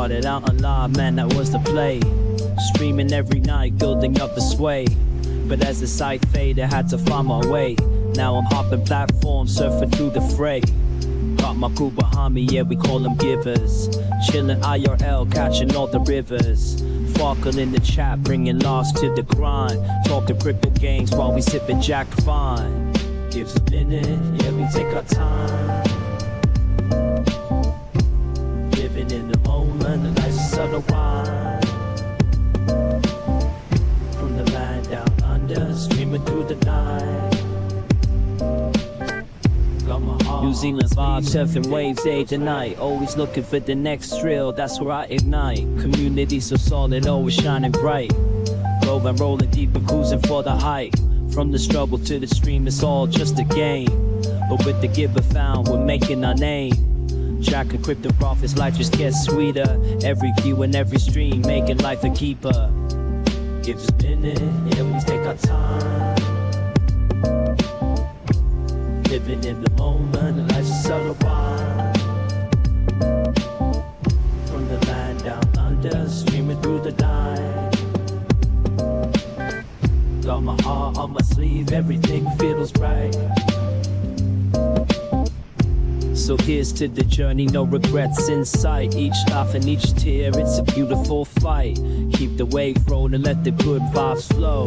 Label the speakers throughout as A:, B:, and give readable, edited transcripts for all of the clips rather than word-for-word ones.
A: Started out on live, man, that was the play. Streaming every night, building up the sway. But as the site faded, I had to find my way. Now I'm hopping platforms, surfing through the fray. Got my crew behind me, yeah, we call them givers. Chillin' IRL, catching all the rivers. Farkle in the chat, bringing loss to the grind. Talking crypto games while we sipping Jack Fine. Gives a minute, yeah, we take our time. Living in the moment, the life's subtle wine. From the land down under, streaming through the night. New Zealand vibes, surfing waves day to night. Always looking for the next thrill, that's where I ignite. Community so solid, always shining bright. Rolling deep and cruising for the height. From the struggle to the stream, it's all just a game. But with the giver found, we're making our name. Tracking crypto profits, life just gets sweeter. Every view and every stream, making life a keeper. Give us a minute, yeah, we take our time. Living in the moment, life's a subtle wine. From the land down under, streaming through the night. Got my heart on my sleeve, everything feels right. So here's to the journey, no regrets in sight. Each laugh and each tear, it's a beautiful fight. Keep the wave rolling, let the good vibes flow.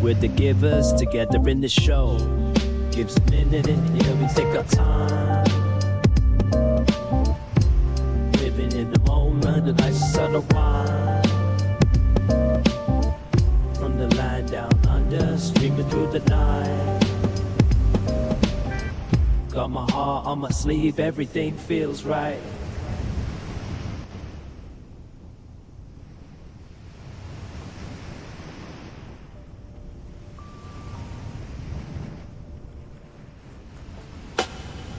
A: We're the givers, together in the show. Gives a minute, yeah, we take our time. Living in the moment, the life's subtle wine. From the land down under, streaming through the night. Got my heart on my sleeve, everything feels right.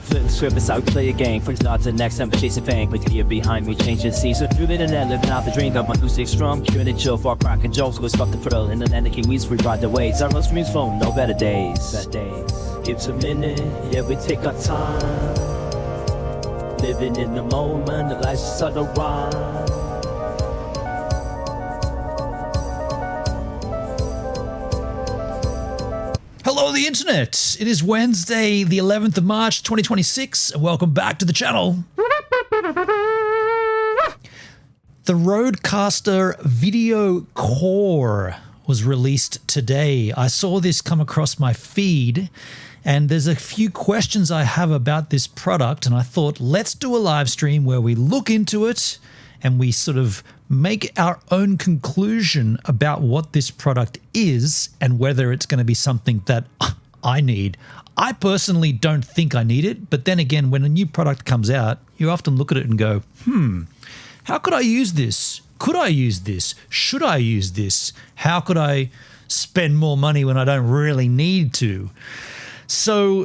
A: Flip the script, it's how we play a game. First odds and next time, chasing fame. With the year behind me, changing scenes. So through the internet, living out the dream. Got my acoustic strum, curing and chill, far cracking jokes. Go stop the thrill, in the land of Kiwis, we ride the waves. Our most streams phone, no better days. Gives a minute, yeah, we take our time. Living in the moment, the life's a subtle rhyme.
B: Hello, the internet. It is Wednesday, the 11th of March, 2026, and welcome back to the channel. The RØDECaster Video Core was released today. I saw this come across my feed, and there's a few questions I have about this product, and I thought, let's do a live stream where we look into it and we sort of make our own conclusion about what this product is and whether it's going to be something that I need. I personally don't think I need it, but then again, when a new product comes out, you often look at it and go, how could I use this? Could I use this? Should I use this? How could I spend more money when I don't really need to? So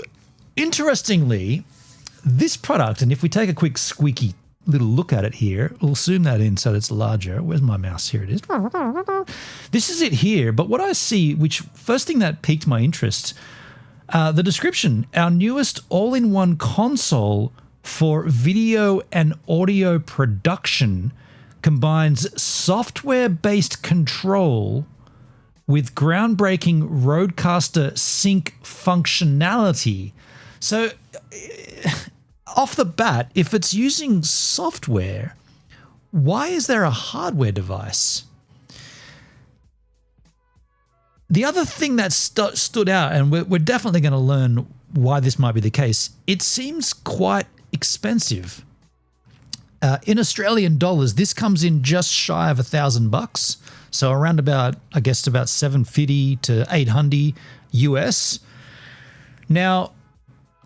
B: interestingly, this product, and if we take a quick squeaky little look at it here, we'll zoom that in so that it's larger. Where's my mouse? Here it is. This is it here. But what I see, which first thing that piqued my interest, the description, our newest all-in-one console for video and audio production combines software-based control with groundbreaking RØDECaster sync functionality. So off the bat, if it's using software, why is there a hardware device? The other thing that stood out, and we're definitely going to learn why this might be the case, it seems quite expensive. In Australian dollars, this comes in just shy of $1,000, so around about, I guess, about $750 to $800 US. Now,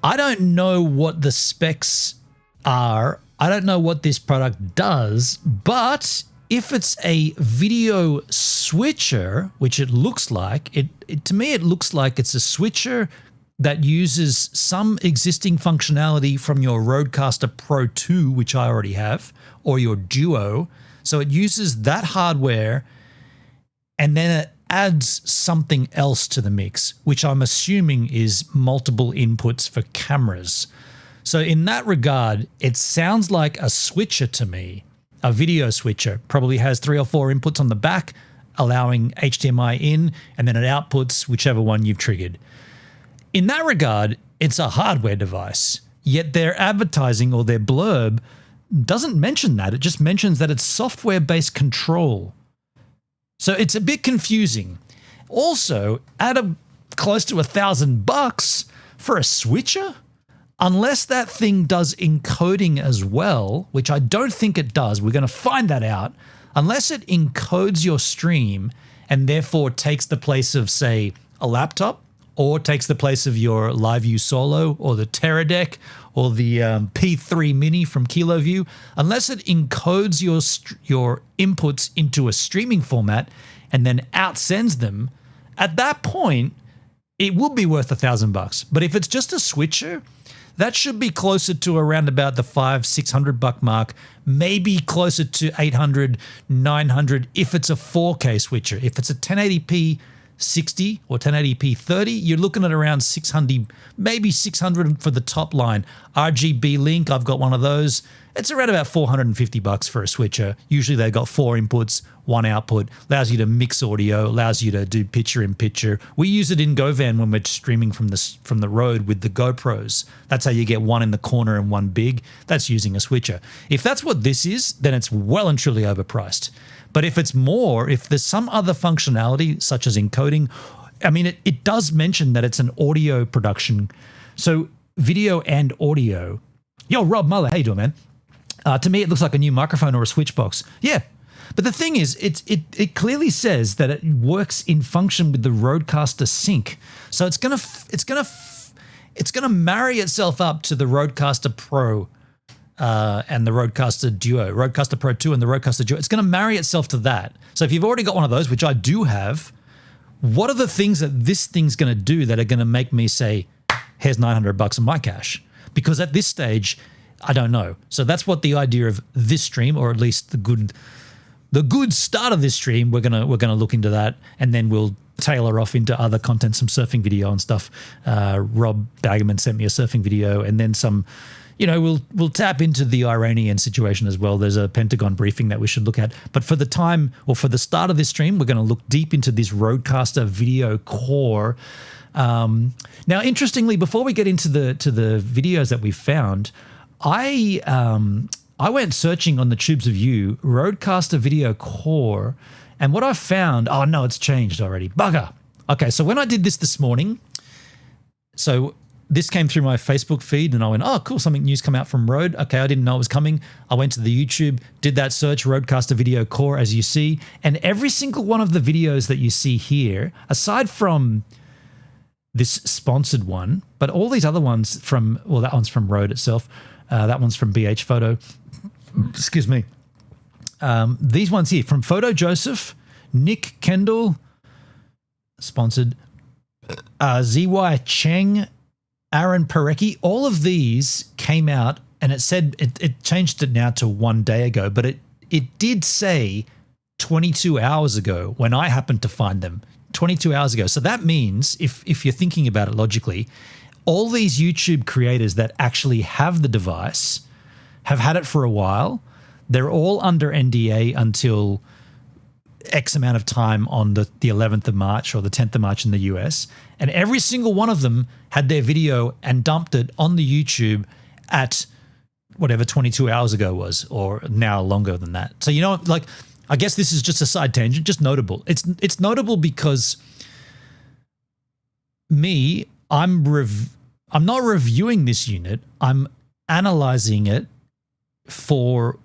B: I don't know what the specs are. I don't know what this product does, but if it's a video switcher, which it looks like, to me it looks like it's a switcher that uses some existing functionality from your RØDECaster Pro 2, which I already have, or your Duo. So it uses that hardware and then it adds something else to the mix, which I'm assuming is multiple inputs for cameras. So in that regard, it sounds like a switcher to me. A video switcher probably has 3 or 4 inputs on the back, allowing HDMI in, and then it outputs whichever one you've triggered. In that regard, it's a hardware device, yet their advertising or their blurb doesn't mention that. It just mentions that it's software-based control. So it's a bit confusing. Also, at close to $1,000 for a switcher, unless that thing does encoding as well, which I don't think it does, we're going to find that out, unless it encodes your stream and therefore takes the place of, say, a laptop, or takes the place of your LiveView Solo or the Teradek or the P3 Mini from KiloView, unless it encodes your inputs into a streaming format and then outsends them, at that point, it will be worth $1,000. But if it's just a switcher, that should be closer to around about the $500-600 mark, maybe closer to $800-900 if it's a 4K switcher. If it's a 1080p 60 or 1080p 30, you're looking at around 600, maybe 600 for the top line. RGB link, I've got one of those. It's around about $450 for a switcher. Usually they've got 4 inputs, 1 output, allows you to mix audio, allows you to do picture-in-picture. We use it in GoVan when we're streaming from the road with the GoPros. That's how you get one in the corner and one big. That's using a switcher. If that's what this is, then it's well and truly overpriced. But if it's more, if there's some other functionality such as encoding, I mean, it does mention that it's an audio production. So video and audio. Yo, Rob Muller, how you doing, man? To me, it looks like a new microphone or a switch box. Yeah. But the thing is, it clearly says that it works in function with the RØDECaster sync. So it's gonna marry itself up to the RØDECaster Pro and the RØDECaster Duo, RØDECaster Pro 2 and the RØDECaster Duo. It's going to marry itself to that. So if you've already got one of those, which I do have, what are the things that this thing's going to do that are going to make me say, here's $900 in my cash? Because at this stage, I don't know. So that's what the idea of this stream, or at least the good start of this stream, we're gonna look into that, and then we'll tailor off into other content, some surfing video and stuff. Rob Baggerman sent me a surfing video, and then some. You know, we'll tap into the Iranian situation as well. There's a Pentagon briefing that we should look at. But for the time, or for the start of this stream, we're going to look deep into this RØDECaster Video Core. Now, interestingly, before we get into the videos that we found, I went searching on the tubes of you, RØDECaster Video Core, and what I found, oh no, it's changed already. Bugger. Okay, so when I did this morning, so this came through my Facebook feed and I went, oh, cool, something new's come out from Rode. Okay, I didn't know it was coming. I went to the YouTube, did that search, RØDECaster Video Core, as you see, and every single one of the videos that you see here, aside from this sponsored one, but all these other ones from, well, that one's from Rode itself. That one's from BH Photo. Excuse me. These ones here from Photo Joseph, Nick Kendall, sponsored, ZY Cheng, Aaron Parecki, all of these came out, and it said it changed it now to 1 day ago, but it did say 22 hours ago when I happened to find them, 22 hours ago. So that means, if you're thinking about it logically, all these YouTube creators that actually have the device have had it for a while. They're all under NDA until X amount of time on the 11th of March or the 10th of March in the US. And every single one of them had their video and dumped it on the YouTube at whatever 22 hours ago was, or now longer than that. So, you know, like, I guess this is just a side tangent, just notable. It's notable because me, I'm not reviewing this unit. I'm analyzing it for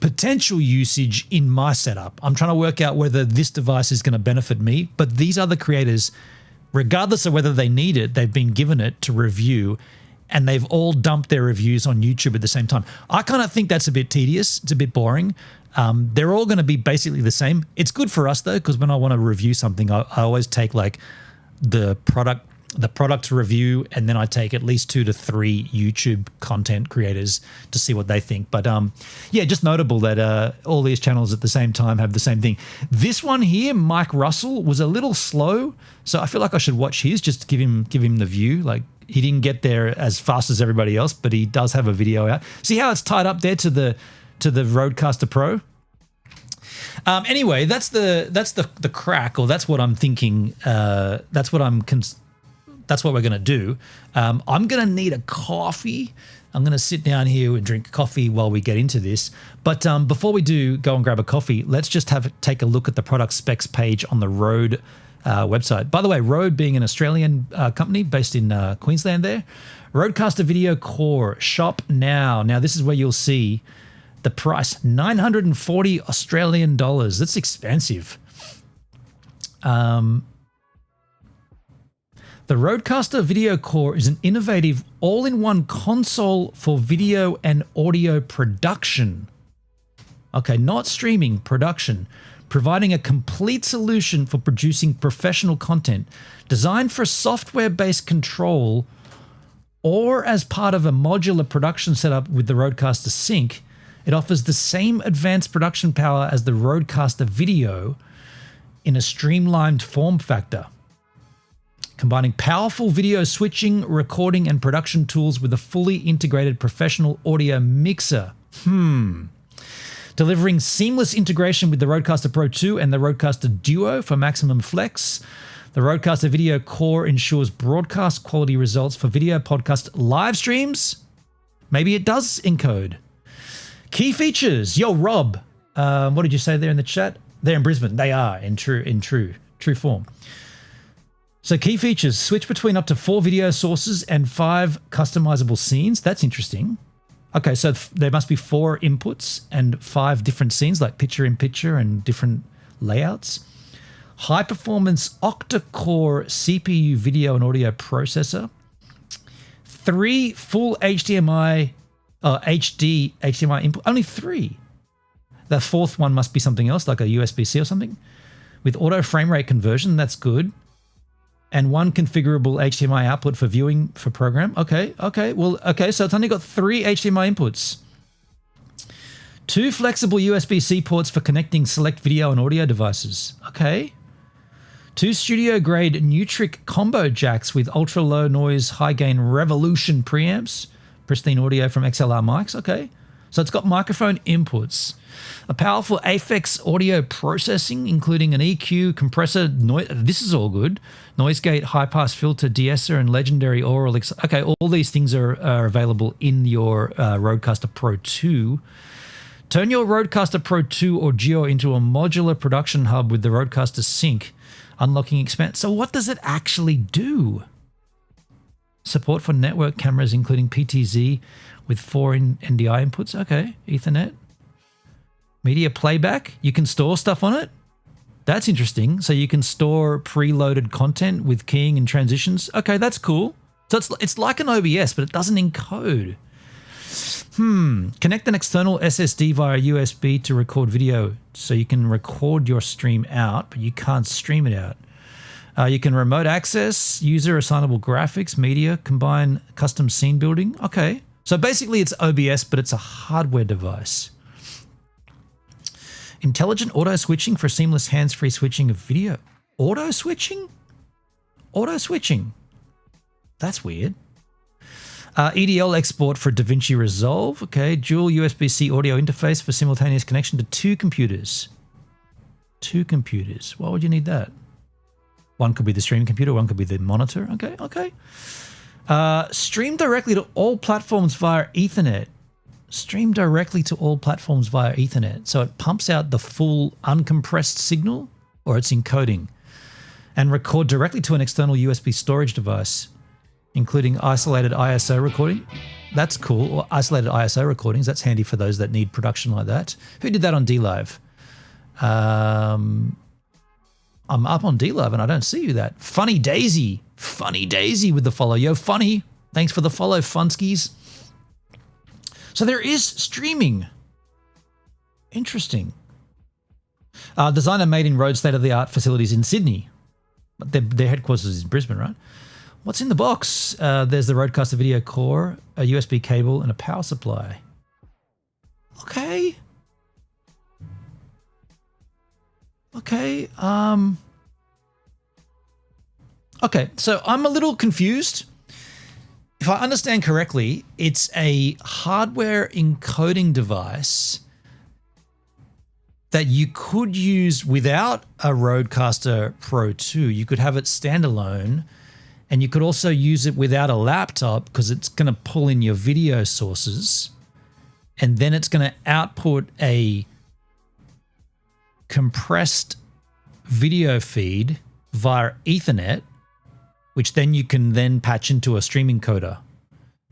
B: potential usage in my setup. I'm trying to work out whether this device is going to benefit me, but these other creators, regardless of whether they need it, they've been given it to review, and they've all dumped their reviews on YouTube at the same time. I kind of think that's a bit tedious. It's a bit boring. They're all going to be basically the same. It's good for us though, because when I want to review something, I always take like the product review, and then I take at least 2 to 3 YouTube content creators to see what they think. But yeah, just notable that all these channels at the same time have the same thing. This one here, Mike Russell, was a little slow, so I feel like I should watch his just to give him the view. Like, he didn't get there as fast as everybody else, but he does have a video out. See how it's tied up there to the to the RØDECaster Pro. Anyway, that's the crack, or that's what I'm thinking. That's what we're gonna do. I'm gonna need a coffee. I'm gonna sit down here and drink coffee while we get into this. But before we do go and grab a coffee, let's just take a look at the product specs page on the RØDE website. By the way, RØDE being an Australian company based in Queensland there. RØDECaster Video Core, shop now. Now this is where you'll see the price, 940 Australian dollars. That's expensive. The RØDECaster Video Core is an innovative all-in-one console for video and audio production. Okay, not streaming, production. Providing a complete solution for producing professional content. Designed for software-based control or as part of a modular production setup with the RØDECaster Sync, it offers the same advanced production power as the RØDECaster Video in a streamlined form factor. Combining powerful video switching, recording, and production tools with a fully integrated professional audio mixer. Delivering seamless integration with the RØDECaster Pro 2 and the RØDECaster Duo for maximum flex. The RØDECaster Video Core ensures broadcast quality results for video podcast live streams. Maybe it does encode. Key features. Yo, Rob. What did you say there in the chat? They're in Brisbane. They are in true form. So key features, switch between up to 4 video sources and 5 customizable scenes. That's interesting. Okay, so there must be 4 inputs and 5 different scenes, like picture-in-picture and different layouts. High-performance octa-core CPU video and audio processor. 3 full HDMI, HD HDMI input. Only 3. The 4th one must be something else, like a USB-C or something. With auto frame rate conversion, that's good. And 1 configurable HDMI output for viewing for program. Okay. So it's only got 3 HDMI inputs. 2 flexible USB-C ports for connecting select video and audio devices. Okay. 2 studio-grade Nutric combo jacks with ultra-low noise, high-gain Revolution preamps. Pristine audio from XLR mics. Okay. So it's got microphone inputs. A powerful Aphex audio processing, including an EQ, compressor, noise. This is all good. Noise gate, high-pass filter, de-esser, and legendary oral. Okay, all these things are available in your RØDECaster Pro 2. Turn your RØDECaster Pro 2 or Geo into a modular production hub with the RØDECaster Sync, unlocking expand. So what does it actually do? Support for network cameras, including PTZ with 4 NDI inputs. Okay, Ethernet. Media playback. You can store stuff on it. That's interesting. So you can store preloaded content with keying and transitions. Okay, that's cool. So it's like an OBS, but it doesn't encode. Connect an external SSD via USB to record video. So you can record your stream out, but you can't stream it out. You can remote access, user assignable graphics, media, combine custom scene building. Okay. So basically it's OBS, but it's a hardware device. Intelligent auto switching for seamless hands-free switching of video. Auto switching? Auto switching. That's weird. EDL export for DaVinci Resolve. Okay. Dual USB-C audio interface for simultaneous connection to 2 computers. 2 computers. Why would you need that? One could be the streaming computer, one could be the monitor. Okay. Stream directly to all platforms via Ethernet. Stream directly to all platforms via Ethernet. So it pumps out the full uncompressed signal, or it's encoding, and record directly to an external USB storage device, including isolated ISO recording. That's cool. Or isolated ISO recordings. That's handy for those that need production like that. Who did that on DLive? I'm up on DLive and I don't see you that. Funny Daisy with the follow. Yo, Funny, thanks for the follow, Funskis. So there is streaming. Interesting. Designer made in RØDE state-of-the-art facilities in Sydney. But their headquarters is in Brisbane, right? What's in the box? There's the RØDECaster Video Core, a USB cable, and a power supply. Okay. Okay, so I'm a little confused. If I understand correctly, it's a hardware encoding device that you could use without a RØDECaster Pro 2. You could have it standalone, and you could also use it without a laptop because it's going to pull in your video sources, and then it's going to output a compressed video feed via Ethernet, which then you can then patch into a stream encoder.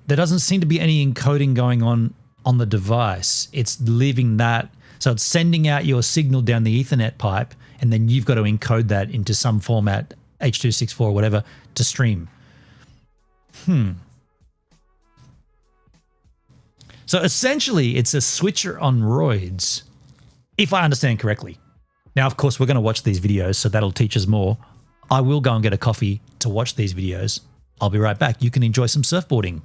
B: There doesn't seem to be any encoding going on the device. It's leaving that. So it's sending out your signal down the Ethernet pipe, and then you've got to encode that into some format, H.264 or whatever, to stream. So essentially, it's a switcher on roids, if I understand correctly. Now, of course, we're going to watch these videos, so that'll teach us more. I will go and get a coffee to watch these videos. I'll be right back. You can enjoy some surfboarding.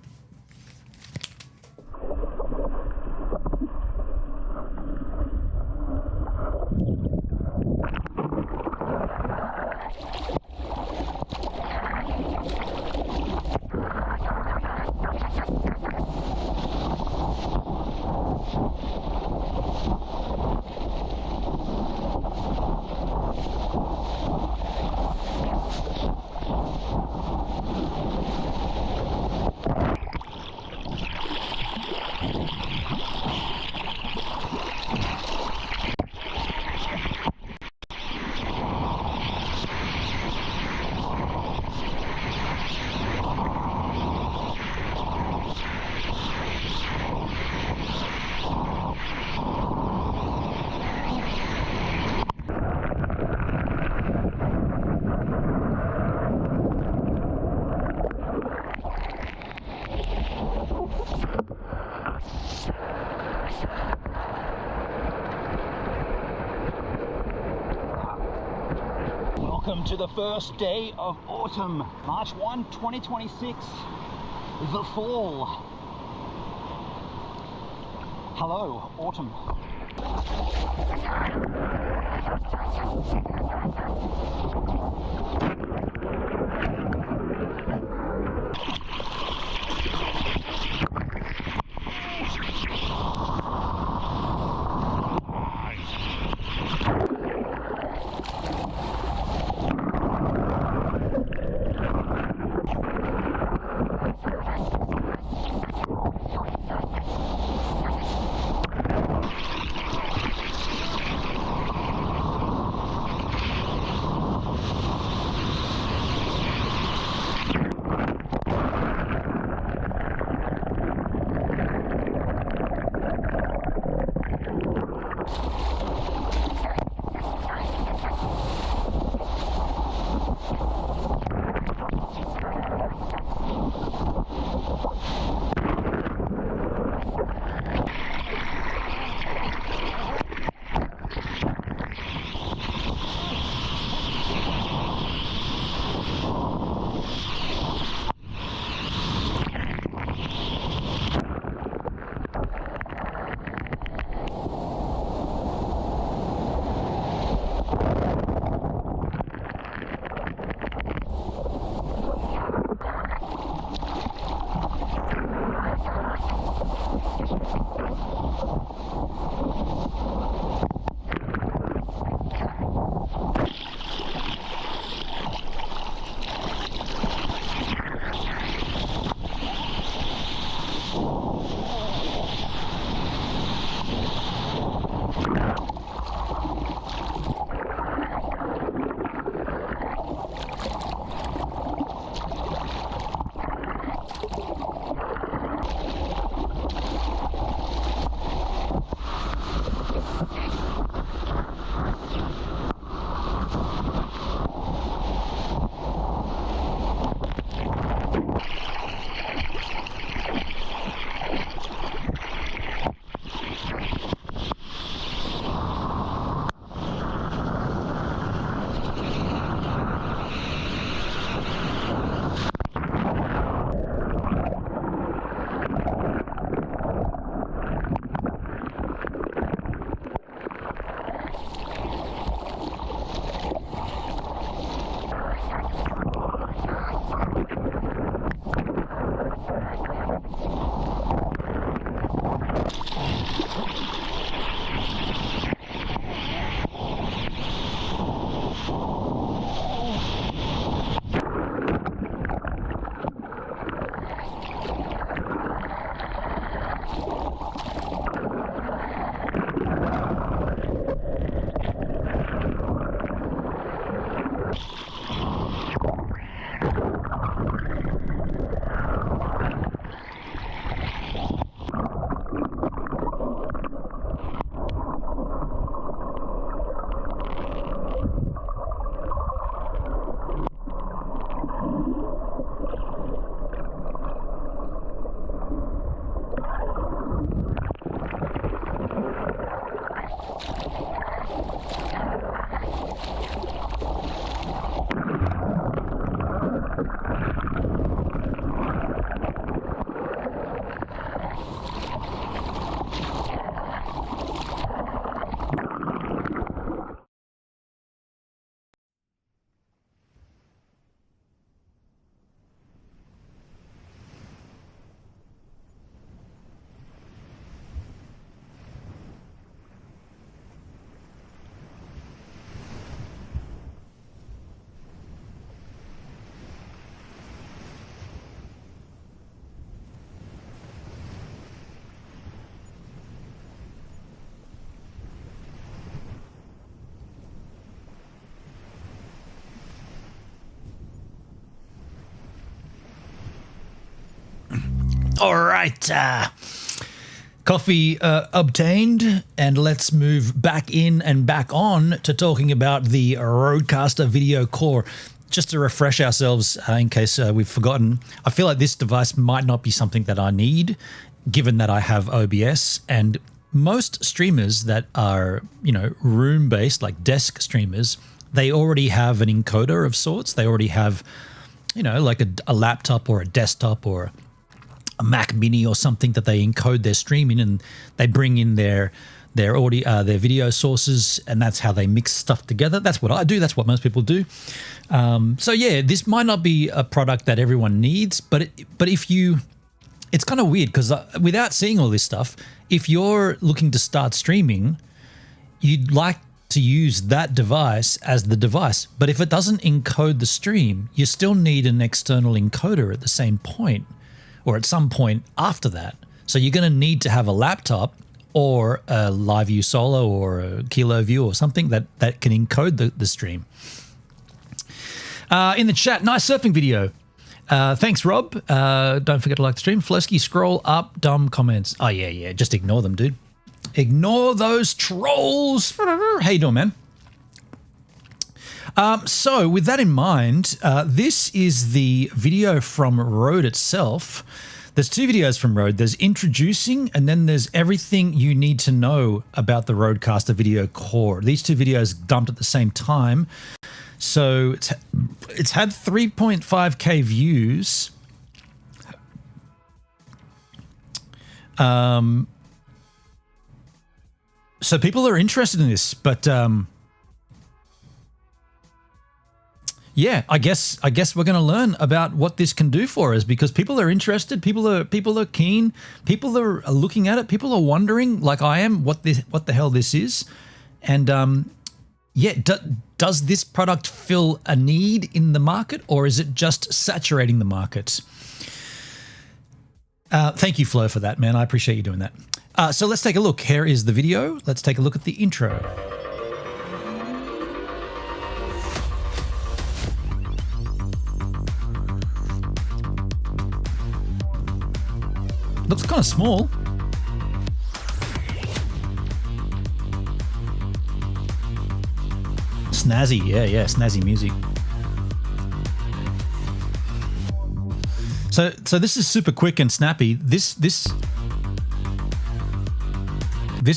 C: Welcome to the first day of autumn, March 1, 2026, the fall. Hello, autumn.
B: All right. Coffee obtained, and let's move back in and back on to talking about the RØDECaster Video Core. Just to refresh ourselves in case we've forgotten, I feel like this device might not be something that I need, given that I have OBS, and most streamers that are, room-based, like desk streamers, they already have an encoder of sorts. They already have, like a laptop or a desktop or a Mac Mini or something that they encode their stream in, and they bring in their audio, their video sources, and that's how they mix stuff together. That's what I do. That's what most people do. So yeah, this might not be a product that everyone needs, but if you, it's kind of weird because without seeing all this stuff, if you're looking to start streaming, you'd like to use that device as the device. But if it doesn't encode the stream, you still need an external encoder at the same point or at some point after that. So you're going to need to have a laptop or a LiveView Solo or a KiloView or something that can encode the stream. In the chat, nice surfing video. Thanks, Rob. Don't forget to like the stream. Flesky, scroll up, dumb comments. Oh, yeah. Just ignore them, dude. Ignore those trolls. How you doing, man? So with that in mind, this is the video from RØDE itself. There's two videos from RØDE. There's introducing, and then there's everything you need to know about the RØDECaster Video Core. These two videos dumped at the same time. So it's had 3.5K views. So people are interested in this, but yeah, I guess we're going to learn about what this can do for us because people are interested, people are keen, people are looking at it, people are wondering, like I am, what the hell this is, and yeah, does this product fill a need in the market, or is it just saturating the market? Thank you, Flo, for that, man. I appreciate you doing that. So let's take a look. Here is the video. Let's take a look at the intro. Looks kind of small. Snazzy, yeah, snazzy music. So this is super quick and snappy. This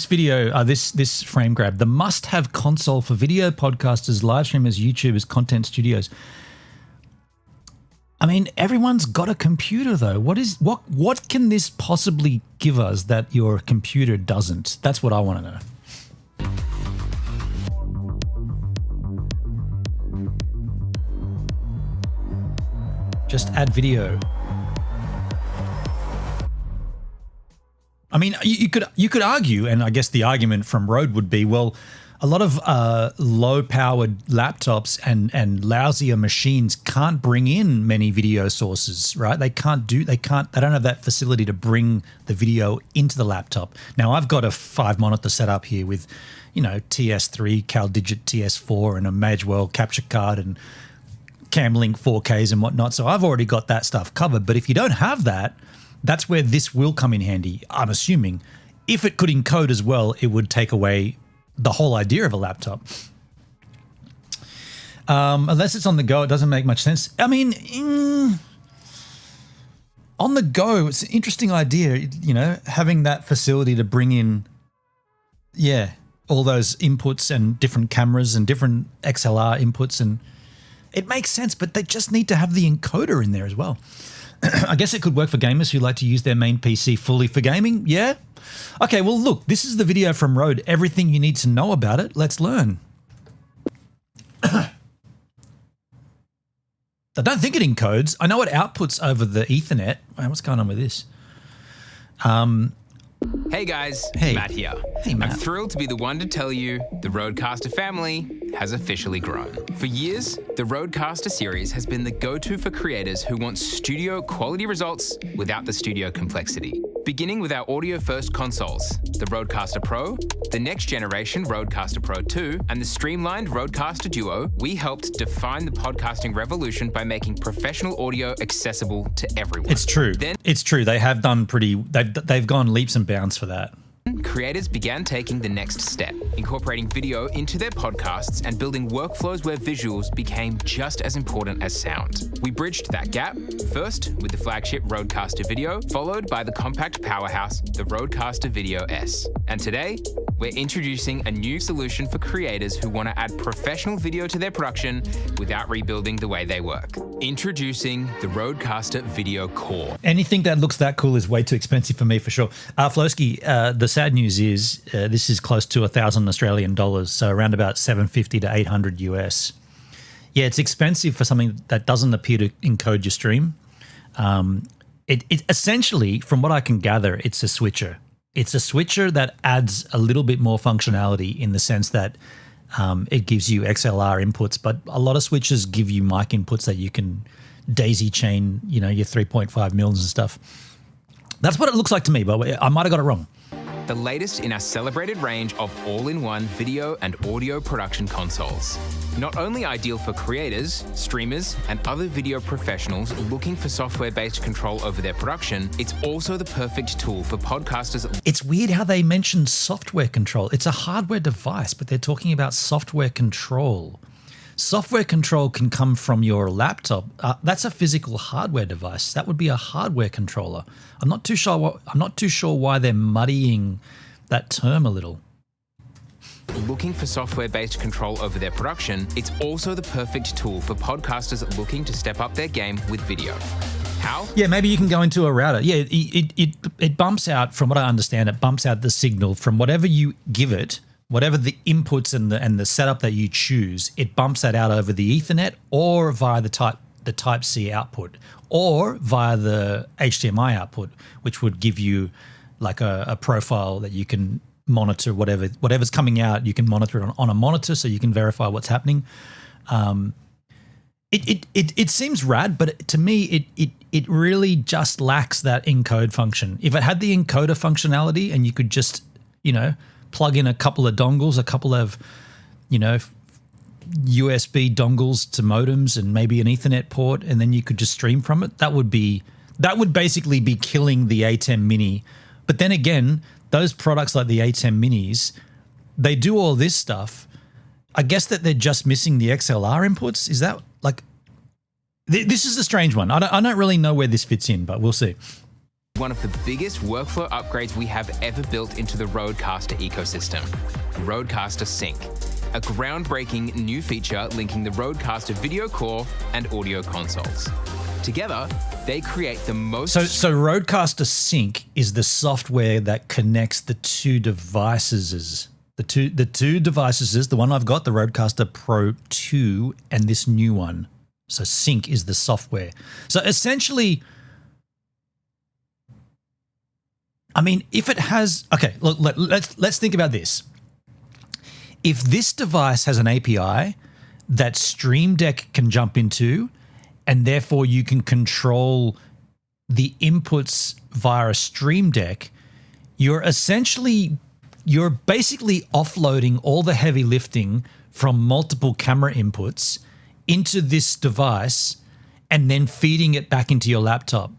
B: video, this frame grab, the must-have console for video podcasters, live streamers, YouTubers, content studios. I mean, everyone's got a computer though. What can this possibly give us that your computer doesn't? That's what I want to know. Just add video. I mean, you could argue, and I guess the argument from RØDE would be, well, a lot of low-powered laptops and lousier machines can't bring in many video sources, right? They don't have that facility to bring the video into the laptop. Now, I've got a 5-monitor setup here with, TS3, CalDigit TS4, and a Magewell capture card and Camlink 4Ks and whatnot. So I've already got that stuff covered. But if you don't have that, that's where this will come in handy, I'm assuming. If it could encode as well, it would take away the whole idea of a laptop. Unless it's on the go, it doesn't make much sense. I mean, on the go, it's an interesting idea, having that facility to bring in, all those inputs and different cameras and different XLR inputs, and it makes sense, but they just need to have the encoder in there as well. I guess it could work for gamers who like to use their main PC fully for gaming. Yeah. Okay, well, look, this is the video from RØDE. Everything you need to know about it. Let's learn. I don't think it encodes. I know it outputs over the Ethernet. Wow, what's going on with this?
D: Hey guys,
B: Hey.
D: Matt here.
B: Hey, Matt.
D: I'm thrilled to be the one to tell you the RØDECaster family has officially grown. For years, the RØDECaster series has been the go-to for creators who want studio quality results without the studio complexity. Beginning with our audio-first consoles, the RØDECaster Pro, the next-generation RØDECaster Pro 2, and the streamlined RØDECaster Duo, we helped define the podcasting revolution by making professional audio accessible to everyone.
B: It's true.
D: Then
B: It's true. They have done they've gone leaps and bounds for that.
D: creators began taking the next step, incorporating video into their podcasts and building workflows where visuals became just as important as sound. We bridged that gap, first with the flagship RØDECaster Video, followed by the compact powerhouse, the RØDECaster Video S. And today, we're introducing a new solution for creators who want to add professional video to their production without rebuilding the way they work. Introducing the RØDECaster Video Core.
B: Anything that looks that cool is way too expensive for me, for sure. Flowski, the sad news is this is close to 1,000 Australian dollars, so around about 750 to 800 US. Yeah, it's expensive for something that doesn't appear to encode your stream. It essentially, from what I can gather, it's a switcher. It's a switcher that adds a little bit more functionality in the sense that it gives you XLR inputs, but a lot of switches give you mic inputs that you can daisy chain, you know, your 3.5 mils and stuff. That's what it looks like to me, but I might have got it wrong.
D: The latest in our celebrated range of all-in-one video and audio production consoles. Not only ideal for creators, streamers, and other video professionals looking for software-based control over their production, it's also the perfect tool for podcasters.
B: It's weird how they mention software control. It's a hardware device, but they're talking about software control. Software control can come from your laptop. That's a physical hardware device. That would be a hardware controller. I'm not too sure why they're muddying that term a little.
D: Looking for software-based control over their production, it's also the perfect tool for podcasters looking to step up their game with video. How?
B: Yeah, maybe you can go into a router. Yeah, it bumps out, from what I understand, it bumps out the signal from whatever you give it, whatever the inputs and the setup that you choose, it bumps that out over the Ethernet or via the Type-C output or via the HDMI output, which would give you like a profile that you can monitor whatever's coming out. You can monitor it on a monitor so you can verify what's happening. It seems rad, but to me, it really just lacks that encode function. If it had the encoder functionality and you could just, you know, plug in a couple of dongles, a couple of, you know, USB dongles to modems and maybe an Ethernet port, and then you could just stream from it, that would basically be killing the A10 Mini. But then again, those products like the A10 Minis, they do all this stuff. I guess that they're just missing the XLR inputs. Is that like, this is a strange one. I don't really know where this fits in, but we'll see.
D: One of the biggest workflow upgrades we have ever built into the RØDECaster ecosystem, RØDECaster Sync, a groundbreaking new feature linking the RØDECaster Video Core and audio consoles. Together, they create the most...
B: So RØDECaster Sync is the software that connects the two devices. The two devices, the one I've got, the RØDECaster Pro 2, and this new one. So Sync is the software. So essentially... I mean, if it has, okay, look, let's think about this. If this device has an API that Stream Deck can jump into, and therefore you can control the inputs via a Stream Deck, you're basically offloading all the heavy lifting from multiple camera inputs into this device and then feeding it back into your laptop.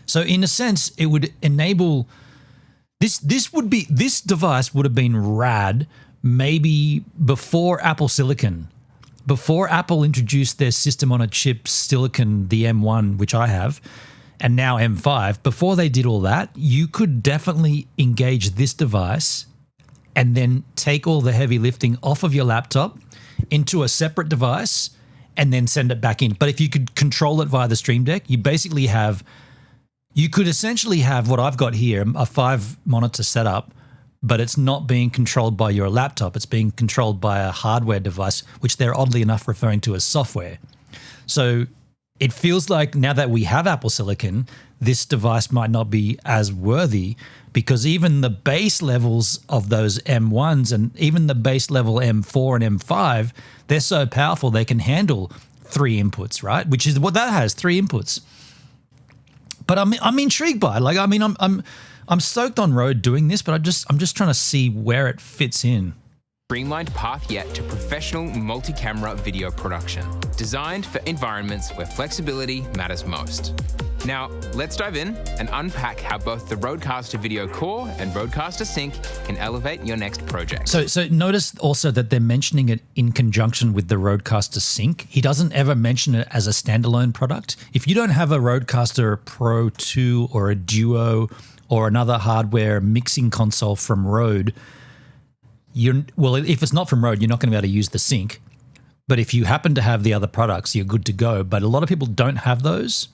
B: So in a sense, it would enable... This device would have been rad maybe before Apple Silicon. Before Apple introduced their system on a chip silicon, the M1, which I have, and now M5, before they did all that, you could definitely engage this device and then take all the heavy lifting off of your laptop into a separate device and then send it back in. But if you could control it via the Stream Deck, you could essentially have what I've got here, a 5-monitor setup, but it's not being controlled by your laptop. It's being controlled by a hardware device, which they're oddly enough referring to as software. So it feels like now that we have Apple Silicon, this device might not be as worthy because even the base levels of those M1s and even the base level M4 and M5, they're so powerful they can handle 3 inputs, right? Which is what that has, 3 inputs. But I'm intrigued by it. Like, I mean, I'm I'm stoked on Rode doing this, but I'm just trying to see where it fits in.
D: Streamlined path yet to professional multi-camera video production, designed for environments where flexibility matters most. Now, let's dive in and unpack how both the RØDECaster Video Core and RØDECaster Sync can elevate your next project.
B: So notice also that they're mentioning it in conjunction with the RØDECaster Sync. He doesn't ever mention it as a standalone product. If you don't have a RØDECaster Pro 2 or a Duo or another hardware mixing console from Rode, if it's not from Rode, you're not going to be able to use the Sync. But if you happen to have the other products, you're good to go. But a lot of people don't have those.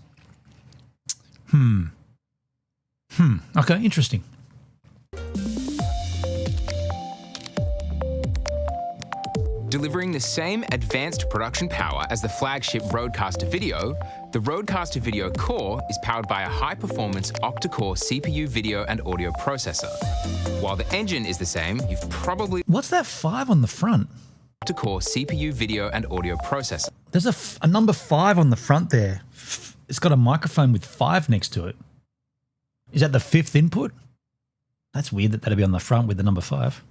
B: Okay, interesting.
D: Delivering the same advanced production power as the flagship RØDECaster Video, the RØDECaster Video Core is powered by a high-performance octa-core CPU video and audio processor. While the engine is the same, you've probably...
B: What's that 5 on the front?
D: Octa-core CPU video and audio processor.
B: There's a number 5 on the front there. It's got a microphone with 5 next to it. Is that the 5th input? That's weird that that'd be on the front with the number 5.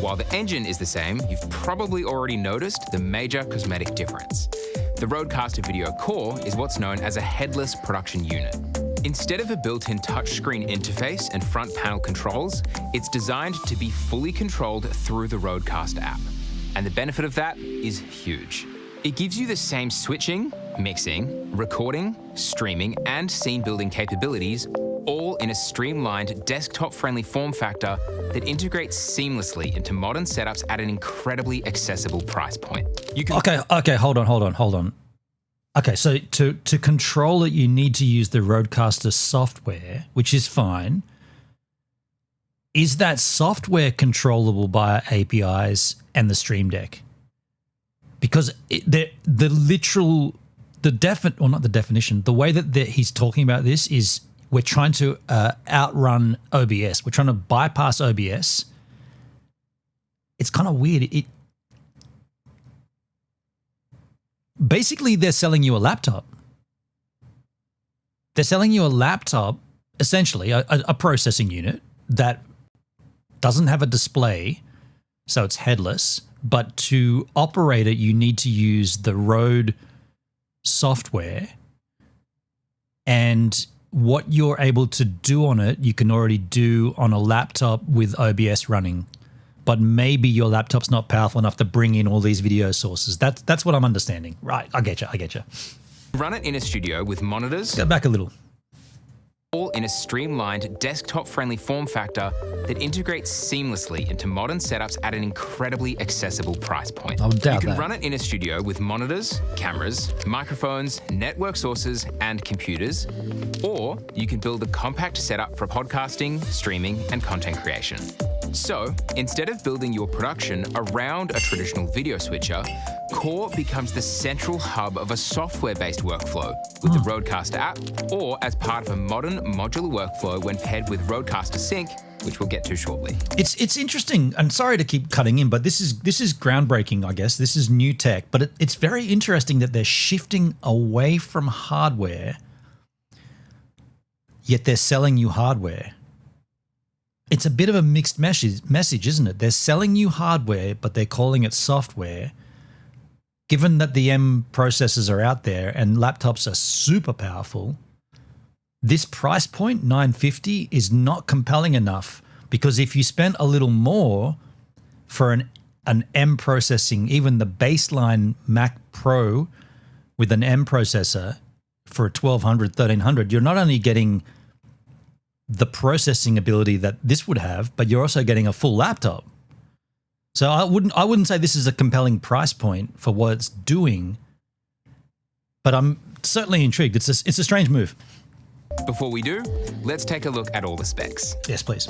D: While the engine is the same, you've probably already noticed the major cosmetic difference. The RØDECaster Video Core is what's known as a headless production unit. Instead of a built-in touchscreen interface and front panel controls, it's designed to be fully controlled through the RØDECaster app. And the benefit of that is huge. It gives you the same switching, mixing, recording, streaming, and scene building capabilities, all in a streamlined, desktop-friendly form factor that integrates seamlessly into modern setups at an incredibly accessible price point. You can
B: Okay, hold on. Okay, so to control it, you need to use the RØDECaster software, which is fine. Is that software controllable by APIs and the Stream Deck? Because the way that he's talking about this is we're trying to outrun OBS. We're trying to bypass OBS. It's kind of weird. Basically, they're selling you a laptop. They're selling you a laptop, essentially a processing unit that doesn't have a display, so it's headless. But to operate it, you need to use the Rode software, and what you're able to do on it, you can already do on a laptop with OBS running. But maybe your laptop's not powerful enough to bring in all these video sources. That's what I'm understanding. Right, I get you.
D: run it in a studio with monitors.
B: Go back a little.
D: All in a streamlined, desktop-friendly form factor that integrates seamlessly into modern setups at an incredibly accessible price point.
B: I would doubt
D: You can
B: that.
D: run it in a studio with monitors, cameras, microphones, network sources, and computers, or you can build a compact setup for podcasting, streaming, and content creation. So, instead of building your production around a traditional video switcher, Core becomes the central hub of a software-based workflow with the RØDECaster app, or as part of a modern modular workflow when paired with RØDECaster Sync, which we'll get to shortly.
B: It's interesting. I'm sorry to keep cutting in, but this is groundbreaking, I guess. This is new tech, but it's very interesting that they're shifting away from hardware, yet they're selling you hardware. It's a bit of a mixed message, isn't it? They're selling you hardware, but they're calling it software. Given that the M processors are out there and laptops are super powerful, this price point, $950, is not compelling enough, because if you spent a little more for an M processing, even the baseline Mac Pro with an M processor for $1,200, $1,300, you're not only getting the processing ability that this would have, but you're also getting a full laptop. So I wouldn't say this is a compelling price point for what it's doing, but I'm certainly intrigued. It's a strange move.
D: Before we do, let's take a look at all the specs.
B: Yes, please.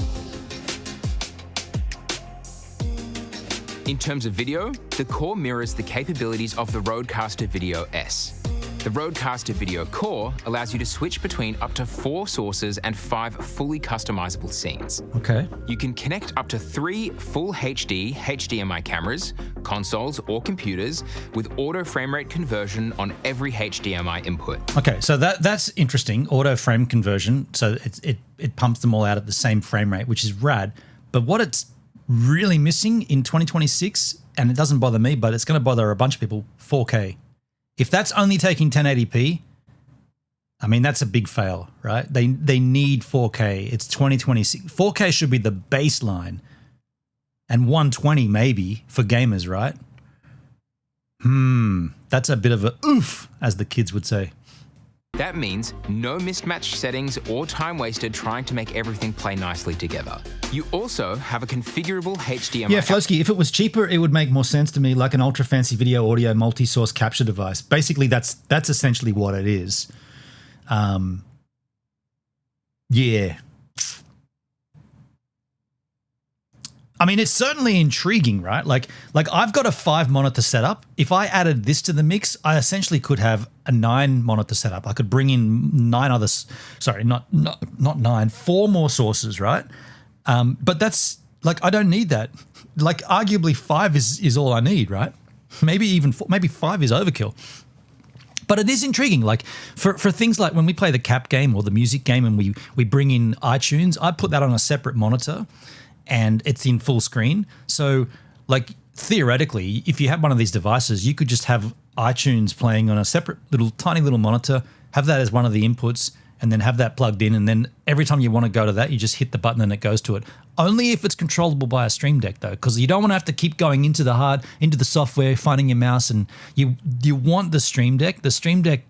D: In terms of video, the Core mirrors the capabilities of the RØDECaster Video S. The RØDECaster Video Core allows you to switch between up to 4 sources and 5 fully customizable scenes.
B: Okay.
D: You can connect up to 3 full HD HDMI cameras, consoles, or computers with auto frame rate conversion on every HDMI input.
B: Okay, so that's interesting. Auto frame conversion. So it pumps them all out at the same frame rate, which is rad. But what it's really missing in 2026, and it doesn't bother me, but it's going to bother a bunch of people, 4K. If that's only taking 1080p, I mean, that's a big fail, right? They need 4K. It's 2026. 4K should be the baseline, and 120 maybe for gamers, right? That's a bit of a oof, as the kids would say.
D: That means no mismatched settings or time wasted trying to make everything play nicely together. You also have a configurable HDMI.
B: Yeah, Flowski, if it was cheaper, it would make more sense to me, like an ultra fancy video audio multi-source capture device. Basically, that's essentially what it is. Yeah. I mean, it's certainly intriguing, right? Like I've got a 5 monitor setup. If I added this to the mix, I essentially could have a 9 monitor setup. I could bring in 9 others. Sorry, not 9, 4 more sources, right? But that's like, I don't need that. Like arguably 5 is all I need, right? Maybe even 4, maybe 5 is overkill. But it is intriguing. Like for things like when we play the cap game or the music game and we bring in iTunes, I put that on a separate monitor and it's in full screen. So like theoretically, if you had one of these devices, you could just have iTunes playing on a separate tiny little monitor, have that as one of the inputs, and then have that plugged in. And then every time you want to go to that, you just hit the button and it goes to it. Only if it's controllable by a Stream Deck though, because you don't want to have to keep going into the software, finding your mouse, and you want the Stream Deck. The Stream Deck,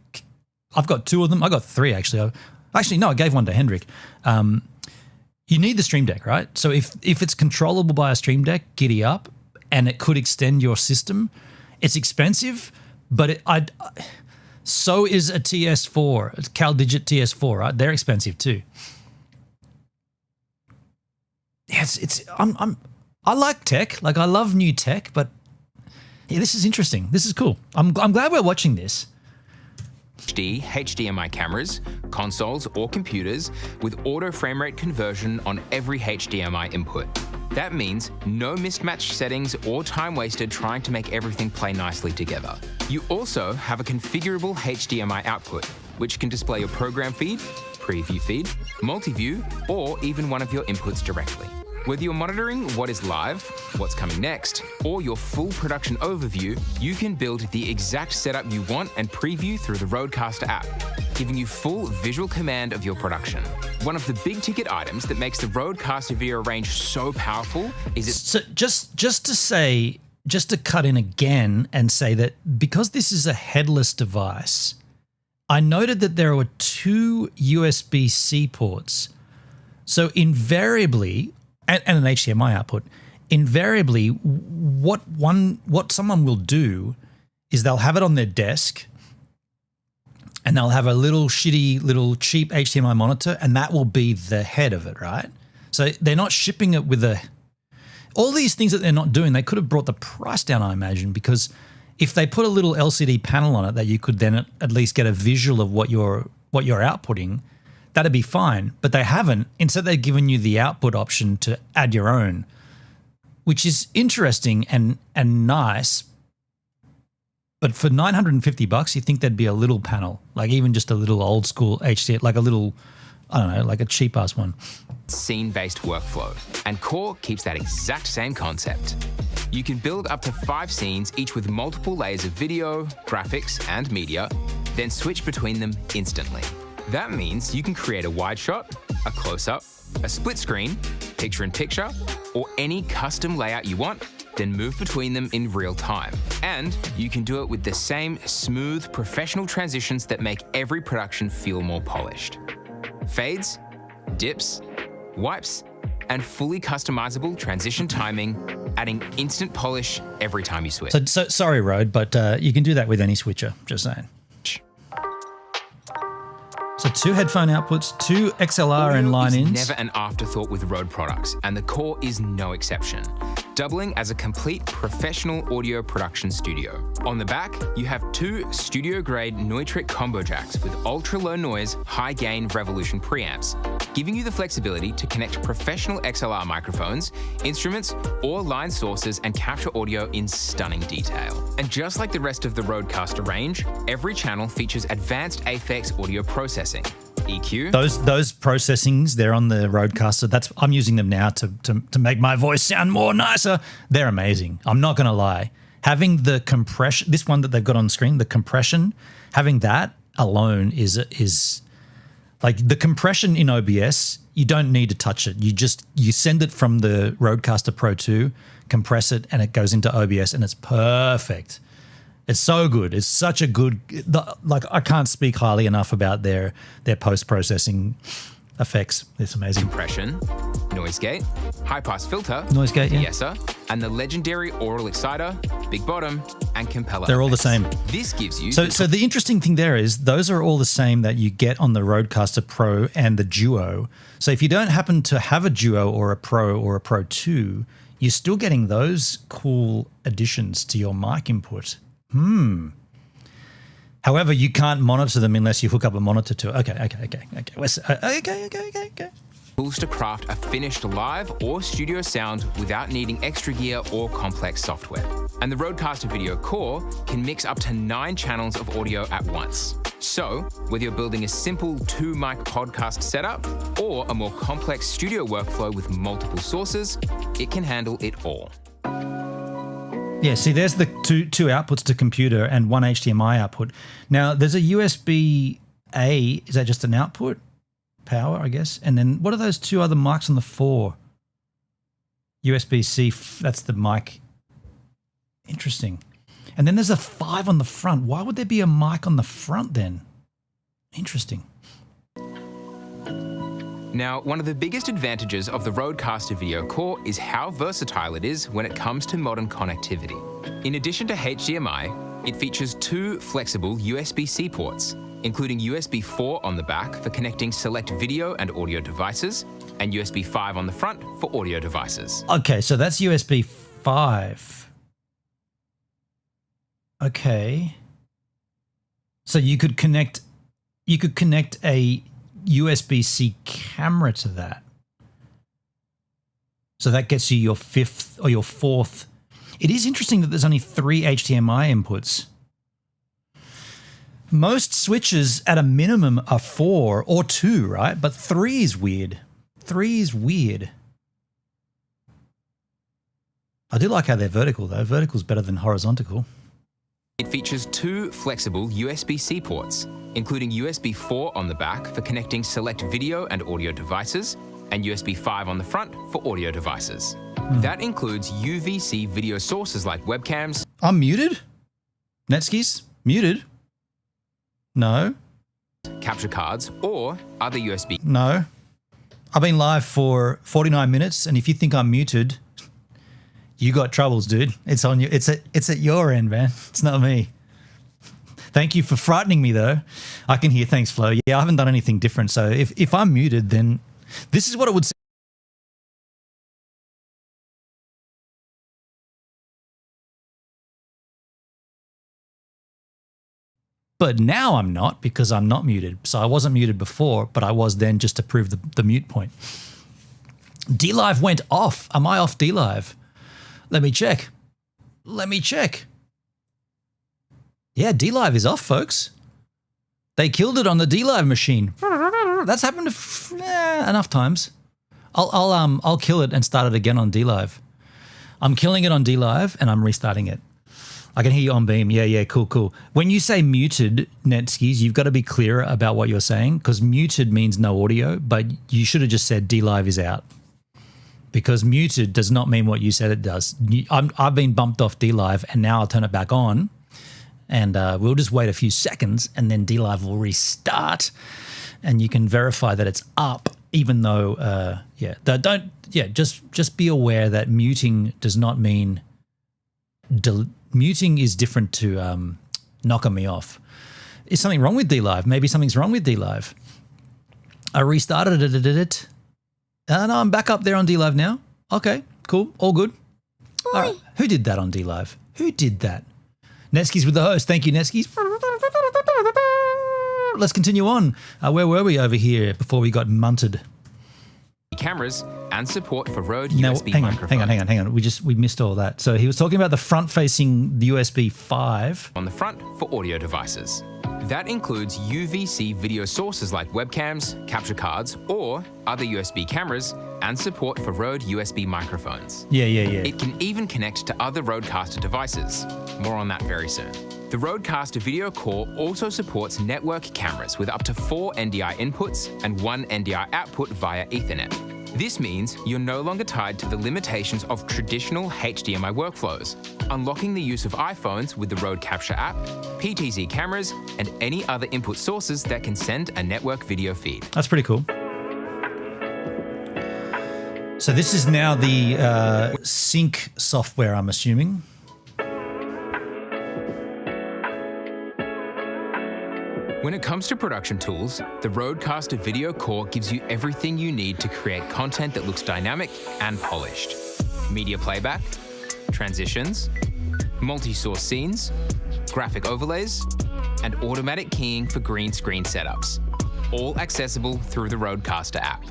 B: I've got 2 of them. I got 3 actually. No, I gave one to Hendrik. You need the Stream Deck, right? So if it's controllable by a Stream Deck, giddy up, and it could extend your system. It's expensive, but so is a TS4, a CalDigit TS4, right? They're expensive too. Yes, I like tech, like I love new tech, but yeah, this is interesting. This is cool. I'm glad we're watching this.
D: HD HDMI cameras, consoles, or computers with auto frame rate conversion on every HDMI input. That means no mismatched settings or time wasted trying to make everything play nicely together. You also have a configurable HDMI output, which can display your program feed, preview feed, multi-view, or even one of your inputs directly. Whether you're monitoring what is live, what's coming next, or your full production overview, you can build the exact setup you want and preview through the RØDECaster app, giving you full visual command of your production. One of the big ticket items that makes the RØDECaster video range so powerful is its...
B: So just to cut in again and say that because this is a headless device, I noted that there were 2 USB-C ports. So invariably, and an HDMI output, invariably what someone will do is they'll have it on their desk and they'll have a little cheap HDMI monitor, and that will be the head of it, right? So they're not shipping it with all these things that they're not doing. They could have brought the price down, I imagine, because if they put a little LCD panel on it that you could then at least get a visual of what you're outputting, that'd be fine. But they haven't. Instead, they've given you the output option to add your own, which is interesting and nice. But for $950, you think there'd be a little panel, like even just a little old school HDMI, like a little, I don't know, like a cheap ass one.
D: Scene-based workflow, and Core keeps that exact same concept. You can build up to 5 scenes, each with multiple layers of video, graphics, and media, then switch between them instantly. That means you can create a wide shot, a close-up, a split screen, picture-in-picture, or any custom layout you want, then move between them in real time. And you can do it with the same smooth, professional transitions that make every production feel more polished. Fades, dips, wipes, and fully customizable transition timing, adding instant polish every time you switch.
B: So sorry, Rode, but you can do that with any switcher, just saying. So 2 headphone outputs, 2 XLR and
D: Audio
B: line
D: is
B: ins.
D: never an afterthought with Rode products, and the Core is no exception, doubling as a complete professional audio production studio. On the back, you have 2 studio-grade Neutrik combo jacks with ultra-low noise, high-gain Revolution preamps, giving you the flexibility to connect professional XLR microphones, instruments, or line sources and capture audio in stunning detail. And just like the rest of the RØDECaster range, every channel features advanced Aphex audio processing, EQ.
B: Those processings, they're on the RØDECaster. I'm using them now to make my voice sound more nicer. They're amazing. I'm not going to lie. Having the compression, this one that they've got on screen, the compression, having that alone is like the compression in OBS. You don't need to touch it. You send it from the RØDECaster Pro 2, compress it, and it goes into OBS, and it's perfect. It's so good. It's such a good, like I can't speak highly enough about their post-processing effects. It's amazing.
D: Compression, noise gate, high pass filter,
B: Noise gate, yeah.
D: de-esser, and the legendary aural exciter, big bottom, and compeller.
B: They're all the
D: effects.
B: same.
D: This gives you
B: So the interesting thing there is those are all the same that you get on the RØDECaster Pro and the Duo. So if you don't happen to have a Duo or a Pro 2, you're still getting those cool additions to your mic input. However, you can't monitor them unless you hook up a monitor to it. Okay.
D: tools to craft a finished live or studio sound without needing extra gear or complex software. And the RØDECaster Video Core can mix up to 9 channels of audio at once. So, whether you're building a simple 2-mic podcast setup or a more complex studio workflow with multiple sources, it can handle it all.
B: Yeah, see, there's the two outputs to computer and 1 HDMI output. Now, there's a USB-A. Is that just an output? Power, I guess. And then what are those 2 other mics on the 4? USB-C, that's the mic. Interesting. And then there's a 5 on the front. Why would there be a mic on the front then? Interesting.
D: Now, one of the biggest advantages of the RØDECaster Video Core is how versatile it is when it comes to modern connectivity. In addition to HDMI, it features 2 flexible USB-C ports, including USB 4 on the back for connecting select video and audio devices, and USB 5 on the front for audio devices.
B: Okay, so that's USB 5. Okay. So you could connect a USB-C camera to that. So that gets you your 5th or your 4th. It is interesting that there's only 3 HDMI inputs. Most switches at a minimum are 4 or 2, right? But 3 is weird. 3 is weird. I do like how they're vertical though. Vertical's better than horizontal.
D: It features 2 flexible USB-C ports, including USB 4 on the back for connecting select video and audio devices, and USB 5 on the front for audio devices. That includes UVC video sources like webcams.
B: I'm muted? Netskis? Muted? No.
D: Capture cards, or other USB.
B: No. I've been live for 49 minutes, and if you think I'm muted, you got troubles, dude. It's on you. It's at your end, man. It's not me. Thank you for frightening me, though. I can hear. Thanks, Flo. Yeah, I haven't done anything different. So if I'm muted, then this is what it would say. But now I'm not, because I'm not muted. So I wasn't muted before, but I was then, just to prove the mute point. DLive went off. Am I off DLive? Let me check. Yeah, DLive is off, folks. They killed it on the DLive machine. That's happened enough times. I'll kill it and start it again on DLive. I'm killing it on DLive and I'm restarting it. I can hear you on Beam. Yeah, cool. When you say muted, Netskis, you've got to be clearer about what you're saying, because muted means no audio, but you should have just said DLive is out. Because muted does not mean what you said it does. I've been bumped off DLive, and now I'll turn it back on, and we'll just wait a few seconds, and then DLive will restart, and you can verify that it's up, even though, just be aware that muting does not mean muting is different to knocking me off. Is something wrong with DLive? Maybe something's wrong with DLive. I restarted it. And I'm back up there on DLive now. Okay, cool. All good. All right. Who did that on DLive? Who did that? Neskis with the host. Thank you, Neskis. Let's continue on. Where were we over here before we got munted?
D: Cameras and support for Rode
B: Now,
D: USB
B: hang on.
D: microphones.
B: We missed all that. So he was talking about the front-facing USB 5.
D: On the front for audio devices. That includes UVC video sources like webcams, capture cards, or other USB cameras, and support for Rode USB microphones.
B: Yeah.
D: It can even connect to other RØDECaster devices. More on that very soon. The RØDECaster Video Core also supports network cameras with up to 4 NDI inputs and 1 NDI output via Ethernet. This means you're no longer tied to the limitations of traditional HDMI workflows, unlocking the use of iPhones with the Rode Capture app, PTZ cameras, and any other input sources that can send a network video feed.
B: That's pretty cool. So this is now the sync software, I'm assuming.
D: When it comes to production tools, the RØDECaster Video Core gives you everything you need to create content that looks dynamic and polished. Media playback, transitions, multi-source scenes, graphic overlays, and automatic keying for green screen setups. All accessible through the RØDECaster app.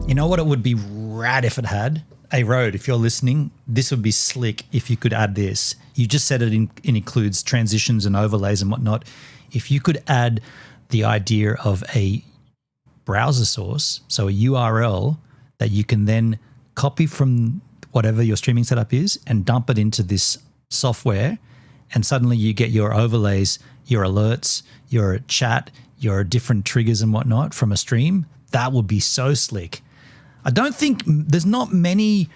B: You know what it would be rad if it had? Hey, Rode, if you're listening, this would be slick if you could add this. You just said it includes transitions and overlays and whatnot. If you could add the idea of a browser source, so a URL that you can then copy from whatever your streaming setup is and dump it into this software, and suddenly you get your overlays, your alerts, your chat, your different triggers and whatnot from a stream, that would be so slick. I don't think there's not many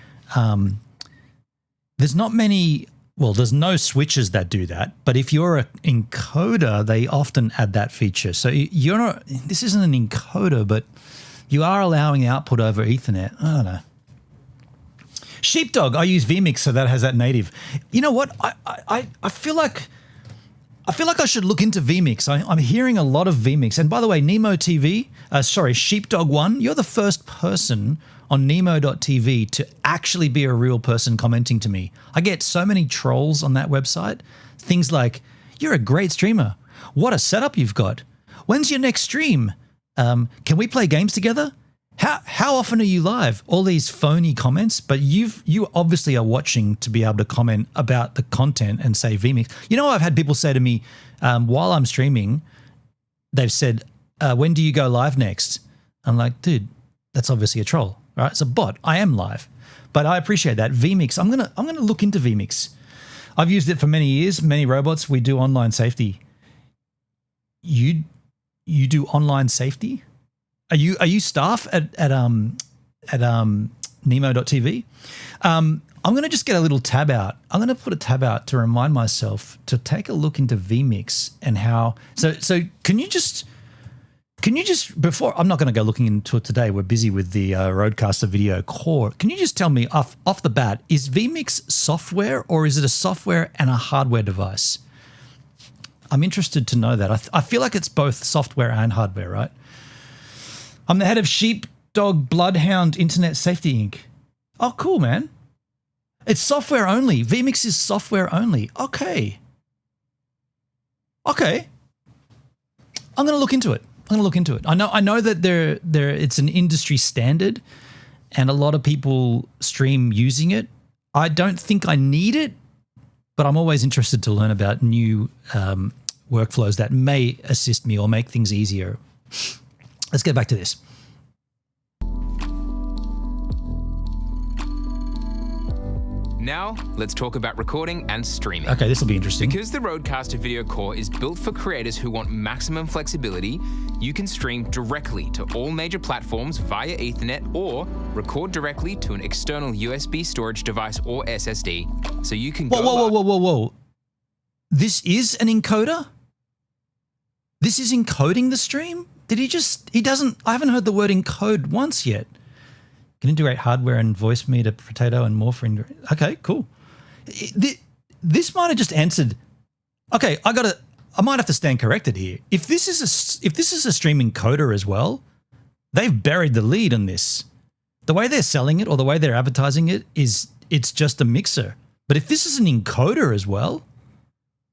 B: well, there's no switches that do that, but if you're an encoder, they often add that feature. So you're not, this isn't an encoder, but you are allowing output over Ethernet. I don't know. Sheepdog, I use vMix, so that has that native. You know what? I feel like I should look into vMix. I'm hearing a lot of vMix. And by the way, Nemo TV, Sheepdog1, you're the first person on Nemo.tv to actually be a real person commenting to me. I get so many trolls on that website. Things like, you're a great streamer. What a setup you've got. When's your next stream? Can we play games together? How often are you live? All these phony comments, but you obviously are watching to be able to comment about the content and say vMix. You know, I've had people say to me while I'm streaming, they've said, when do you go live next? I'm like, dude, that's obviously a troll, right? It's a bot. I am live, but I appreciate that. vMix, I'm gonna look into vMix. I've used it for many years, many robots. We do online safety. You do online safety? Are you staff at Nemo.tv? I'm going to just get a little tab out. I'm going to put a tab out to remind myself to take a look into vMix and how. So can you just before, I'm not going to go looking into it today. We're busy with the RØDECaster Video Core. Can you just tell me off the bat, is vMix software or is it a software and a hardware device? I'm interested to know that. I feel like it's both software and hardware, right? I'm the head of Sheepdog Bloodhound Internet Safety Inc. Oh, cool, man. It's software only. vMix is software only. Okay. I'm going to look into it. I know that it's an industry standard and a lot of people stream using it. I don't think I need it, but I'm always interested to learn about new workflows that may assist me or make things easier. Let's get back to this.
D: Now, let's talk about recording and streaming.
B: Okay, this will be interesting.
D: Because the RØDECaster Video Core is built for creators who want maximum flexibility, you can stream directly to all major platforms via Ethernet or record directly to an external USB storage device or SSD, so you can go
B: Whoa. This is an encoder? This is encoding the stream? I haven't heard the word encode once yet. Can integrate hardware and voice meter, potato, and more for okay, cool. This might have just answered. Okay, I might have to stand corrected here. If this is a stream encoder as well, they've buried the lead on this. The way they're selling it or the way they're advertising it is it's just a mixer. But if this is an encoder as well,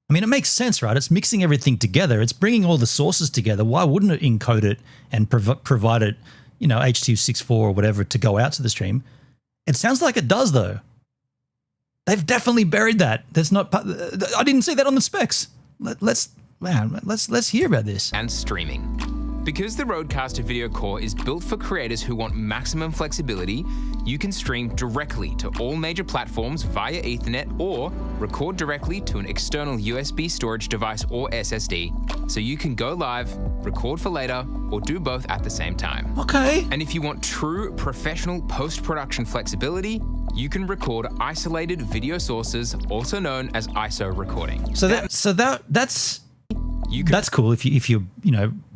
B: I mean, it makes sense, right? It's mixing everything together. It's bringing all the sources together. Why wouldn't it encode it and provide it, you know, H.264 or whatever to go out to the stream? It sounds like it does, though. They've definitely buried that. That's not. I didn't see that on the specs. Let's hear about this.
D: And streaming. Because the RØDECaster Video Core is built for creators who want maximum flexibility, you can stream directly to all major platforms via Ethernet or record directly to an external USB storage device or SSD, so you can go live, record for later, or do both at the same time.
B: Okay.
D: And if you want true professional post-production flexibility, you can record isolated video sources, also known as ISO recording.
B: That's cool if you're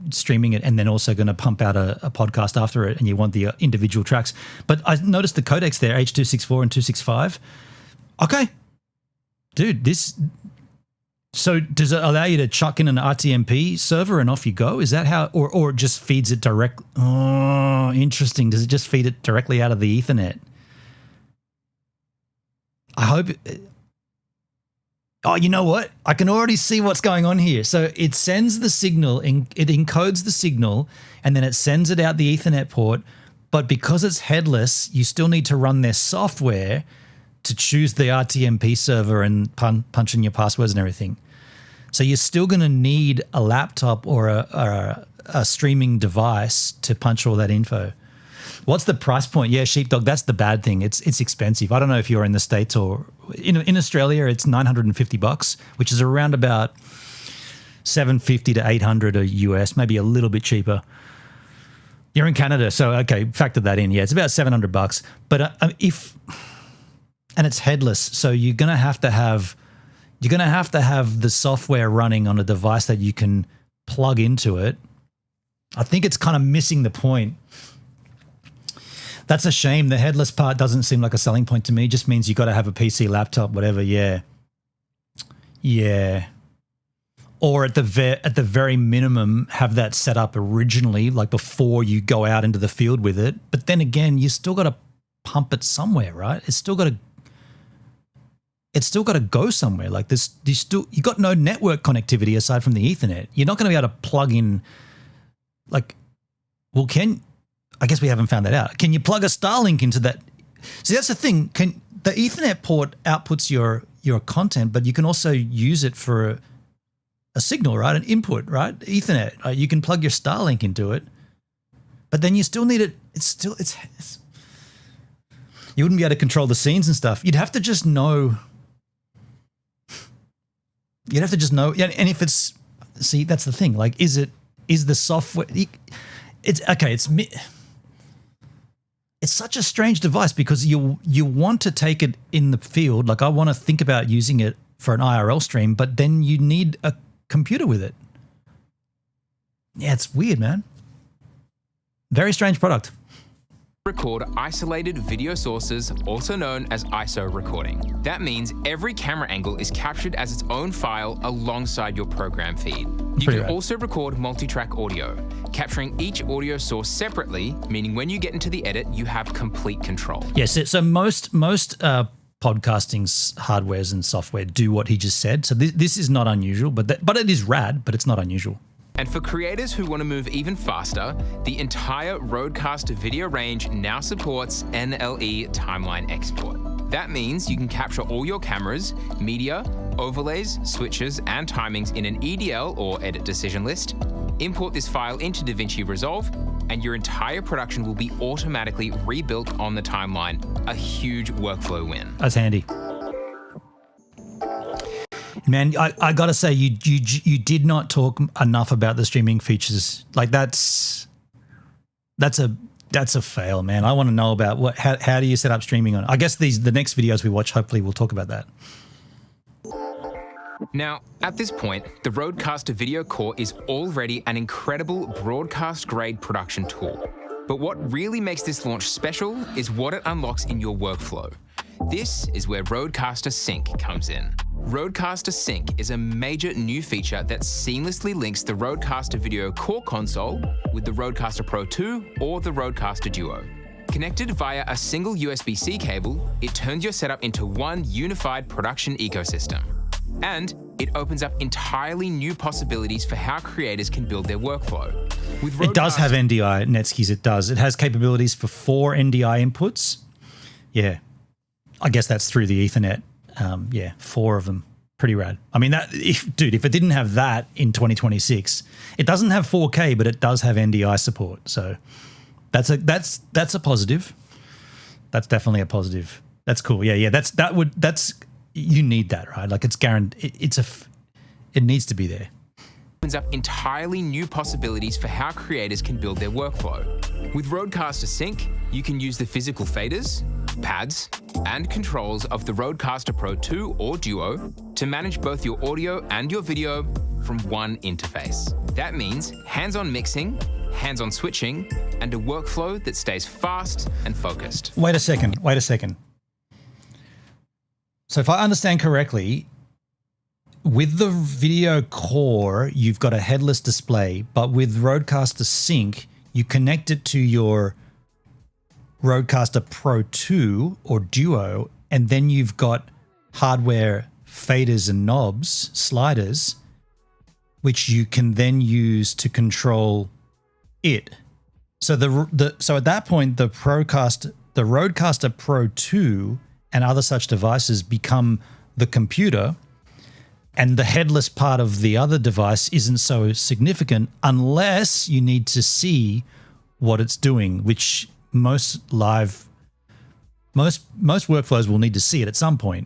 B: streaming it and then also going to pump out a podcast after it and you want the individual tracks. But I noticed the codecs there, H.264 and 265. Okay. Dude, so does it allow you to chuck in an RTMP server and off you go? Is that how, or it just feeds it direct? Oh, interesting. Does it just feed it directly out of the Ethernet? I hope. Oh, you know what? I can already see what's going on here. So it sends the signal, it encodes the signal, and then it sends it out the Ethernet port. But because it's headless, you still need to run their software to choose the RTMP server and punch in your passwords and everything. So you're still going to need a laptop or a streaming device to punch all that info. What's the price point? Yeah, Sheepdog, that's the bad thing. It's expensive. I don't know if you're in the States or in Australia, it's $950, which is around about $750 to $800 US, maybe a little bit cheaper. You're in Canada, so okay, factor that in. Yeah, it's about $700. But and it's headless, so you're gonna have to have the software running on a device that you can plug into it. I think it's kind of missing the point. That's a shame. The headless part doesn't seem like a selling point to me. It just means you got to have a PC, laptop, whatever. Yeah. Or at the very minimum, have that set up originally, like before you go out into the field with it. But then again, you still got to pump it somewhere, right? It's still got to go somewhere. Like this, you got no network connectivity aside from the Ethernet. You're not going to be able to plug in, I guess we haven't found that out. Can you plug a Starlink into that? See, that's the thing. The Ethernet port outputs your content, but you can also use it for a signal, right? An input, right? Ethernet. You can plug your Starlink into it, but then you still need it. You wouldn't be able to control the scenes and stuff. You'd have to just know. Yeah, and if it's, see, that's the thing. Like, is the software? It's okay. It's such a strange device because you want to take it in the field. Like I want to think about using it for an IRL stream, but then you need a computer with it. Yeah, it's weird, man. Very strange product.
D: Record isolated video sources, also known as ISO recording. That means every camera angle is captured as its own file alongside your program feed. You can also record multi-track audio, capturing each audio source separately, meaning when you get into the edit, you have complete control.
B: Yes, so most podcasting's hardwares and software do what he just said. So this is not unusual, but it is rad, but it's not unusual.
D: And for creators who want to move even faster, the entire RØDECaster video range now supports NLE timeline export. That means you can capture all your cameras, media, overlays, switches, and timings in an EDL or edit decision list, import this file into DaVinci Resolve, and your entire production will be automatically rebuilt on the timeline. A huge workflow win.
B: That's handy. Man, I gotta say, you did not talk enough about the streaming features. Like that's a fail, man. I want to know about how do you set up streaming on it? I guess the next videos we watch, hopefully we'll talk about that.
D: Now, at this point, the RØDECaster Video Core is already an incredible broadcast-grade production tool. But what really makes this launch special is what it unlocks in your workflow. This is where RØDECaster Sync comes in. RØDECaster Sync is a major new feature that seamlessly links the RØDECaster Video Core console with the RØDECaster Pro 2 or the RØDECaster Duo. Connected via a single USB-C cable, it turns your setup into one unified production ecosystem. And it opens up entirely new possibilities for how creators can build their workflow. With
B: It does have NDI, Netskis, it does. It has capabilities for 4 NDI inputs. Yeah. I guess that's through the Ethernet. Yeah, 4 of them. Pretty rad. I mean, if it didn't have that in 2026, it doesn't have 4K, but it does have NDI support. So that's a positive. That's definitely a positive. That's cool. Yeah. That's you need that, right? Like it's guaranteed. It needs to be there.
D: Opens up entirely new possibilities for how creators can build their workflow. With RØDECaster Sync, you can use the physical faders, pads, and controls of the RØDECaster Pro 2 or Duo to manage both your audio and your video from one interface. That means hands-on mixing, hands-on switching, and a workflow that stays fast and focused.
B: Wait a second. So if I understand correctly, with the video core, you've got a headless display, but with RØDECaster Sync, you connect it to your RØDECaster Pro 2 or Duo, and then you've got hardware faders and knobs, sliders, which you can then use to control it. So so at that point, the RØDECaster Pro 2 and other such devices become the computer, and the headless part of the other device isn't so significant unless you need to see what it's doing, which most workflows will need to see it at some point.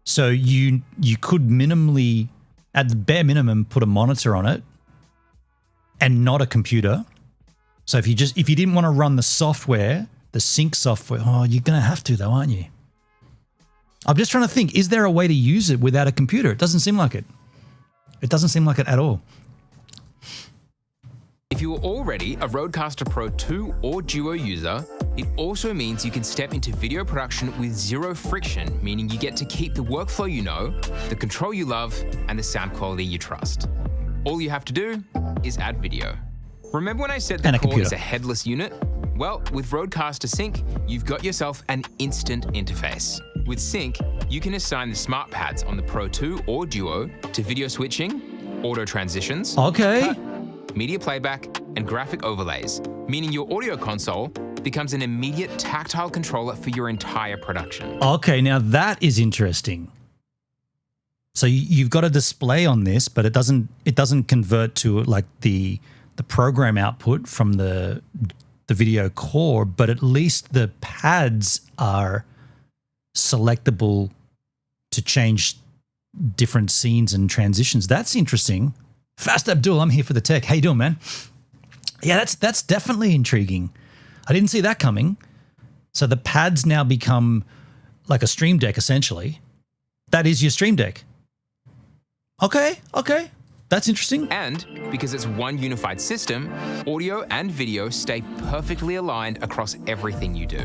B: So you could minimally, at the bare minimum, put a monitor on it and not a computer. So if you didn't want to run the software, the sync software, you're going to have to though, aren't you? I'm just trying to think, is there a way to use it without a computer? It doesn't seem like it. It doesn't seem like it at all.
D: If you are already a RØDECaster Pro 2 or Duo user, it also means you can step into video production with zero friction, meaning you get to keep the workflow you know, the control you love, and the sound quality you trust. All you have to do is add video. Remember when I said the core is a headless unit? Well, with RØDECaster Sync, you've got yourself an instant interface. With Sync, you can assign the smart pads on the Pro 2 or Duo to video switching, auto transitions, media playback, and graphic overlays, meaning your audio console becomes an immediate tactile controller for your entire production.
B: Okay, now that is interesting. So you've got a display on this, but it doesn't convert to like the program output from the video core, but at least the pads are selectable to change different scenes and transitions. That's interesting. Fast Abdul, I'm here for the tech. How you doing, man? Yeah, that's definitely intriguing. I didn't see that coming. So the pads now become like a Stream Deck, essentially. That is your Stream Deck. Okay. That's interesting.
D: And because it's one unified system, audio and video stay perfectly aligned across everything you do.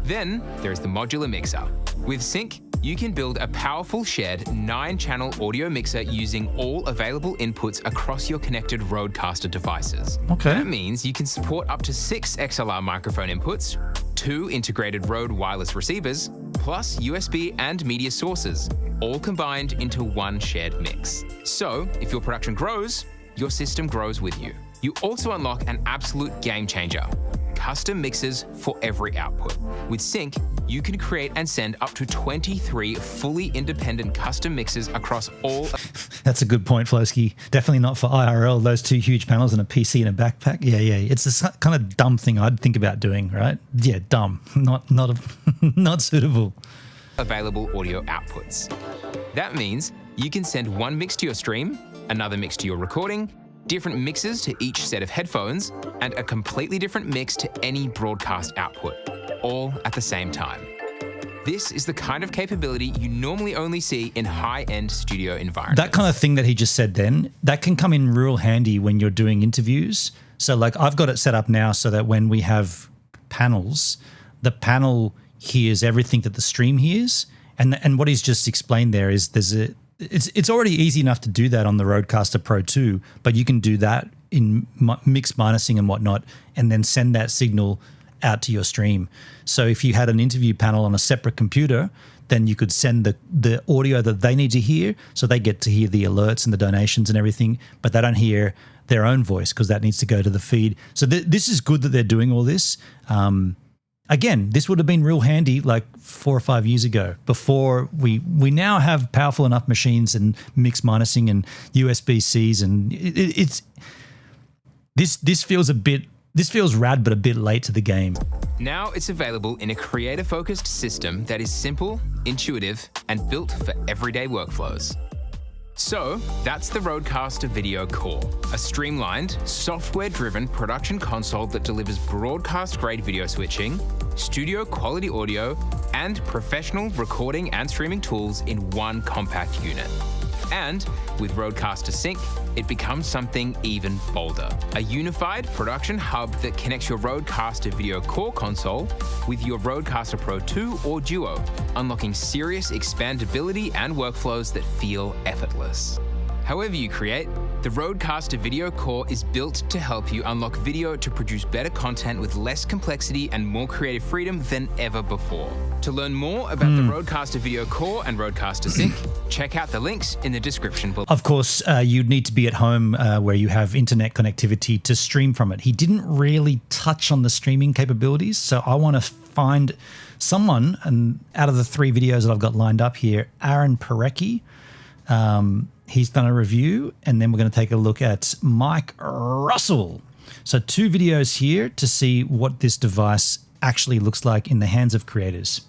D: Then there's the modular mixer. With Sync, you can build a powerful shared 9-channel audio mixer using all available inputs across your connected RØDECaster devices.
B: Okay.
D: That means you can support up to 6 XLR microphone inputs, 2 integrated Rode wireless receivers, plus USB and media sources, all combined into one shared mix. So if your production grows, your system grows with you. You also unlock an absolute game changer: custom mixes for every output. With Sync, you can create and send up to 23 fully independent custom mixes across all.
B: That's a good point, Flowski. Definitely not for IRL, those 2 huge panels and a PC and a backpack. Yeah. It's the kind of dumb thing I'd think about doing, right? Yeah, dumb. Not suitable.
D: Available audio outputs. That means you can send one mix to your stream, another mix to your recording, different mixes to each set of headphones, and a completely different mix to any broadcast output, all at the same time. This is the kind of capability you normally only see in high-end studio environments.
B: That kind of thing that he just said then, that can come in real handy when you're doing interviews. So like I've got it set up now so that when we have panels, the panel hears everything that the stream hears, And what he's just explained there is it's already easy enough to do that on the RØDECaster Pro 2, but you can do that in mix minusing and whatnot, and then send that signal out to your stream. So if you had an interview panel on a separate computer, then you could send the audio that they need to hear, so they get to hear the alerts and the donations and everything, but they don't hear their own voice because that needs to go to the feed. So this is good that they're doing all this. Again, this would have been real handy like 4 or 5 years ago, before we now have powerful enough machines and mix minusing and USB-Cs, and this feels rad, but a bit late to the game.
D: Now it's available in a creator-focused system that is simple, intuitive, and built for everyday workflows. So that's the RØDECaster Video Core, a streamlined, software-driven production console that delivers broadcast-grade video switching, studio-quality audio, and professional recording and streaming tools in one compact unit. And with RØDECaster Sync, it becomes something even bolder. A unified production hub that connects your RØDECaster Video Core console with your RØDECaster Pro 2 or Duo, unlocking serious expandability and workflows that feel effortless. However you create, the RØDECaster Video Core is built to help you unlock video to produce better content with less complexity and more creative freedom than ever before. To learn more about the RØDECaster Video Core and RØDECaster Sync, check out the links in the description below.
B: Of course, you'd need to be at home where you have internet connectivity to stream from it. He didn't really touch on the streaming capabilities, so I want to find someone, and out of the 3 videos that I've got lined up here, Aaron Parecki, he's done a review, and then we're going to take a look at Mike Russell. So 2 videos here to see what this device actually looks like in the hands of creators.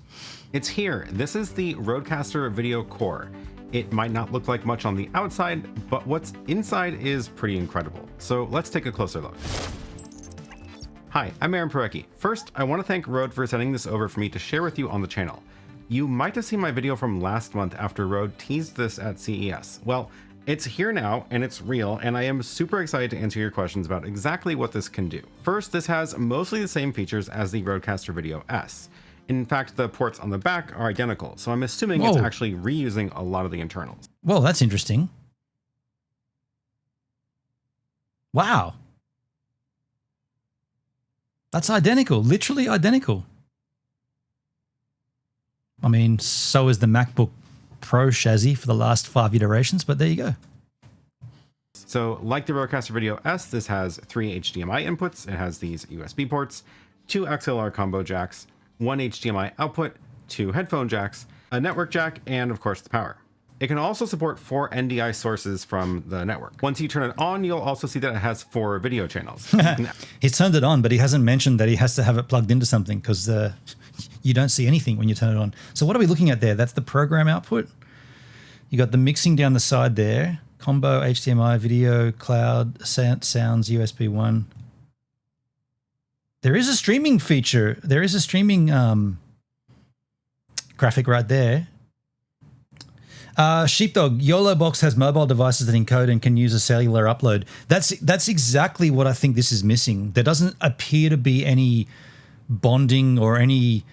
E: It's here. This is the RØDECaster Video Core. It might not look like much on the outside, but what's inside is pretty incredible. So let's take a closer look. Hi, I'm Aaron Parecki. First, I want to thank Rode for sending this over for me to share with you on the channel. You might have seen my video from last month after Rode teased this at CES. Well, it's here now and it's real, and I am super excited to answer your questions about exactly what this can do. First, this has mostly the same features as the RØDECaster Video S. In fact, the ports on the back are identical, so I'm assuming it's actually reusing a lot of the internals.
B: Well, that's interesting. Wow. That's identical, literally identical. I mean, so is the MacBook Pro chassis for the last 5 iterations, but there you go.
E: So like the RØDECaster Video S, this has 3 HDMI inputs. It has these USB ports, 2 XLR combo jacks, 1 HDMI output, 2 headphone jacks, a network jack, and of course the power. It can also support 4 NDI sources from the network. Once you turn it on, you'll also see that it has 4 video channels.
B: He's turned it on, but he hasn't mentioned that he has to have it plugged into something, because you don't see anything when you turn it on. So what are we looking at there? That's the program output. You got the mixing down the side there. Combo, HDMI, video, cloud, sounds, USB 1. There is a streaming feature. There is a streaming graphic right there. Sheepdog, YOLO Box has mobile devices that encode and can use a cellular upload. That's exactly what I think this is missing. There doesn't appear to be any bonding or any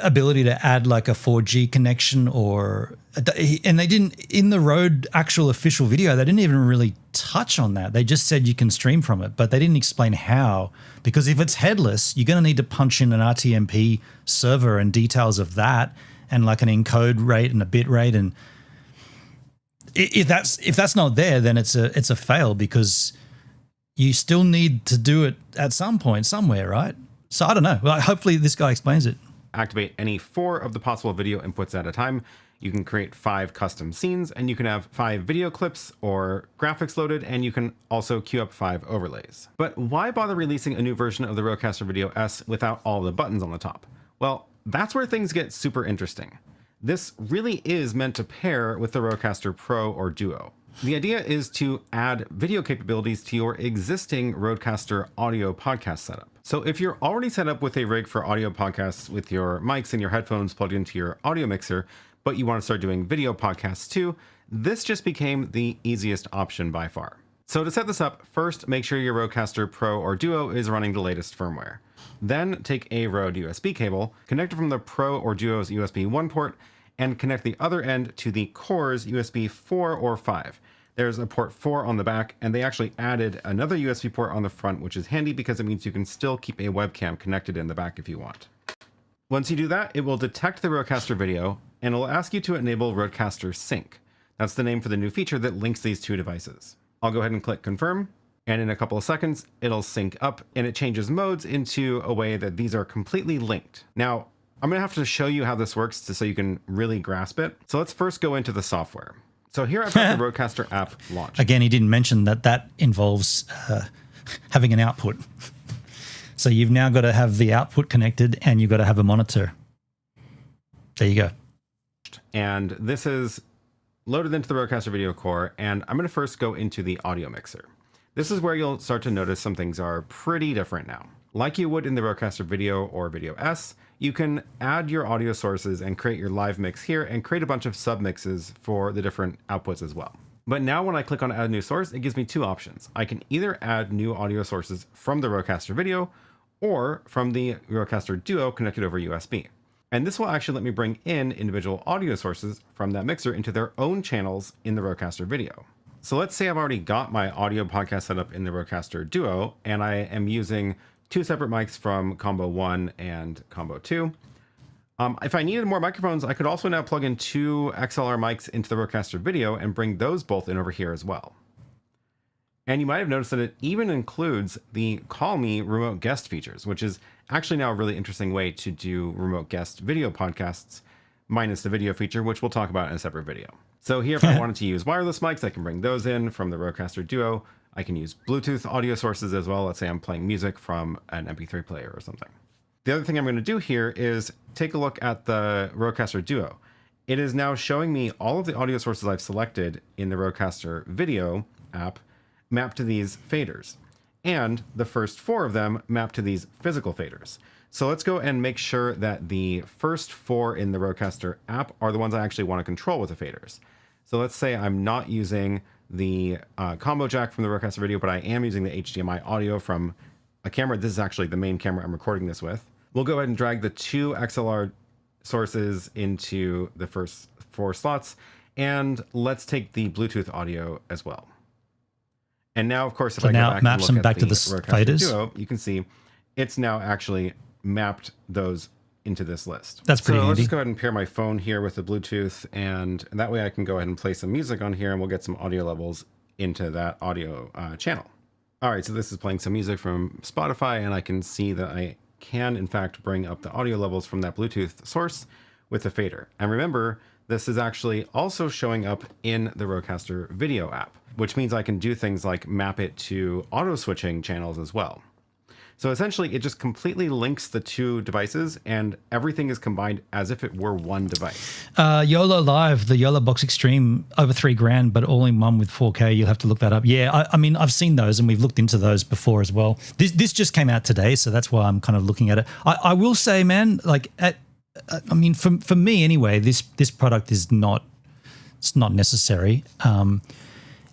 B: ability to add like a 4G connection, and they didn't, in the Rode actual official video, they didn't even really touch on that. They just said you can stream from it, but they didn't explain how, because if it's headless, you're going to need to punch in an RTMP server and details of that, and like an encode rate and a bit rate. And if that's not there, then it's a fail, because you still need to do it at some point somewhere, right? So I don't know. Well, hopefully this guy explains it.
E: Activate any 4 of the possible video inputs at a time. You can create 5 custom scenes, and you can have 5 video clips or graphics loaded, and you can also queue up 5 overlays. But why bother releasing a new version of the RØDECaster Video S without all the buttons on the top? Well, that's where things get super interesting. This really is meant to pair with the RØDECaster Pro or Duo. The idea is to add video capabilities to your existing RØDECaster audio podcast setup. So if you're already set up with a rig for audio podcasts with your mics and your headphones plugged into your audio mixer, but you want to start doing video podcasts too, this just became the easiest option by far. So to set this up, first make sure your RØDECaster Pro or Duo is running the latest firmware. Then take a Rode USB cable, connect it from the Pro or Duo's USB 1 port, and connect the other end to the core's USB 4 or 5. There's a port 4 on the back, and they actually added another USB port on the front, which is handy because it means you can still keep a webcam connected in the back if you want. Once you do that, it will detect the RØDECaster video, and it'll ask you to enable RØDECaster Sync. That's the name for the new feature that links these two devices. I'll go ahead and click confirm, and in a couple of seconds, it'll sync up, and it changes modes into a way that these are completely linked. Now, I'm gonna have to show you how this works so you can really grasp it. So let's first go into the software. So here I've got the RØDECaster app launched.
B: Again, he didn't mention that involves having an output. So you've now got to have the output connected and you've got to have a monitor. There you go.
E: And this is loaded into the RØDECaster Video Core, and I'm going to first go into the audio mixer. This is where you'll start to notice some things are pretty different now. Like you would in the RØDECaster Video or Video S, you can add your audio sources and create your live mix here and create a bunch of submixes for the different outputs as well. But now when I click on add new source, it gives me two options. I can either add new audio sources from the RØDECaster Video or from the RØDECaster Duo connected over USB. And this will actually let me bring in individual audio sources from that mixer into their own channels in the RØDECaster Video. So let's say I've already got my audio podcast set up in the RØDECaster Duo, and I am using two separate mics from Combo 1 and Combo 2. If I needed more microphones, I could also now plug in two XLR mics into the RØDECaster Video and bring those both in over here as well. And you might have noticed that it even includes the Call Me remote guest features, which is actually now a really interesting way to do remote guest video podcasts, minus the video feature, which we'll talk about in a separate video. So here, if I wanted to use wireless mics, I can bring those in from the RØDECaster Duo. I can use Bluetooth audio sources as well. Let's say I'm playing music from an MP3 player or something. The other thing I'm going to do here is take a look at the RØDECaster Duo. It is now showing me all of the audio sources I've selected in the RØDECaster Video app mapped to these faders. And the first four of them map to these physical faders. So let's go and make sure that the first four in the RØDECaster app are the ones I actually want to control with the faders. So let's say I'm not using the combo jack from the RØDECaster Video, but I am using the HDMI audio from a camera. This is actually the main camera I'm recording this with. We'll go ahead and drag the two XLR sources into the first four slots, and let's take the Bluetooth audio as well. And now, of course, if I go back and look at the RØDECaster Duo, you can see it's now actually mapped those into this list.
B: That's pretty handy.
E: Let's just go ahead and pair my phone here with the Bluetooth, and that way I can go ahead and play some music on here, and we'll get some audio levels into that audio channel. All right, so this is playing some music from Spotify, and I can see that I can, in fact, bring up the audio levels from that Bluetooth source with a fader. And remember, this is actually also showing up in the RØDECaster Video app, which means I can do things like map it to auto switching channels as well. So essentially, it just completely links the two devices, and everything is combined as if it were one device.
B: YOLO Live, the YOLO Box Extreme, over $3,000, but all in one with 4K. You'll have to look that up. Yeah, I mean, I've seen those, and we've looked into those before as well. This just came out today, so that's why I'm kind of looking at it. I will say, man, like, I mean, for me anyway, this product is not necessary.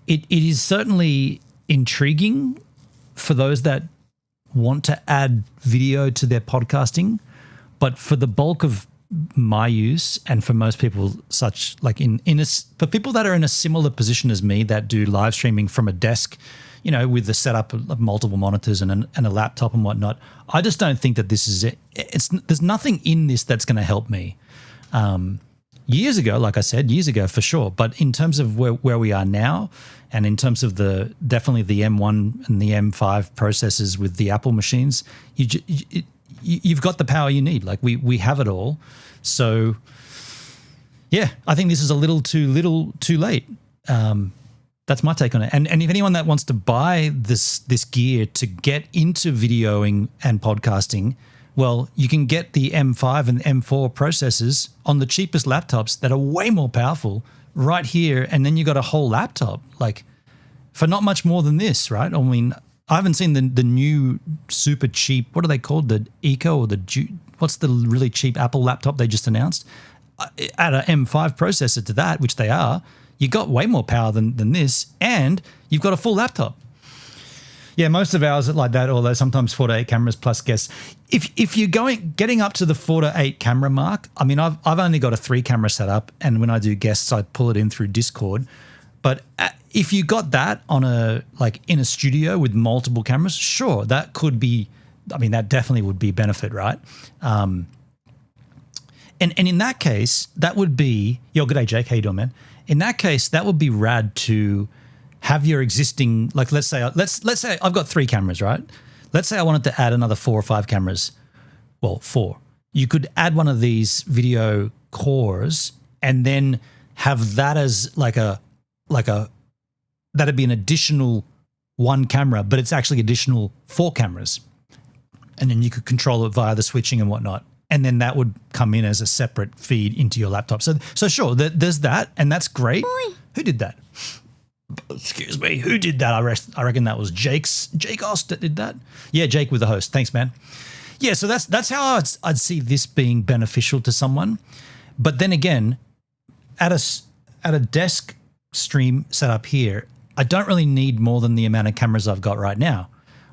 B: It is certainly intriguing for those that want to add video to their podcasting, but for the bulk of my use and for most people, such like for people that are in a similar position as me that do live streaming from a desk, you know, with the setup of multiple monitors and a laptop and whatnot, I just don't think that this is it. There's nothing in this that's going to help me. Years ago, like I said, years ago for sure. But in terms of where we are now, and in terms of definitely the M1 and the M5 processors with the Apple machines, you've got the power you need. Like we have it all. So yeah, I think this is a little too late. That's my take on it. And if anyone that wants to buy this gear to get into videoing and podcasting, well, you can get the M5 and M4 processors on the cheapest laptops that are way more powerful right here, and then you got a whole laptop, like, for not much more than this, right? I mean, I haven't seen the new super cheap, what are they called? The Eco or what's the really cheap Apple laptop they just announced? Add an M5 processor to that, which they are, you got way more power than this, and you've got a full laptop. Yeah, most of ours are like that, although sometimes 4 to 8 cameras plus guests. If you're getting up to the 4 to 8 camera mark, I mean, I've only got a 3 camera setup, and when I do guests, I pull it in through Discord. But if you got that on in a studio with multiple cameras, sure, that could be, I mean, that definitely would be benefit, right? And in that case, that would be, yo, g'day, Jake, how you doing, man? In that case, that would be rad to have your existing, like, let's say I've got 3 cameras, right? Let's say I wanted to add another 4 or 5 cameras. Well, 4. You could add one of these video cores and then have that as that'd be an additional 1 camera, but it's actually additional 4 cameras. And then you could control it via the switching and whatnot. And then that would come in as a separate feed into your laptop. So sure, there's that, and that's great. Boy. Who did that? Excuse me, who did that? I reckon that was Jake Ost that did that. Yeah, Jake with the host. Thanks, man. Yeah, so that's how I'd see this being beneficial to someone. But then again, at a desk stream setup here, I don't really need more than the amount of cameras I've got right now.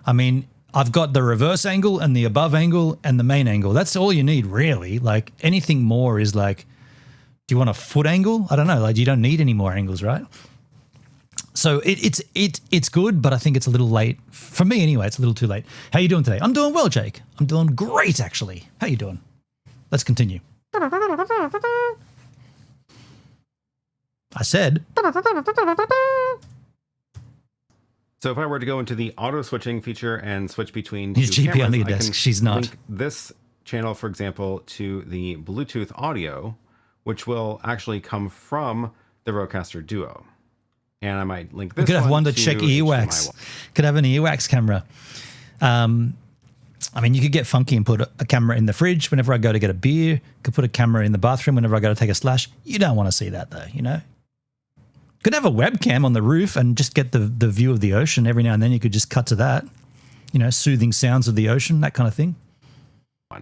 B: I mean, I've got the reverse angle and the above angle and the main angle. That's all you need, really. Like, anything more is like, do you want a foot angle? I don't know. Like, you don't need any more angles, right? So it's good, but I think it's a little late. For me anyway, it's a little too late. How you doing today? I'm doing well, Jake. I'm doing great, actually. How you doing? Let's continue. I said.
E: So if I were to go into the auto switching feature and switch between
B: He's
E: two
B: GP
E: cameras,
B: on the
E: I
B: desk.
E: can
B: She's not.
E: link this channel, for example, to the Bluetooth audio, which will actually come from the RØDECaster Duo. And I might link this.
B: We could have one to check earwax. Could have an earwax camera. I mean, you could get funky and put a camera in the fridge whenever I go to get a beer. Could put a camera in the bathroom whenever I go to take a slash. You don't want to see that, though, you know? Could have a webcam on the roof and just get the view of the ocean. Every now and then you could just cut to that. You know, soothing sounds of the ocean, that kind of thing.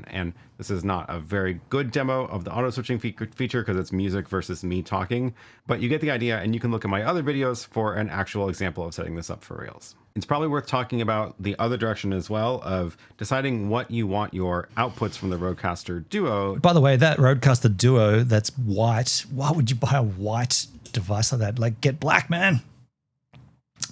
E: And this is not a very good demo of the auto switching feature because it's music versus me talking, but you get the idea, and you can look at my other videos for an actual example of setting this up for reals. It's probably worth talking about the other direction as well, of deciding what you want your outputs from the RØDECaster Duo.
B: By the way, that RØDECaster Duo that's white, why would you buy a white device like that? Like, get black, man.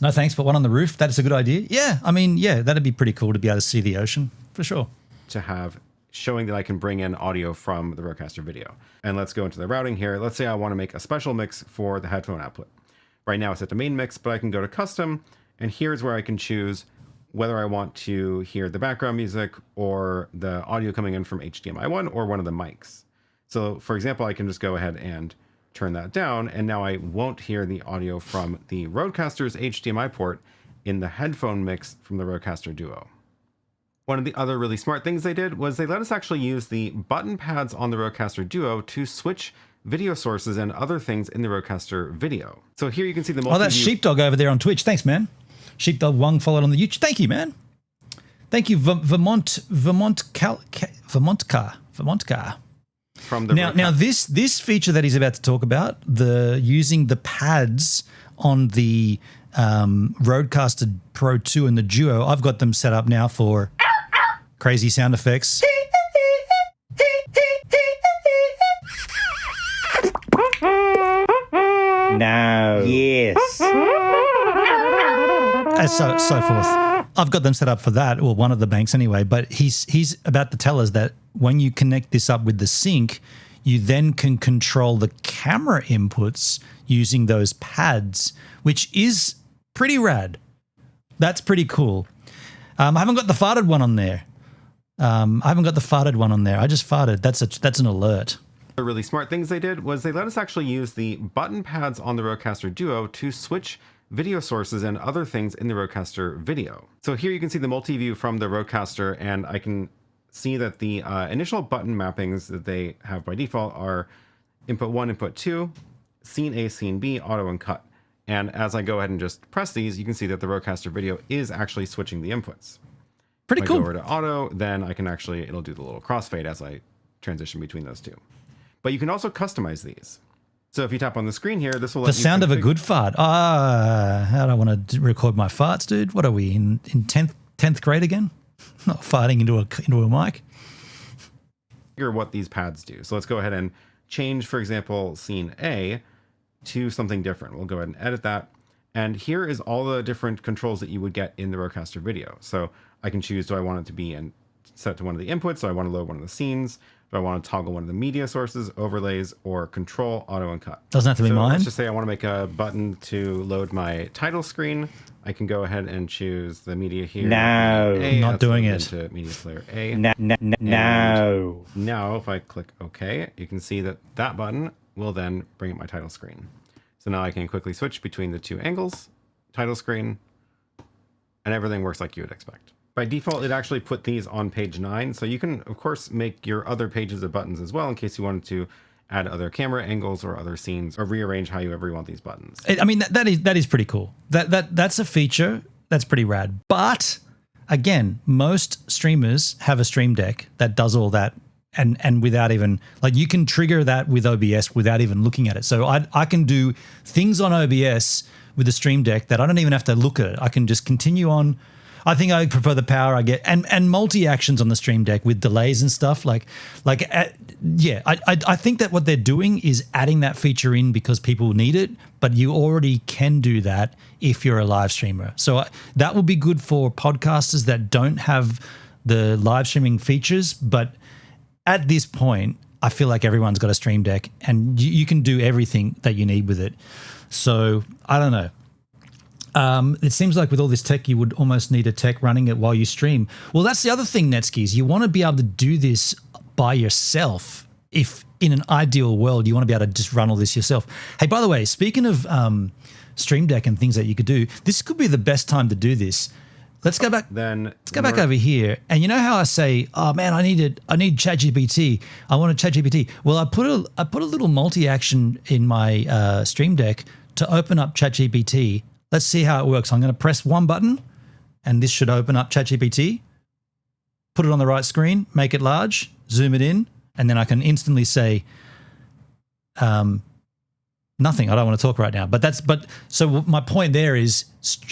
B: No thanks, but one on the roof, that is a good idea. Yeah, I mean, yeah, that'd be pretty cool to be able to see the ocean, for sure.
E: To have showing that I can bring in audio from the RØDECaster video. And let's go into the routing here. Let's say I want to make a special mix for the headphone output. Right now it's at the main mix, but I can go to custom, and here's where I can choose whether I want to hear the background music or the audio coming in from HDMI 1 or one of the mics. So for example, I can just go ahead and turn that down, and now I won't hear the audio from the RØDECaster's HDMI port in the headphone mix from the RØDECaster Duo. One of the other really smart things they did was they let us actually use the button pads on the RØDECaster Duo to switch video sources and other things in the RØDECaster video. So here you can see the multi-view.
B: Oh, that's Sheepdog over there on Twitch. Thanks, man. Sheepdog Wang followed on the YouTube. Thank you, man. Thank you, Vermontcar.
E: From the
B: now this feature that he's about to talk about, the using the pads on the RØDECaster Pro 2 and the Duo, I've got them set up now for crazy sound effects.
C: No. Yes.
B: And so forth. I've got them set up for that, or one of the banks anyway, but he's about to tell us that when you connect this up with the sync, you then can control the camera inputs using those pads, which is pretty rad. That's pretty cool. I haven't got the farted one on there. I just farted. That's an alert.
E: The really smart things they did was they let us actually use the button pads on the RØDECaster Duo to switch video sources and other things in the RØDECaster video. So here you can see the multi-view from the RØDECaster, and I can see that the initial button mappings that they have by default are input 1, input 2, scene A, scene B, auto, and cut. And as I go ahead and just press these, you can see that the RØDECaster video is actually switching the inputs.
B: Pretty cool.
E: If I go over to auto, then I can actually, it'll do the little crossfade as I transition between those two. But you can also customize these. So if you tap on the screen here, this will let
B: The
E: you
B: sound of a
E: config-
B: good fart. How do I want to record my farts, dude? What are we in 10th grade again? Not farting into a mic.
E: Figure what these pads do. So let's go ahead and change, for example, scene A to something different. We'll go ahead and edit that. And here is all the different controls that you would get in the RØDECaster video. So I can choose, do I want it to be set to one of the inputs? Do I want to load one of the scenes? Do I want to toggle one of the media sources, overlays, or control, auto, and cut?
B: Doesn't have to be mine.
E: Let's just say I want to make a button to load my title screen. I can go ahead and choose the media here.
F: No,
B: not doing it.
E: Into media player A.
F: No.
E: Now, if I click OK, you can see that that button will then bring up my title screen. So now I can quickly switch between the two angles, title screen, and everything works like you would expect. By default, it actually put these on page 9. So you can, of course, make your other pages of buttons as well in case you wanted to add other camera angles or other scenes or rearrange however you want these buttons.
B: I mean, that is pretty cool. That's a feature that's pretty rad. But again, most streamers have a Stream Deck that does all that and without even, like, you can trigger that with OBS without even looking at it. So I can do things on OBS with the Stream Deck that I don't even have to look at it. I can just continue on. I think I prefer the power I get and multi-actions on the Stream Deck with delays and stuff. I think that what they're doing is adding that feature in because people need it, but you already can do that if you're a live streamer. So that will be good for podcasters that don't have the live streaming features. But at this point, I feel like everyone's got a Stream Deck and you can do everything that you need with it. So I don't know. It seems like with all this tech, you would almost need a tech running it while you stream. Well, that's the other thing, Netskis. You want to be able to do this by yourself. If in an ideal world, you want to be able to just run all this yourself. Hey, by the way, speaking of Stream Deck and things that you could do, this could be the best time to do this. Let's go back. Let's go back over here. And you know how I say, oh man, I need ChatGPT. I want a ChatGPT. Well, I put a little multi-action in my Stream Deck to open up ChatGPT. Let's see how it works. I'm going to press one button and this should open up ChatGPT, put it on the right screen, make it large, zoom it in, and then I can instantly say nothing. I don't want to talk right now. So my point there is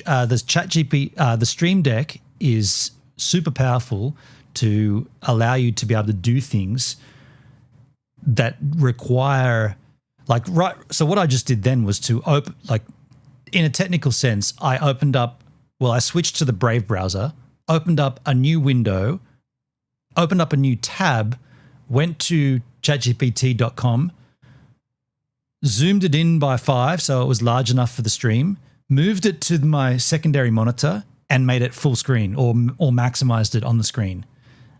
B: the Stream Deck is super powerful to allow you to be able to do things that require so what I just did then was to in a technical sense, I switched to the Brave browser, opened up a new window, opened up a new tab, went to chatgpt.com, zoomed it in by 5 so it was large enough for the stream, moved it to my secondary monitor and made it full screen or maximized it on the screen.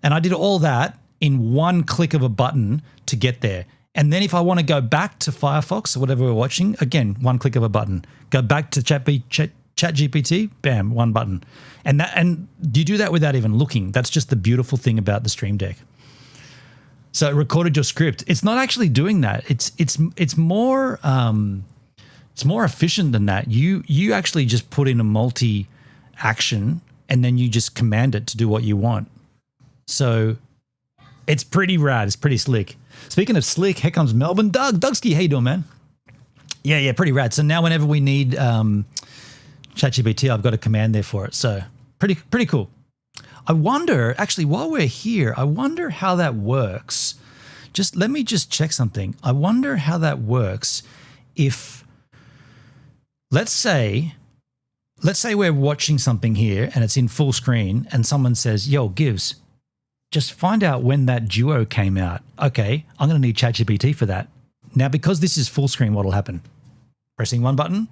B: And I did all that in one click of a button to get there. And then if I want to go back to Firefox or whatever we're watching, again, one click of a button. Go back to ChatGPT, bam, one button. And you do that without even looking. That's just the beautiful thing about the Stream Deck. So it recorded your script. It's not actually doing that. It's more efficient than that. You actually just put in a multi-action and then you just command it to do what you want. So it's pretty rad. It's pretty slick. Speaking of slick, here comes Melbourne. Dougski, how you doing, man? Yeah, pretty rad. So now whenever we need ChatGPT, I've got a command there for it. So pretty cool. I wonder, actually, while we're here, I wonder how that works. Let me check something. I wonder how that works if, let's say we're watching something here and it's in full screen and someone says, yo, Gives, just find out when that duo came out. Okay, I'm going to need ChatGPT for that. Now, because this is full screen, what will happen? Pressing one button,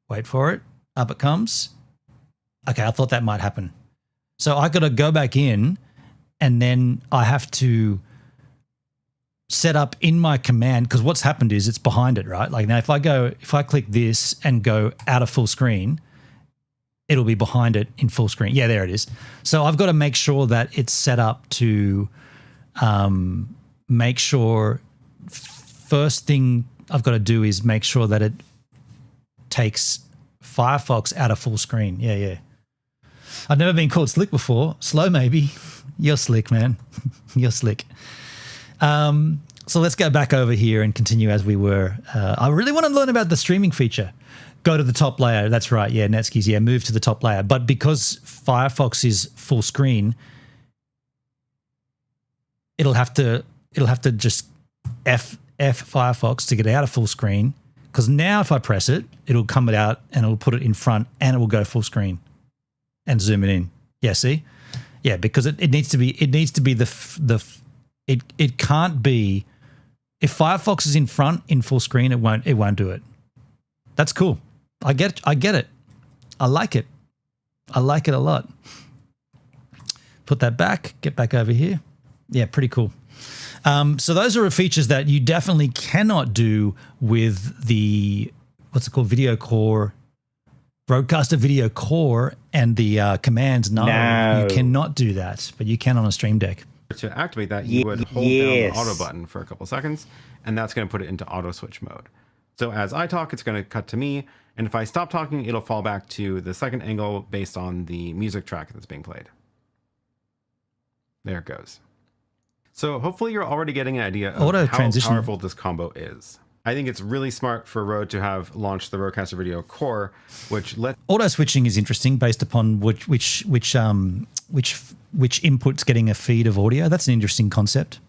B: wait for it, up it comes. Okay, I thought that might happen. So I got to go back in and then I have to set up in my command, because what's happened is it's behind it, right? Like now if I click this and go out of full screen, it'll be behind it in full screen. Yeah, there it is. So I've got to make sure that it's set up to make sure, first thing I've got to do is make sure that it takes Firefox out of full screen. Yeah. I've never been called slick before. Slow maybe. You're slick, man. You're slick. So let's go back over here and continue as we were. I really want to learn about the streaming feature. Go to the top layer. That's right. Yeah, Netskis. Yeah, move to the top layer. But because Firefox is full screen, it'll have to just F Firefox to get out of full screen. Because now if I press it, it'll come out and it'll put it in front and it will go full screen and zoom it in. Yeah, see? Yeah, because it needs to be it can't be, if Firefox is in front in full screen, it won't do it. That's cool. I get it. I like it. I like it a lot. Put that back, get back over here. Yeah, pretty cool. So those are features that you definitely cannot do with the, what's it called, Video Core, RØDECaster Video Core, and the commands. No, you cannot do that, but you can on a Stream Deck.
E: To activate that, you would hold down the auto button for a couple seconds, and that's going to put it into auto switch mode. So as I talk, it's going to cut to me, and if I stop talking, it'll fall back to the second angle based on the music track that's being played. There it goes. So hopefully you're already getting an idea of how powerful this combo is. I think it's really smart for Rode to have launched the RØDECaster Video Core, which lets
B: auto switching is interesting based upon which input's getting a feed of audio. That's an interesting concept.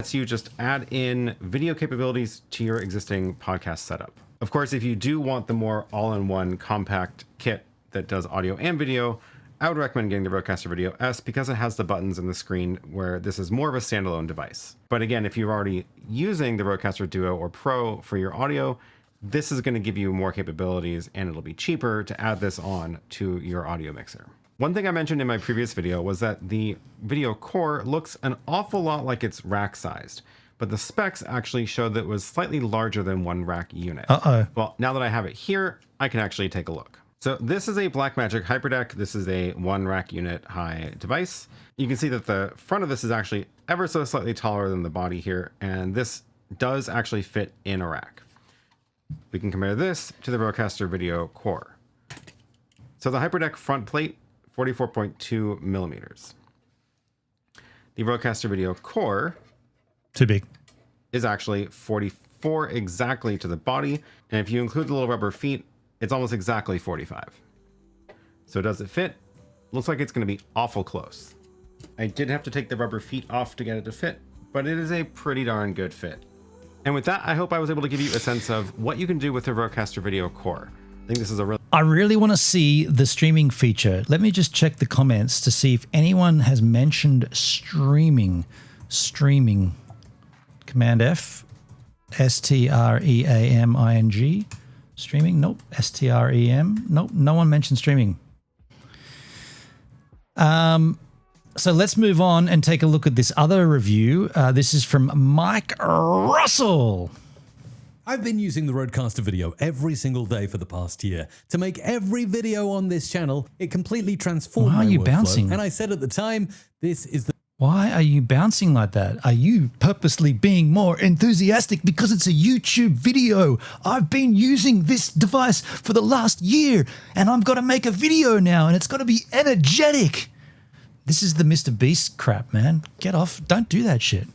E: Lets you just add in video capabilities to your existing podcast setup. Of course, if you do want the more all-in-one compact kit that does audio and video, I would recommend getting the RØDECaster Video S because it has the buttons in the screen where this is more of a standalone device. But again, if you're already using the RØDECaster Duo or Pro for your audio, this is going to give you more capabilities and it'll be cheaper to add this on to your audio mixer. One thing I mentioned in my previous video was that the Video Core looks an awful lot like it's rack sized, but the specs actually showed that it was slightly larger than one rack unit. Well, now that I have it here, I can actually take a look. So this is a Blackmagic HyperDeck. This is a 1 rack unit high device. You can see that the front of this is actually ever so slightly taller than the body here, and this does actually fit in a rack. We can compare this to the RØDECaster Video Core. So the HyperDeck front plate, 44.2 millimeters. The RØDECaster Video Core,
B: too big,
E: is actually 44 exactly to the body, and if you include the little rubber feet, it's almost exactly 45. So does it fit? Looks like it's going to be awful close. I did have to take the rubber feet off to get it to fit, but it is a pretty darn good fit. And with that, I hope I was able to give you a sense of what you can do with the RØDECaster Video Core. I think this is a really...
B: I really want to see the streaming feature. Let me just check the comments to see if anyone has mentioned streaming. Streaming. Command F. S-T-R-E-A-M-I-N-G. Streaming? Nope. S-T-R-E-M? Nope. No one mentioned streaming. So let's move on and take a look at this other review. This is from Mike Russell.
G: I've been using the RØDECaster Video every single day for the past year. To make every video on this channel, it completely transformed my workflow. Bouncing? And I said at the time, this is the...
B: Why are you bouncing like that? Are you purposely being more enthusiastic because it's a YouTube video? I've been using this device for the last year and I've got to make a video now and it's got to be energetic. This is the Mr. Beast crap, man. Get off. Don't do that shit.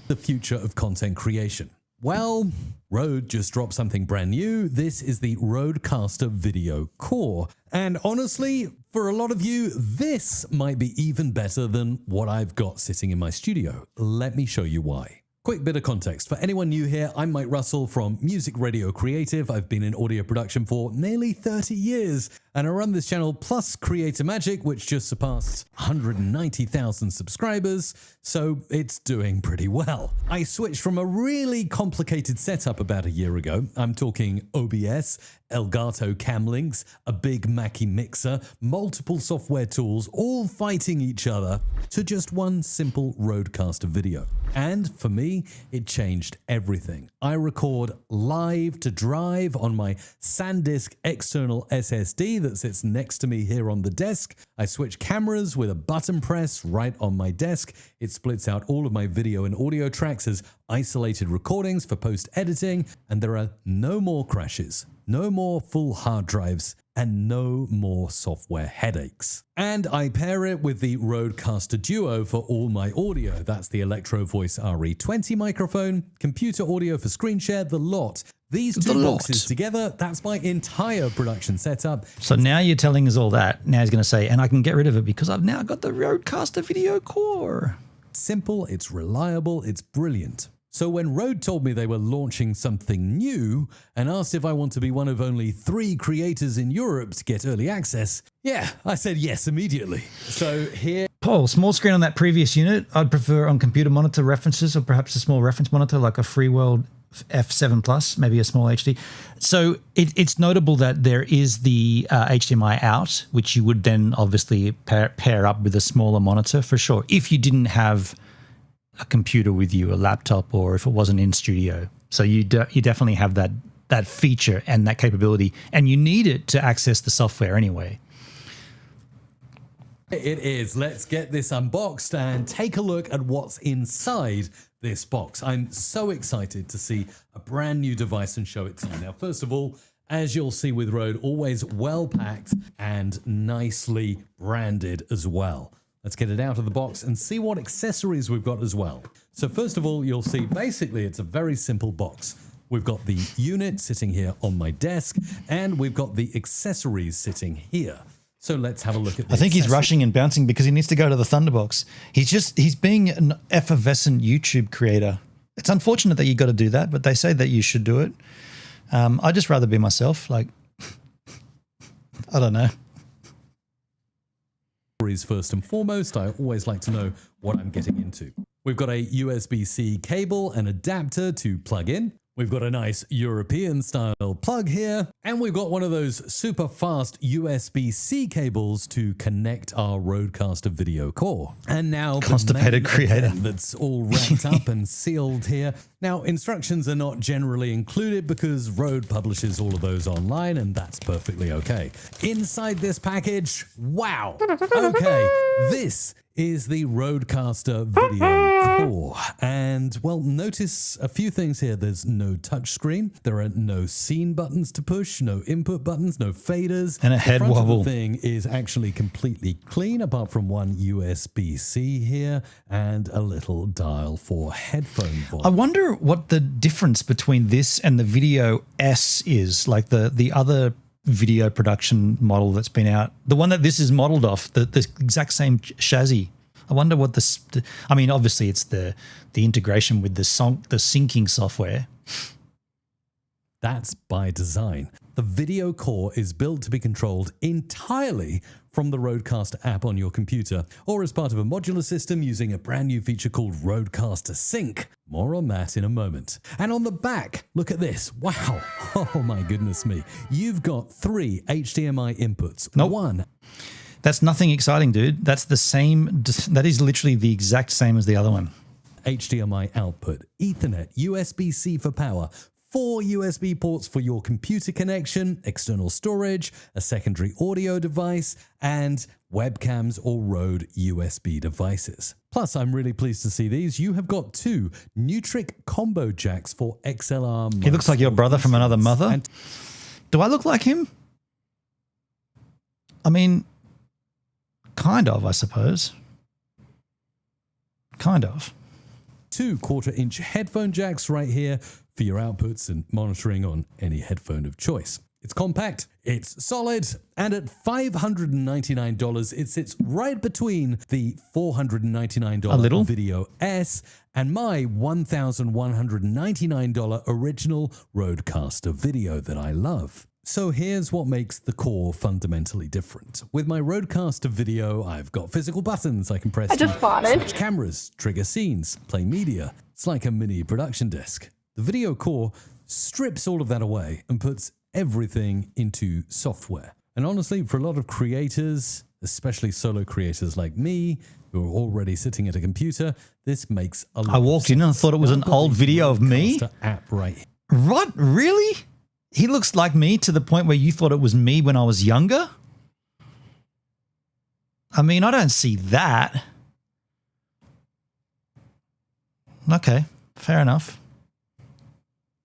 G: The future of content creation. Well, Rode just dropped something brand new. This is the RØDECaster Video Core. And honestly, for a lot of you, this might be even better than what I've got sitting in my studio. Let me show you why. Quick bit of context. For anyone new here, I'm Mike Russell from Music Radio Creative. I've been in audio production for nearly 30 years, and I run this channel plus Creator Magic, which just surpassed 190,000 subscribers, so it's doing pretty well. I switched from a really complicated setup about a year ago. I'm talking OBS, Elgato cam links, a big Mackie mixer, multiple software tools, all fighting each other, to just one simple RØDECaster video. And for me, it changed everything. I record live to drive on my SanDisk external SSD that sits next to me here on the desk. I switch cameras with a button press right on my desk. It splits out all of my video and audio tracks as isolated recordings for post-editing, and there are no more crashes. No more full hard drives and no more software headaches. And I pair it with the RØDECaster Duo for all my audio. That's the Electro Voice RE20 microphone, computer audio for screen share, the lot. These two boxes together, that's my entire production setup.
B: So now you're telling us all that. Now he's going to say, and I can get rid of it because I've now got the RØDECaster Video Core.
G: Simple, it's reliable, it's brilliant. So when Rode told me they were launching something new and asked if I want to be one of only 3 creators in Europe to get early access, yeah, I said yes immediately. So here...
B: Paul, small screen on that previous unit. I'd prefer on computer monitor references or perhaps a small reference monitor like a Freeworld F7 Plus, maybe a small HD. So it's notable that there is the HDMI out, which you would then obviously pair up with a smaller monitor for sure, if you didn't have a computer with you, a laptop, or if it wasn't in studio. So you definitely have that feature and that capability, and you need it to access the software anyway.
G: It is. Let's get this unboxed and take a look at what's inside this box. I'm so excited to see a brand new device and show it to you. Now, first of all, as you'll see with Rode, always well packed and nicely branded as well. Let's get it out of the box and see what accessories we've got as well. So first of all, you'll see basically it's a very simple box. We've got the unit sitting here on my desk, and we've got the accessories sitting here. So let's have a look at this.
B: I think he's rushing and bouncing because he needs to go to the Thunderbox. He's being an effervescent YouTube creator. It's unfortunate that you got to do that, but they say that you should do it. I'd just rather be myself. Like, I don't know.
G: First and foremost, I always like to know what I'm getting into. We've got a USB-C cable and adapter to plug in. We've got a nice European style plug here, and we've got one of those super fast USB-C cables to connect our RØDECaster Video Core. And now
B: constipated creator
G: that's all wrapped up and sealed here. Now, instructions are not generally included because Rode publishes all of those online, and that's perfectly okay. Inside this package, wow. Okay, this is the RØDECaster Video Core. And, well, notice a few things here. There's no touchscreen. There are no scene buttons to push, no input buttons, no faders.
B: And a head wobble.
G: The thing is actually completely clean, apart from one USB-C here and a little dial for headphone volume.
B: I wonder what the difference between this and the Video S is, like the other video production model that's been out, the one that this is modeled off, the exact same chassis. I wonder what this, I mean, obviously it's the integration with the syncing software.
G: That's by design. The Video Core is built to be controlled entirely from the RØDECaster app on your computer, or as part of a modular system using a brand new feature called RØDECaster Sync. More on that in a moment. And on the back, look at this. Wow. Oh my goodness me. You've got 3 HDMI inputs.
B: Nope.
G: One.
B: That's nothing exciting, dude. That's the same. That is literally the exact same as the other one.
G: HDMI output, Ethernet, USB-C for power, 4 USB ports for your computer connection, external storage, a secondary audio device, and webcams or Rode USB devices. Plus, I'm really pleased to see these. You have got 2 Nutric combo jacks for XLR.
B: He looks like your brother from another mother. Do I look like him? I mean, kind of, I suppose. Kind of.
G: 2 1/4-inch headphone jacks right here for your outputs and monitoring on any headphone of choice. It's compact, it's solid, and at $599, it sits right between the $499 Video S and my $1,199 original RØDECaster Video that I love. So here's what makes the Core fundamentally different. With my RØDECaster Video, I've got physical buttons I can press to switch cameras, trigger scenes, play media. It's like a mini production desk. The Video Core strips all of that away and puts everything into software. And honestly, for a lot of creators, especially solo creators like me, who are already sitting at a computer, this makes a lot
B: I walked in and I thought it was an old video of me.
G: App right here.
B: What? Really? He looks like me to the point where you thought it was me when I was younger? I mean, I don't see that. Okay, fair enough.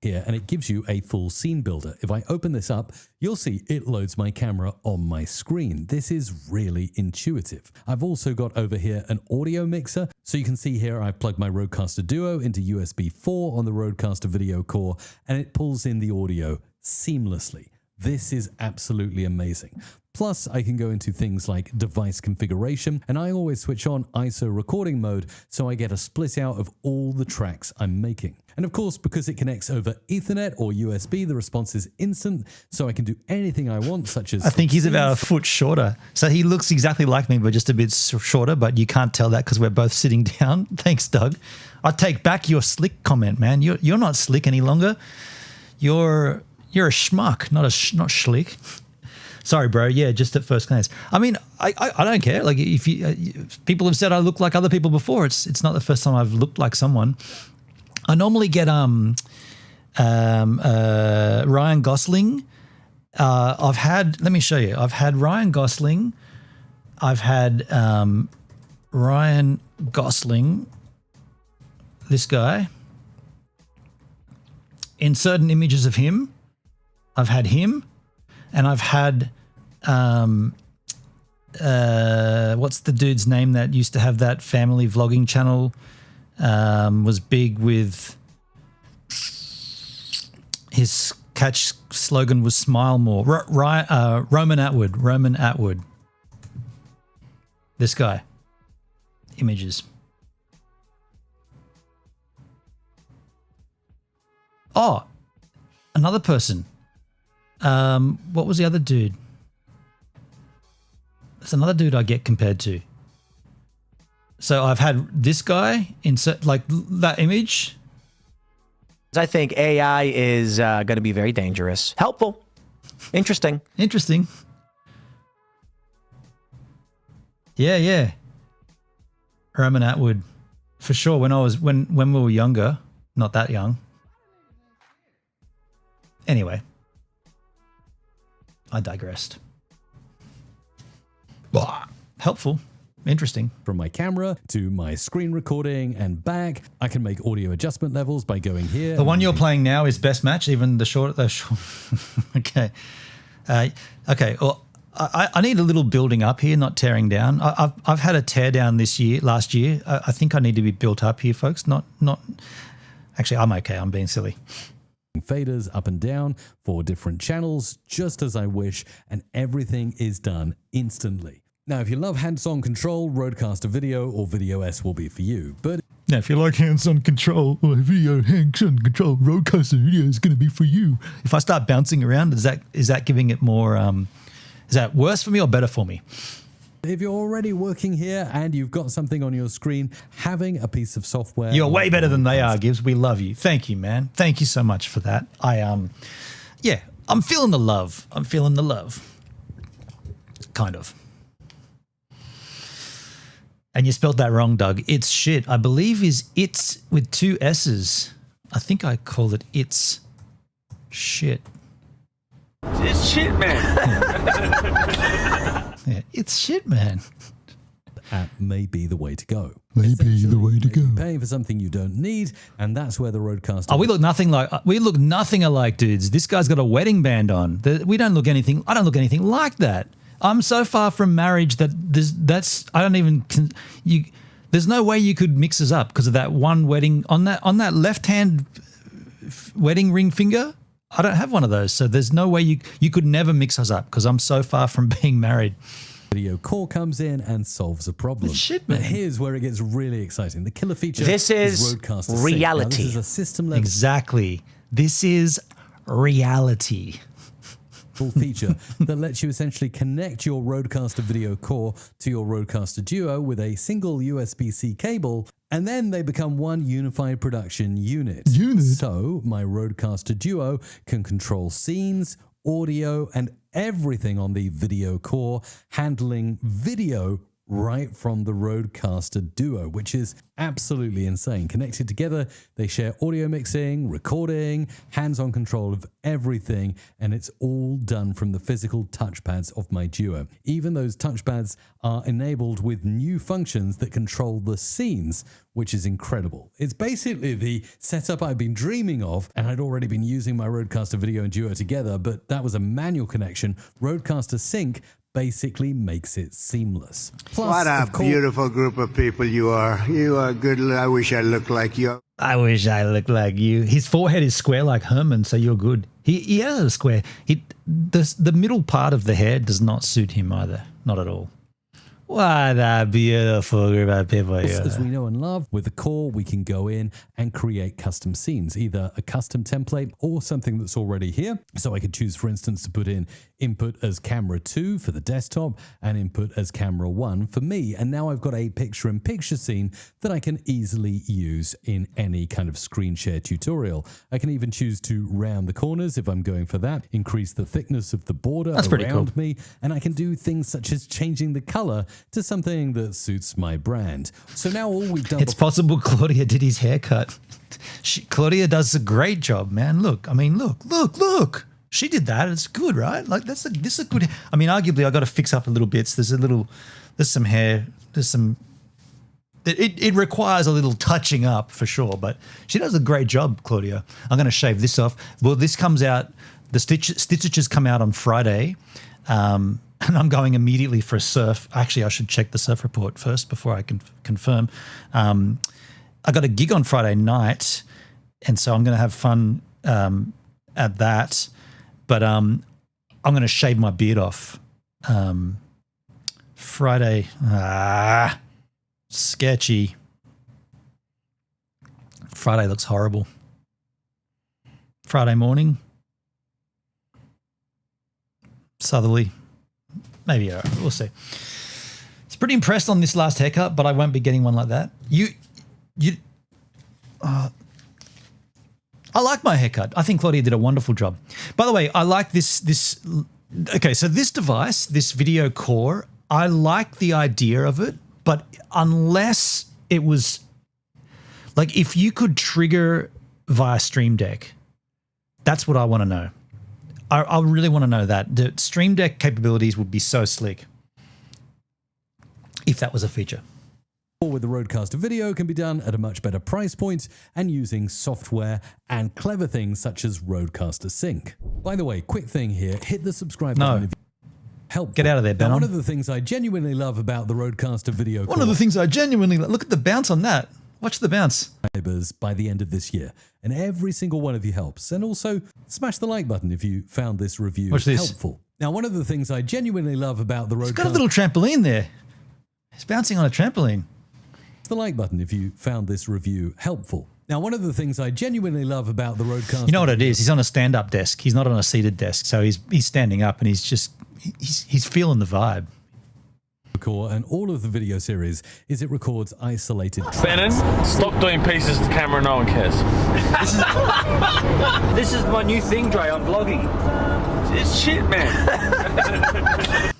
G: here, and it gives you a full scene builder. If I open this up, you'll see it loads my camera on my screen. This is really intuitive. I've also got over here an audio mixer. So you can see here I've plugged my RØDECaster Duo into USB 4 on the RØDECaster Video Core, and it pulls in the audio seamlessly. This is absolutely amazing. Plus, I can go into things like device configuration, and I always switch on ISO recording mode so I get a split out of all the tracks I'm making. And of course, because it connects over Ethernet or USB, the response is instant, so I can do anything I want, such as...
B: I think he's about a foot shorter. So he looks exactly like me, but just a bit shorter, but you can't tell that because we're both sitting down. Thanks, Doug. I take back your slick comment, man. You're not slick any longer. You're a schmuck, not schlick. Sorry, bro. Yeah, just at first glance. I mean, I don't care. Like if people have said I look like other people before, it's not the first time I've looked like someone. I normally get Ryan Gosling. Let me show you. I've had Ryan Gosling. I've had Ryan Gosling. This guy. In certain images of him, I've had him. And I've had, what's the dude's name that used to have that family vlogging channel, was big with, his catch slogan was smile more. Roman Atwood. This guy. Images. Oh, another person. What was the other dude? There's another dude I get compared to. So I've had this guy insert like that image.
H: I think AI is going to be very dangerous. Helpful. Interesting.
B: Interesting. Yeah. Roman Atwood. For sure. When we were younger, not that young. Anyway. I digressed. Helpful. Interesting.
G: From my camera to my screen recording and back, I can make audio adjustment levels by going here.
B: The one you're playing now is best match, even the short. Okay. Okay. Well, I need a little building up here, not tearing down. I've had a tear down last year. I think I need to be built up here, folks. Not. Actually, I'm okay. I'm being silly.
G: Faders up and down for different channels, just as I wish, and everything is done instantly. Now, if you love hands-on control, RØDECaster Video or Video S will be for you. But
B: now, if you like hands-on control or hands-on control, RØDECaster Video is going to be for you. If I start bouncing around, is that giving it more? Is that worse for me or better for me?
G: if you're already working here and you've got something on your screen, having a piece of software...
B: You're way better than they are, Gibbs. We love you. Thank you, man. Thank you so much for that. Yeah, I'm feeling the love. I'm feeling the love. Kind of. And you spelled that wrong, Doug. It's shit. I believe it's with 2 S's. I think I called it it's shit.
C: It's shit, man.
B: Yeah, it's shit, man.
G: That may be the way to go.
B: Maybe the way to go.
G: Paying for something you don't need, and that's where the RØDECaster...
B: Oh, we look nothing alike, dudes. This guy's got a wedding band on. I don't look anything like that. I'm so far from marriage that there's no way you could mix us up because of that one wedding on that left hand wedding ring finger. I don't have one of those, so there's no way you could never mix us up because I'm so far from being married.
G: Video Core comes in and solves a problem.
B: Shit, man.
G: But here's where it gets really exciting. The killer feature
H: this is
G: RØDECaster
H: reality.
G: Now, this is a system level
B: Exactly. This is reality.
G: feature that lets you essentially connect your RØDECaster Video Core to your RØDECaster Duo with a single USB-C cable, and then they become one unified production unit. So my RØDECaster Duo can control scenes, audio, and everything on the Video Core, handling video right from the RØDECaster Duo, which is absolutely insane. Connected together, they share audio mixing, recording, hands-on control of everything, and it's all done from the physical touchpads of my Duo. Even those touchpads are enabled with new functions that control the scenes, which is incredible. It's basically the setup I've been dreaming of, and I'd already been using my RØDECaster Video and Duo together, but that was a manual connection. RØDECaster Sync basically makes it seamless. Plus,
I: what a beautiful group of people you are. You are good. I wish I looked like you.
B: I wish I looked like you. His forehead is square like Herman, so you're good. He has a square. The middle part of the hair does not suit him either. Not at all. What a beautiful group of people. Yeah.
G: As we know and love, with the core, we can go in and create custom scenes, either a custom template or something that's already here. So I could choose, for instance, to put in input as camera 2 for the desktop and input as camera 1 for me. And now I've got a picture-in-picture scene that I can easily use in any kind of screen share tutorial. I can even choose to round the corners if I'm going for that, increase the thickness of the border around me, and I can do things such as changing the color to something that suits my brand. So now all we've done—
B: It's possible Claudia did his haircut. Claudia does a great job, man. Look, I mean, look. She did that. It's good, right? Like this is a good— I mean, arguably I got to fix up a little bits. There's some hair, there's some— It requires a little touching up for sure, but she does a great job, Claudia. I'm going to shave this off. Well, this comes out— the stitches come out on Friday. And I'm going immediately for a surf. Actually, I should check the surf report first before I can confirm. I got a gig on Friday night, and so I'm going to have fun at that. But I'm going to shave my beard off Friday. Sketchy. Friday looks horrible. Friday morning. Southerly. Maybe, we'll see. It's pretty impressed on this last haircut, but I won't be getting one like that. I like my haircut. I think Claudia did a wonderful job. By the way, I like this. Okay, so this device, this Video Core, I like the idea of it, but unless it was like if you could trigger via Stream Deck, that's what I want to know. I really want to know that. The Stream Deck capabilities would be so slick if that was a feature.
G: With the RØDECaster Video can be done at a much better price point and using software and clever things such as RØDECaster Sync. By the way, quick thing here, hit the subscribe button if you help.
B: Get out of there, Ben.
G: One of the things I genuinely love about the RØDECaster Video Core—
B: One of the things I genuinely love— look at the bounce on that. Watch the bounce.
G: By the end of this year, and every single one of you helps. And also smash the like button if you found this review helpful. Now, one of the things I genuinely love about the RØDECaster—
B: It's got a little trampoline there. It's bouncing on a trampoline.
G: The like button if you found this review helpful. Now, one of the things I genuinely love about the RØDECaster—
B: You know what it is? He's on a stand-up desk. He's not on a seated desk. So he's standing up and he's feeling the vibe.
G: Core and all of the video series is it records isolated tracks.
J: Bannon, stop doing pieces to camera, no one cares.
C: This is my new thing, Dre. I'm vlogging.
J: It's shit, man.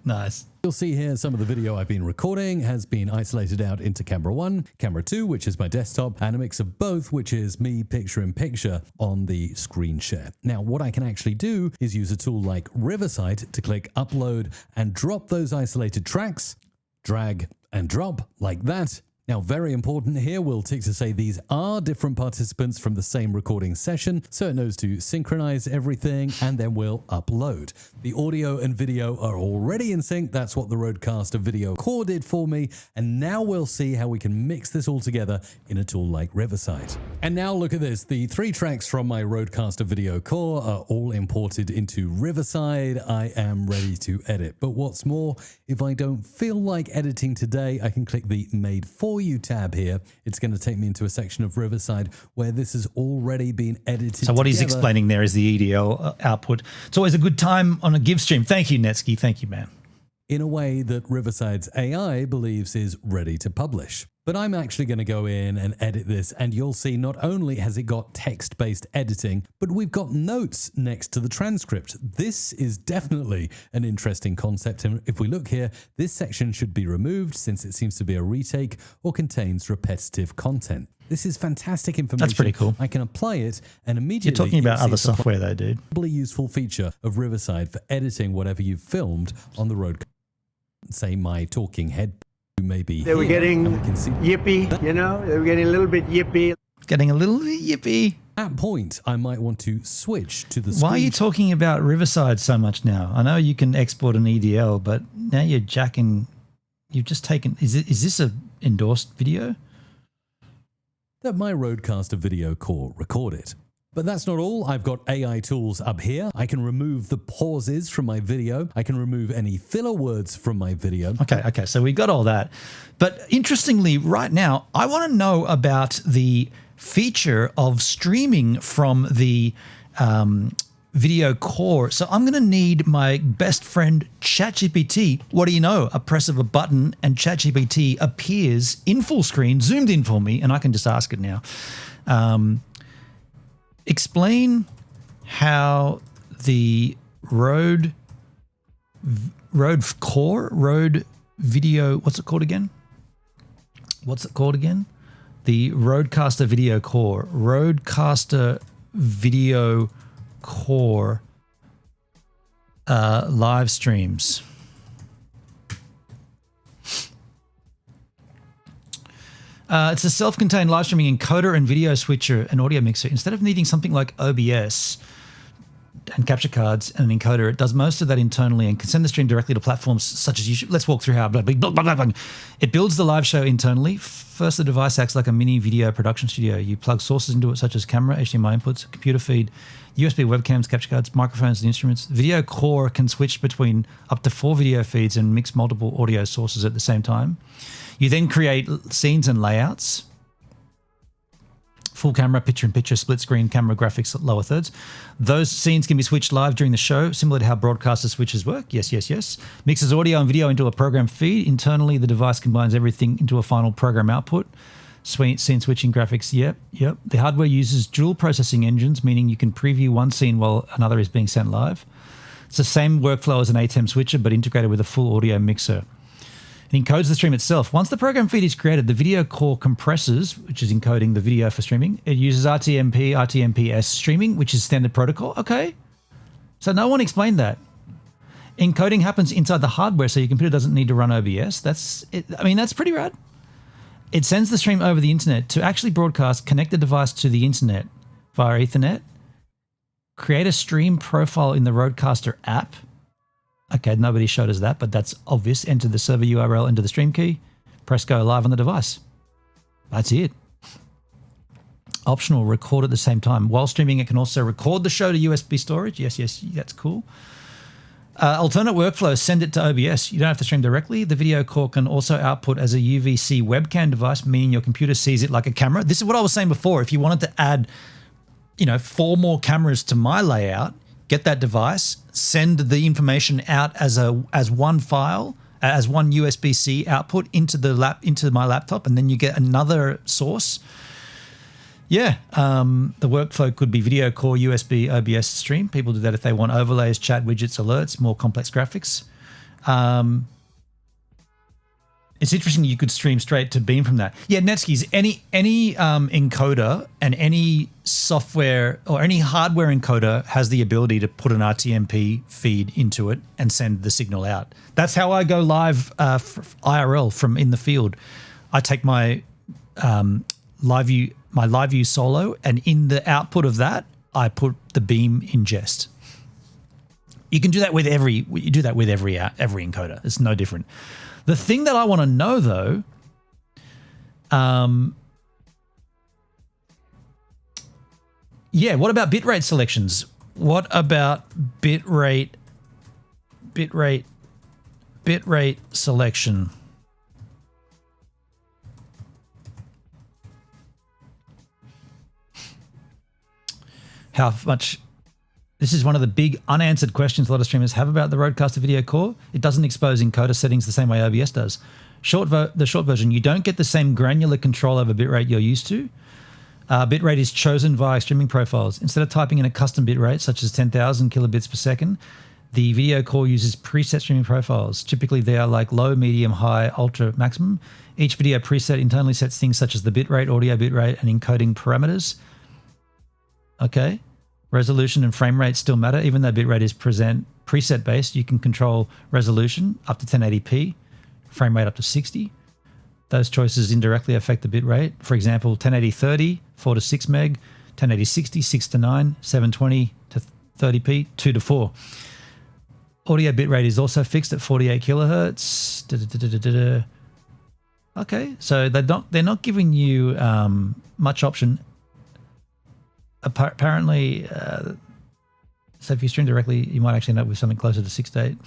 B: Nice.
G: You'll see here some of the video I've been recording has been isolated out into camera 1, camera 2, which is my desktop, and a mix of both, which is me picture-in-picture on the screen share. Now, what I can actually do is use a tool like Riverside to click upload and drop those isolated tracks, drag and drop like that. Now, very important here, we'll tick to say these are different participants from the same recording session, so it knows to synchronize everything, and then we'll upload. The audio and video are already in sync. That's what the RØDECaster Video Core did for me, and now we'll see how we can mix this all together in a tool like Riverside. And now look at this. The 3 tracks from my RØDECaster Video Core are all imported into Riverside. I am ready to edit. But what's more, if I don't feel like editing today, I can click the Made For You tab here. It's going to take me into a section of Riverside where this has already been edited.
B: So what he's explaining there is the EDL output. It's always a good time on a give stream. Thank you, Netsky. Thank you, man.
G: In a way that Riverside's AI believes is ready to publish. But I'm actually going to go in and edit this, and you'll see not only has it got text-based editing, but we've got notes next to the transcript. This is definitely an interesting concept, and if we look here, this section should be removed since it seems to be a retake or contains repetitive content. This is fantastic information.
B: That's pretty cool.
G: I can apply it and immediately...
B: You're talking about
G: you'll see
B: other
G: it's a
B: software though, dude.
G: probably useful feature of Riverside for editing whatever you've filmed on the road. Say my talking head. Maybe
I: They were getting
G: see
I: yippy, you know? They were getting a little bit yippy.
B: Getting a little yippee.
G: at point I might want to switch to the screen.
B: Why are you talking about Riverside so much now? I know you can export an EDL, but now you're jacking. You've just taken. Is this a endorsed video?
G: That my RØDECaster Video Core recorded. But that's not all. I've got AI tools up here. I can remove the pauses from my video. I can remove any filler words from my video.
B: Okay. So we got all that. But interestingly, right now, I want to know about the feature of streaming from the Video Core. So I'm going to need my best friend ChatGPT. What do you know? A press of a button and ChatGPT appears in full screen, zoomed in for me, and I can just ask it now. Explain how the RØDE Video, what's it called again? The RØDECaster Video Core. RØDECaster Video Core live streams. It's a self-contained live streaming encoder and video switcher and audio mixer. Instead of needing something like OBS and capture cards and an encoder, it does most of that internally and can send the stream directly to platforms such as YouTube. Let's walk through how. It builds the live show internally. First, the device acts like a mini video production studio. You plug sources into it such as camera, HDMI inputs, computer feed, USB webcams, capture cards, microphones, and instruments. Video Core can switch between up to 4 video feeds and mix multiple audio sources at the same time. You then create scenes and layouts. Full camera, picture-in-picture, split screen, camera graphics, lower thirds. Those scenes can be switched live during the show, similar to how broadcaster switches work. Yes. Mixes audio and video into a program feed. Internally, the device combines everything into a final program output. Scene switching graphics, yep. The hardware uses dual processing engines, meaning you can preview one scene while another is being sent live. It's the same workflow as an ATEM switcher, but integrated with a full audio mixer. It encodes the stream itself. Once the program feed is created, the Video Core compresses, which is encoding the video for streaming. It uses RTMP, RTMP-S streaming, which is standard protocol. Okay. So no one explained that. Encoding happens inside the hardware, so your computer doesn't need to run OBS. That's pretty rad. It sends the stream over the internet. To actually broadcast, connect the device to the internet via Ethernet. Create a stream profile in the RØDECaster app. Okay, nobody showed us that, but that's obvious. Enter the server URL into the stream key. Press go live on the device. That's it. Optional, record at the same time. While streaming, it can also record the show to USB storage. Yes, that's cool. Alternate workflow, send it to OBS. You don't have to stream directly. The Video Core can also output as a UVC webcam device, meaning your computer sees it like a camera. This is what I was saying before. If you wanted to add, 4 more cameras to my layout, get that device, send the information out as one file, as one USB-C output into my laptop, and then you get another source. Yeah, the workflow could be Video Core, USB, OBS stream. People do that if they want overlays, chat widgets, alerts, more complex graphics. It's interesting you could stream straight to Beam from that. Yeah, Netskis, any encoder and any software or any hardware encoder has the ability to put an RTMP feed into it and send the signal out. That's how I go live IRL from in the field. I take my live view solo, and in the output of that, I put the Beam ingest. You can do that with every encoder. It's no different. The thing that I want to know, though, what about bitrate selections? What about bitrate selection? How much? This is one of the big unanswered questions a lot of streamers have about the RØDECaster Video Core. It doesn't expose encoder settings the same way OBS does. The short version, you don't get the same granular control over bitrate you're used to. Bitrate is chosen via streaming profiles. Instead of typing in a custom bitrate, such as 10,000 kilobits per second, the video core uses preset streaming profiles. Typically, they are like low, medium, high, ultra, maximum. Each video preset internally sets things such as the bitrate, audio bitrate, and encoding parameters. Okay. Resolution and frame rate still matter. Even though bitrate is preset based, you can control resolution up to 1080p, frame rate up to 60. Those choices indirectly affect the bitrate. For example, 1080-30, 4 to 6 meg, 1080-60, 6 to 9, 720 to 30p, 2 to 4. Audio bitrate is also fixed at 48 kilohertz. Okay, so they're not giving you much option. Apparently, so if you stream directly, you might actually end up with something closer to 6 to 8.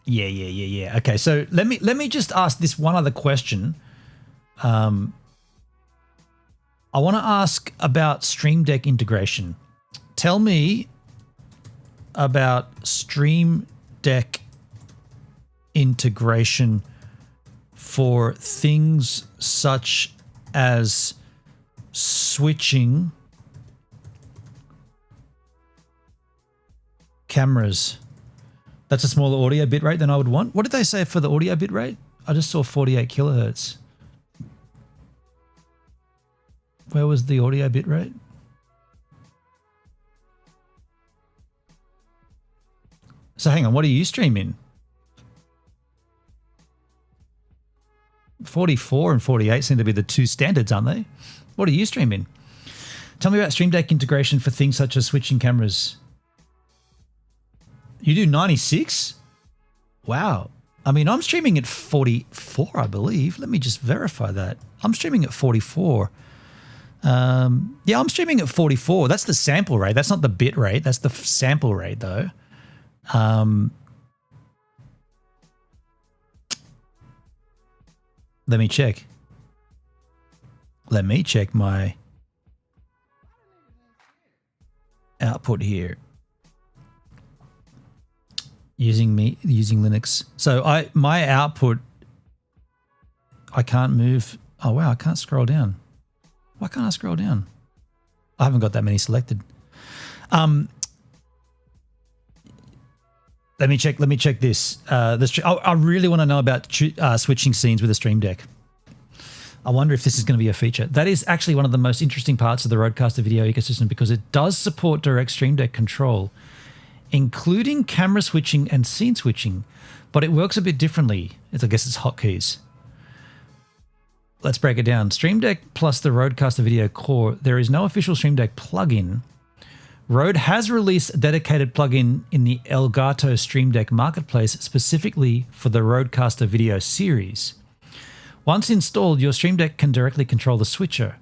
B: Yeah. Okay, so let me just ask this one other question. I want to ask about Stream Deck integration. Tell me about Stream Deck integration for things such as switching cameras. That's a smaller audio bitrate than I would want. What did they say for the audio bitrate? I just saw 48 kilohertz. Where was the audio bitrate? So hang on, what are you streaming? 44 and 48 seem to be the two standards, aren't they? What are you streaming? Tell me about Stream Deck integration for things such as switching cameras. You do 96? Wow. I mean, I'm streaming at 44, I believe. Let me just verify that. I'm streaming at 44. Yeah, I'm streaming at 44. That's the sample rate. That's not the bit rate. That's the sample rate, though. Let me check. Let me check my output here. Using Linux. So my output, I can't move. Oh wow, I can't scroll down. Why can't I scroll down? I haven't got that many selected. Let me check this. I really want to know about switching scenes with a Stream Deck. I wonder if this is going to be a feature. That is actually one of the most interesting parts of the RØDECaster video ecosystem because it does support direct Stream Deck control, including camera switching and scene switching, but it works a bit differently. I guess it's hotkeys. Let's break it down. Stream Deck plus the RØDECaster Video Core. There is no official Stream Deck plugin. Rode has released a dedicated plugin in the Elgato Stream Deck marketplace specifically for the RØDECaster Video series. Once installed, your Stream Deck can directly control the switcher.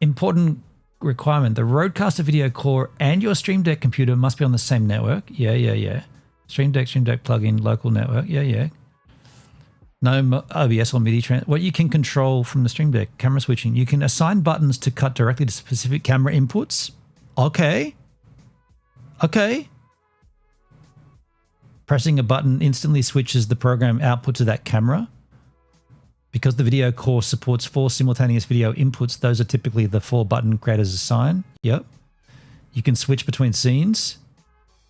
B: Important requirement, the RØDECaster Video Core and your Stream Deck computer must be on the same network. Yeah. Stream Deck plugin, local network. Yeah. No OBS or MIDI. What you can control from the Stream Deck, camera switching. You can assign buttons to cut directly to specific camera inputs. Okay. Pressing a button instantly switches the program output to that camera. Because the Video Core supports 4 simultaneous video inputs, those are typically the 4 button creators assign. Yep. You can switch between scenes,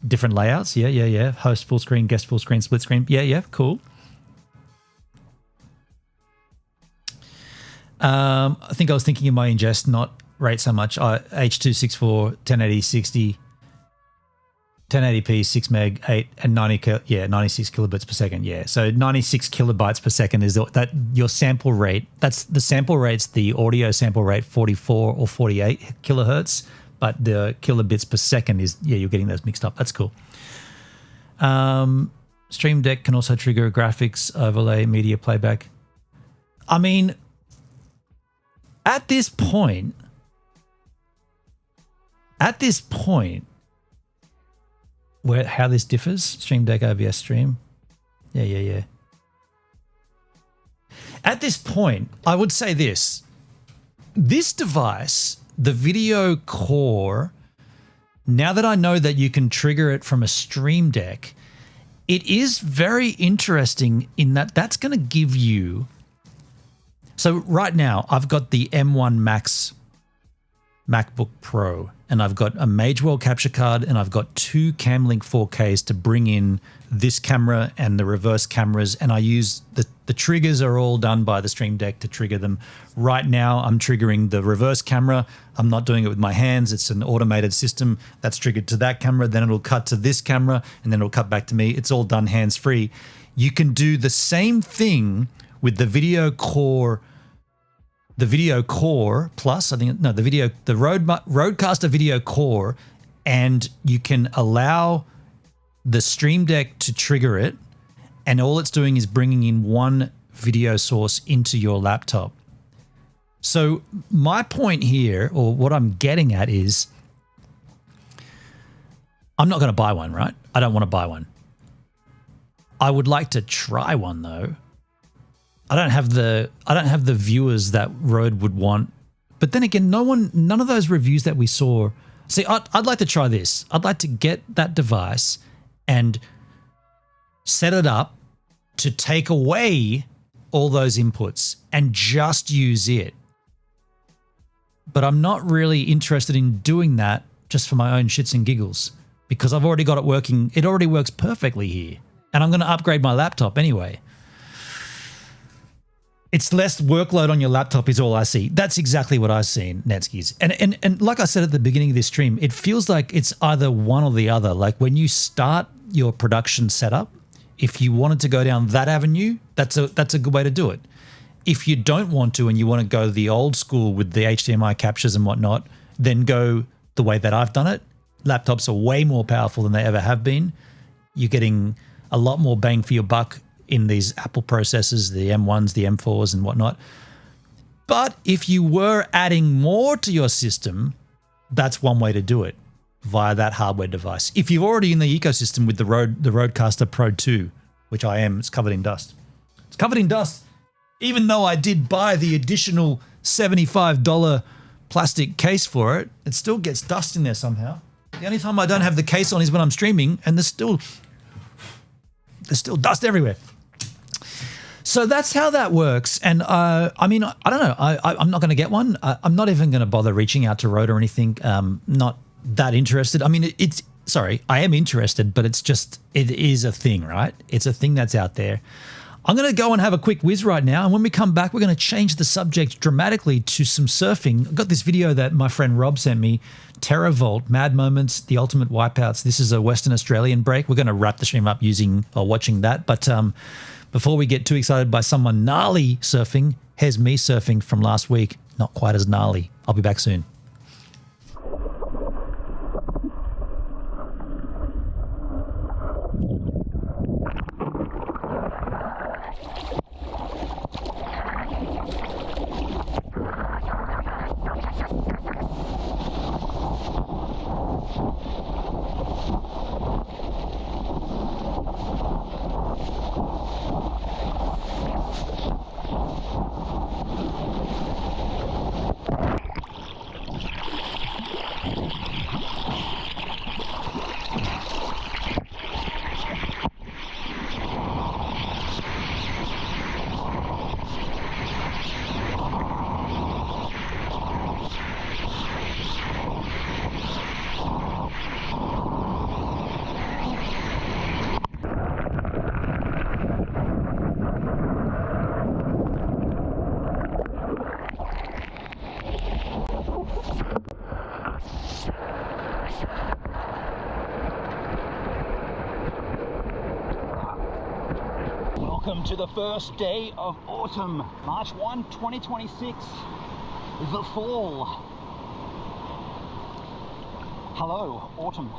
B: different layouts. Yeah. Host full screen, guest full screen, split screen. Yeah, cool. I think I was thinking of my ingest, not rate so much. H.264, 1080, 60, 1080p, 6 meg, 8 and 96 kilobits per second. Yeah, so 96 kilobytes per second is that your sample rate. That's the sample rate's the audio sample rate, 44 or 48 kilohertz, but the kilobits per second is, you're getting those mixed up. That's cool. Stream Deck can also trigger graphics, overlay, media playback. I mean, at this point, how this differs, Stream Deck OBS stream. Yeah. At this point, I would say this device, the Video Core, Now that I know that you can trigger it from a Stream Deck, it is very interesting in that that's going to give you... So right now, I've got the M1 Max MacBook Pro, and I've got a Magewell capture card, and I've got 2 Camlink 4Ks to bring in this camera and the reverse cameras, and I use the triggers are all done by the Stream Deck to trigger them. Right now, I'm triggering the reverse camera. I'm not doing it with my hands. It's an automated system that's triggered to that camera. Then it'll cut to this camera, and then it'll cut back to me. It's all done hands-free. You can do the same thing with the Video Core Plus, I think, no, the RØDECaster Video Core, and you can allow the Stream Deck to trigger it, and all it's doing is bringing in one video source into your laptop. So my point here, or what I'm getting at, is I'm not going to buy one, right? I don't want to buy one. I would like to try one though. I don't have the viewers that Rode would want. But then again, none of those reviews that we saw. See, I'd like to try this. I'd like to get that device and set it up to take away all those inputs and just use it. But I'm not really interested in doing that just for my own shits and giggles, because I've already got it working. It already works perfectly here. And I'm going to upgrade my laptop anyway. It's less workload on your laptop is all I see. That's exactly what I've seen, Netskis. And like I said at the beginning of this stream, it feels like it's either one or the other. Like when you start your production setup, if you wanted to go down that avenue, that's a good way to do it. If you don't want to and you want to go the old school with the HDMI captures and whatnot, then go the way that I've done it. Laptops are way more powerful than they ever have been. You're getting a lot more bang for your buck in these Apple processors, the M1s, the M4s and whatnot. But if you were adding more to your system, that's one way to do it, via that hardware device. If you're already in the ecosystem with the RØDECaster Pro 2, which I am, it's covered in dust. It's covered in dust, even though I did buy the additional $75 plastic case for it. It still gets dust in there somehow. The only time I don't have the case on is when I'm streaming, and there's still dust everywhere. So that's how that works. And I mean, I don't know. I'm not going to get one. I'm not even going to bother reaching out to Rode or anything. Not that interested. I mean, sorry, I am interested, but it is a thing, right? It's a thing that's out there. I'm going to go and have a quick whiz right now. And when we come back, we're going to change the subject dramatically to some surfing. I've got this video that my friend Rob sent me, TerraVault, Mad Moments, The Ultimate Wipeouts. This is a Western Australian break. We're going to wrap the stream up watching that. But before we get too excited by someone gnarly surfing, here's me surfing from last week. Not quite as gnarly. I'll be back soon.
C: Welcome to the first day of autumn, March 1, 2026, the fall. Hello, autumn.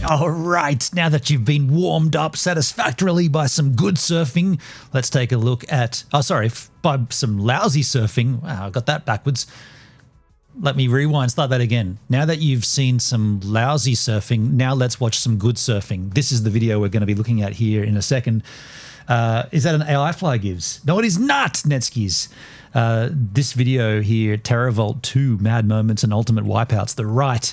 B: All right, now that you've been warmed up satisfactorily by some good surfing, let's take a look at, by some lousy surfing. Wow, I got that backwards. Let me rewind, start that again. Now that you've seen some lousy surfing, now let's watch some good surfing. This is the video we're going to be looking at here in a second. Is that an AI fly gives? No, it is not, Netskis. This video here, Terravolt 2, Mad Moments and Ultimate Wipeouts, the right.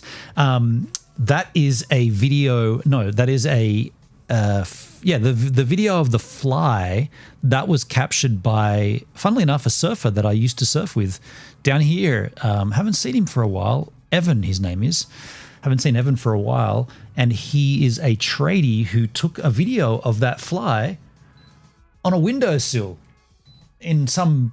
B: That is a video, no, that is a, the video of the fly that was captured by, funnily enough, a surfer that I used to surf with down here. Haven't seen him for a while. Evan, his name is. Haven't seen Evan for a while. And he is a tradie who took a video of that fly on a windowsill in some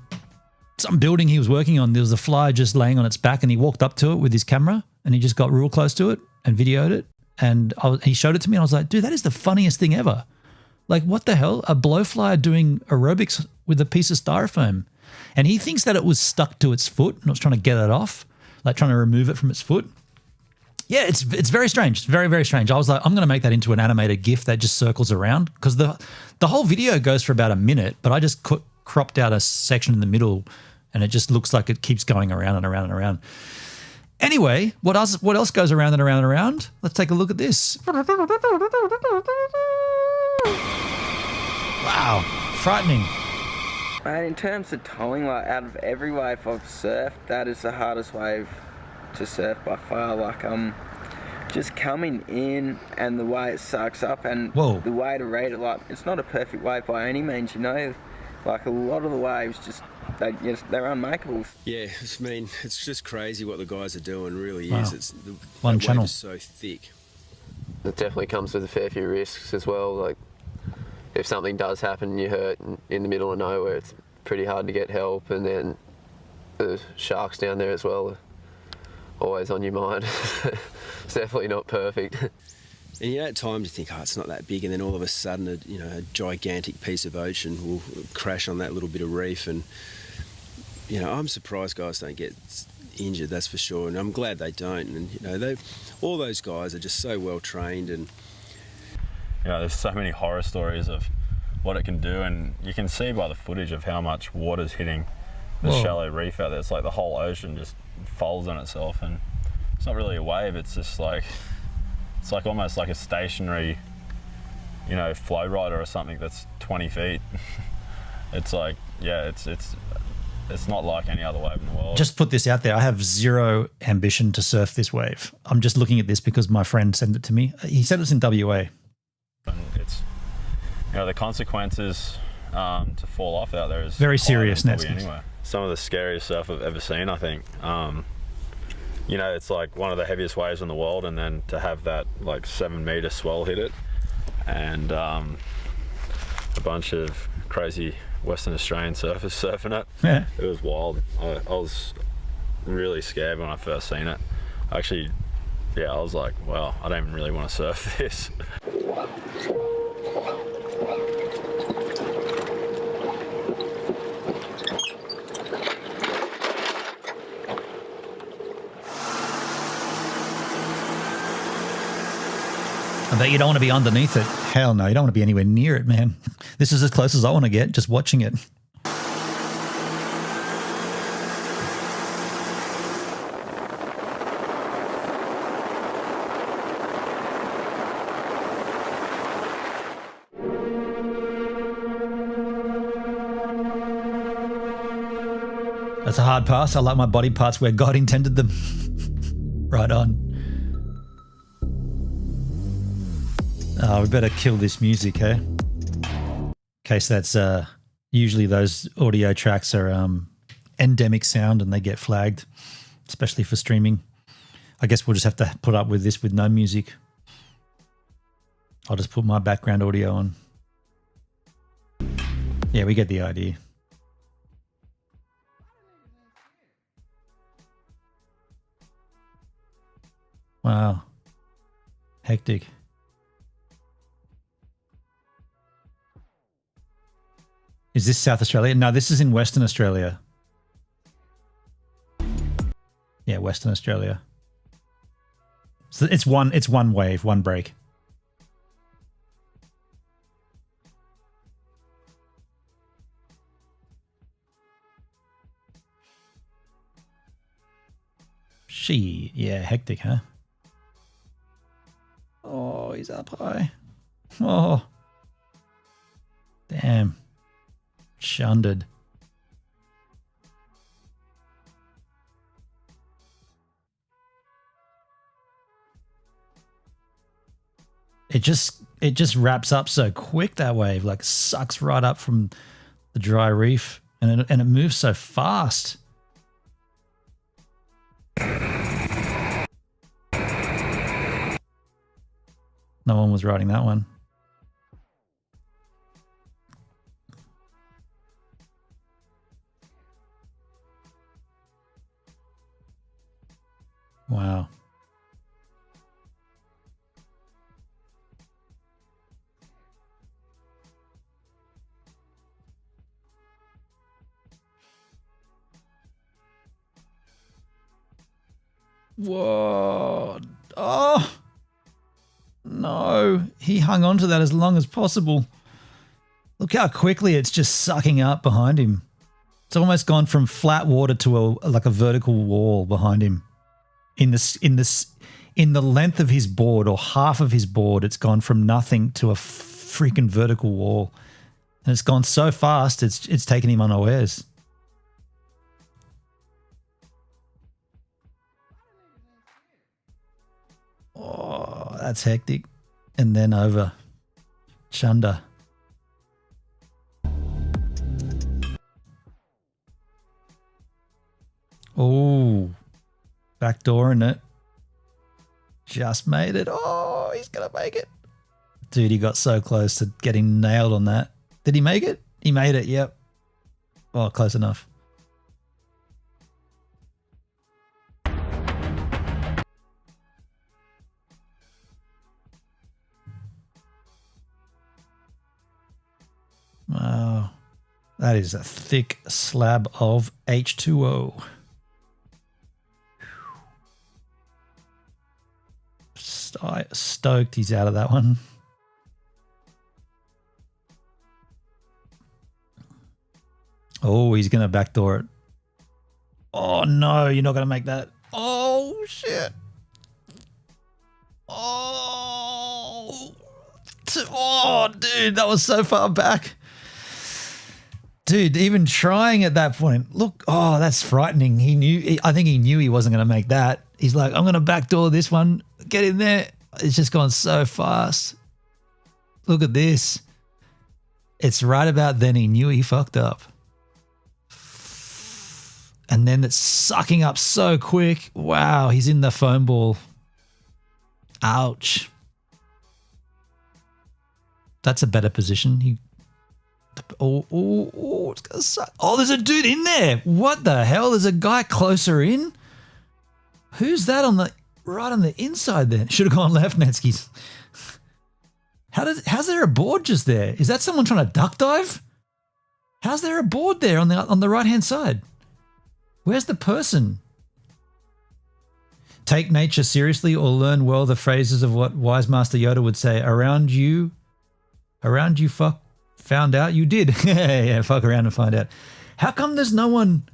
B: building he was working on. There was a fly just laying on its back and he walked up to it with his camera and he just got real close to it and videoed it. And he showed it to me and I was like, dude, that is the funniest thing ever. Like, what the hell? A blowfly doing aerobics with a piece of styrofoam. And he thinks that it was stuck to its foot and was trying to get it off, like trying to remove it from its foot. Yeah, it's very strange. It's very, very strange. I was like, I'm going to make that into an animated GIF that just circles around, because the whole video goes for about a minute, but I just cropped out a section in the middle and it just looks like it keeps going around and around and around. Anyway, what else goes around and around and around? Let's take a look at this. Wow, frightening.
K: Mate, in terms of towing, like, out of every wave I've surfed, that is the hardest wave to surf by far. Like, just coming in and the way it sucks up and the way to read it, like, it's not a perfect wave by any means, you know. Like, a lot of the waves just, they're unmakeable.
L: Yeah, I mean, it's just crazy what the guys are doing, really is. It's the
B: wave
L: is so thick.
M: It definitely comes with a fair few risks as well. Like, if something does happen and you're hurt in the middle of nowhere, it's pretty hard to get help, and then the sharks down there as well are always on your mind. It's definitely not perfect.
L: And at times you think, oh, it's not that big, and then all of a sudden, a gigantic piece of ocean will crash on that little bit of reef, and I'm surprised guys don't get injured, that's for sure, and I'm glad they don't. And all those guys are just so well trained, and
N: there's so many horror stories of what it can do, and you can see by the footage of how much water's hitting the shallow reef out there. It's like the whole ocean just folds on itself, and it's not really a wave, it's just like, it's like almost like a stationary, flow rider or something that's 20 feet. It's like, it's not like any other wave in the world.
B: Just put this out there. I have zero ambition to surf this wave. I'm just looking at this because my friend sent it to me. He said it's in WA.
N: And it's, the consequences to fall off out there is
B: very serious.
N: Anyway, some of the scariest surf I've ever seen, I think. It's like one of the heaviest waves in the world, and then to have that like 7-meter swell hit it, and a bunch of crazy Western Australian surfers surfing it.
B: Yeah,
N: it was wild. I was really scared when I first seen it. Actually, I was like, wow, I don't even really want to surf this.
B: I bet you don't want to be underneath it. Hell no, you don't want to be anywhere near it, man. This is as close as I want to get, just watching it. That's a hard pass. I like my body parts where God intended them. Right on. We better kill this music, eh? In case that's usually those audio tracks are endemic sound and they get flagged, especially for streaming. I guess we'll just have to put up with this with no music. I'll just put my background audio on. Yeah, we get the idea. Wow. Hectic. Is this South Australia? No, this is in Western Australia. Yeah, Western Australia. So it's one wave, one break. She, yeah, hectic, huh? Oh, he's up high. Oh. Damn. Shundered. It just wraps up so quick, that wave, like sucks right up from the dry reef, and it moves so fast. No one was riding that one. Wow. Whoa. Oh. No. He hung on to that as long as possible. Look how quickly it's just sucking up behind him. It's almost gone from flat water to like a vertical wall behind him. In the length of his board, or half of his board, it's gone from nothing to a freaking vertical wall. And it's gone so fast, it's taken him unawares. Oh, that's hectic. And then over. Chunder. Oh, backdoor in it. Just made it. Oh, he's going to make it. Dude, he got so close to getting nailed on that. Did he make it? He made it, yep. Oh, close enough. Wow. That is a thick slab of H2O. Stoked he's out of that one. Oh, he's going to backdoor it. Oh, no, you're not going to make that. Oh, shit. Oh, dude, that was so far back. Dude, even trying at that point. Look, oh, that's frightening. I think he knew he wasn't going to make that. He's like, I'm going to backdoor this one. Get in there. It's just gone so fast. Look at this. It's right about then he knew he fucked up. And then it's sucking up so quick. Wow, he's in the foam ball. Ouch. That's a better position. It's gonna suck. Oh, there's a dude in there. What the hell? There's a guy closer in. Who's that right on the inside then? Should have gone left, Netskis. How's there a board just there? Is that someone trying to duck dive? How's there a board there on the right hand side? Where's the person? Take nature seriously or learn well the phrases of what wise Master Yoda would say. Around you fuck, found out you did. Yeah, fuck around and find out. How come there's no one?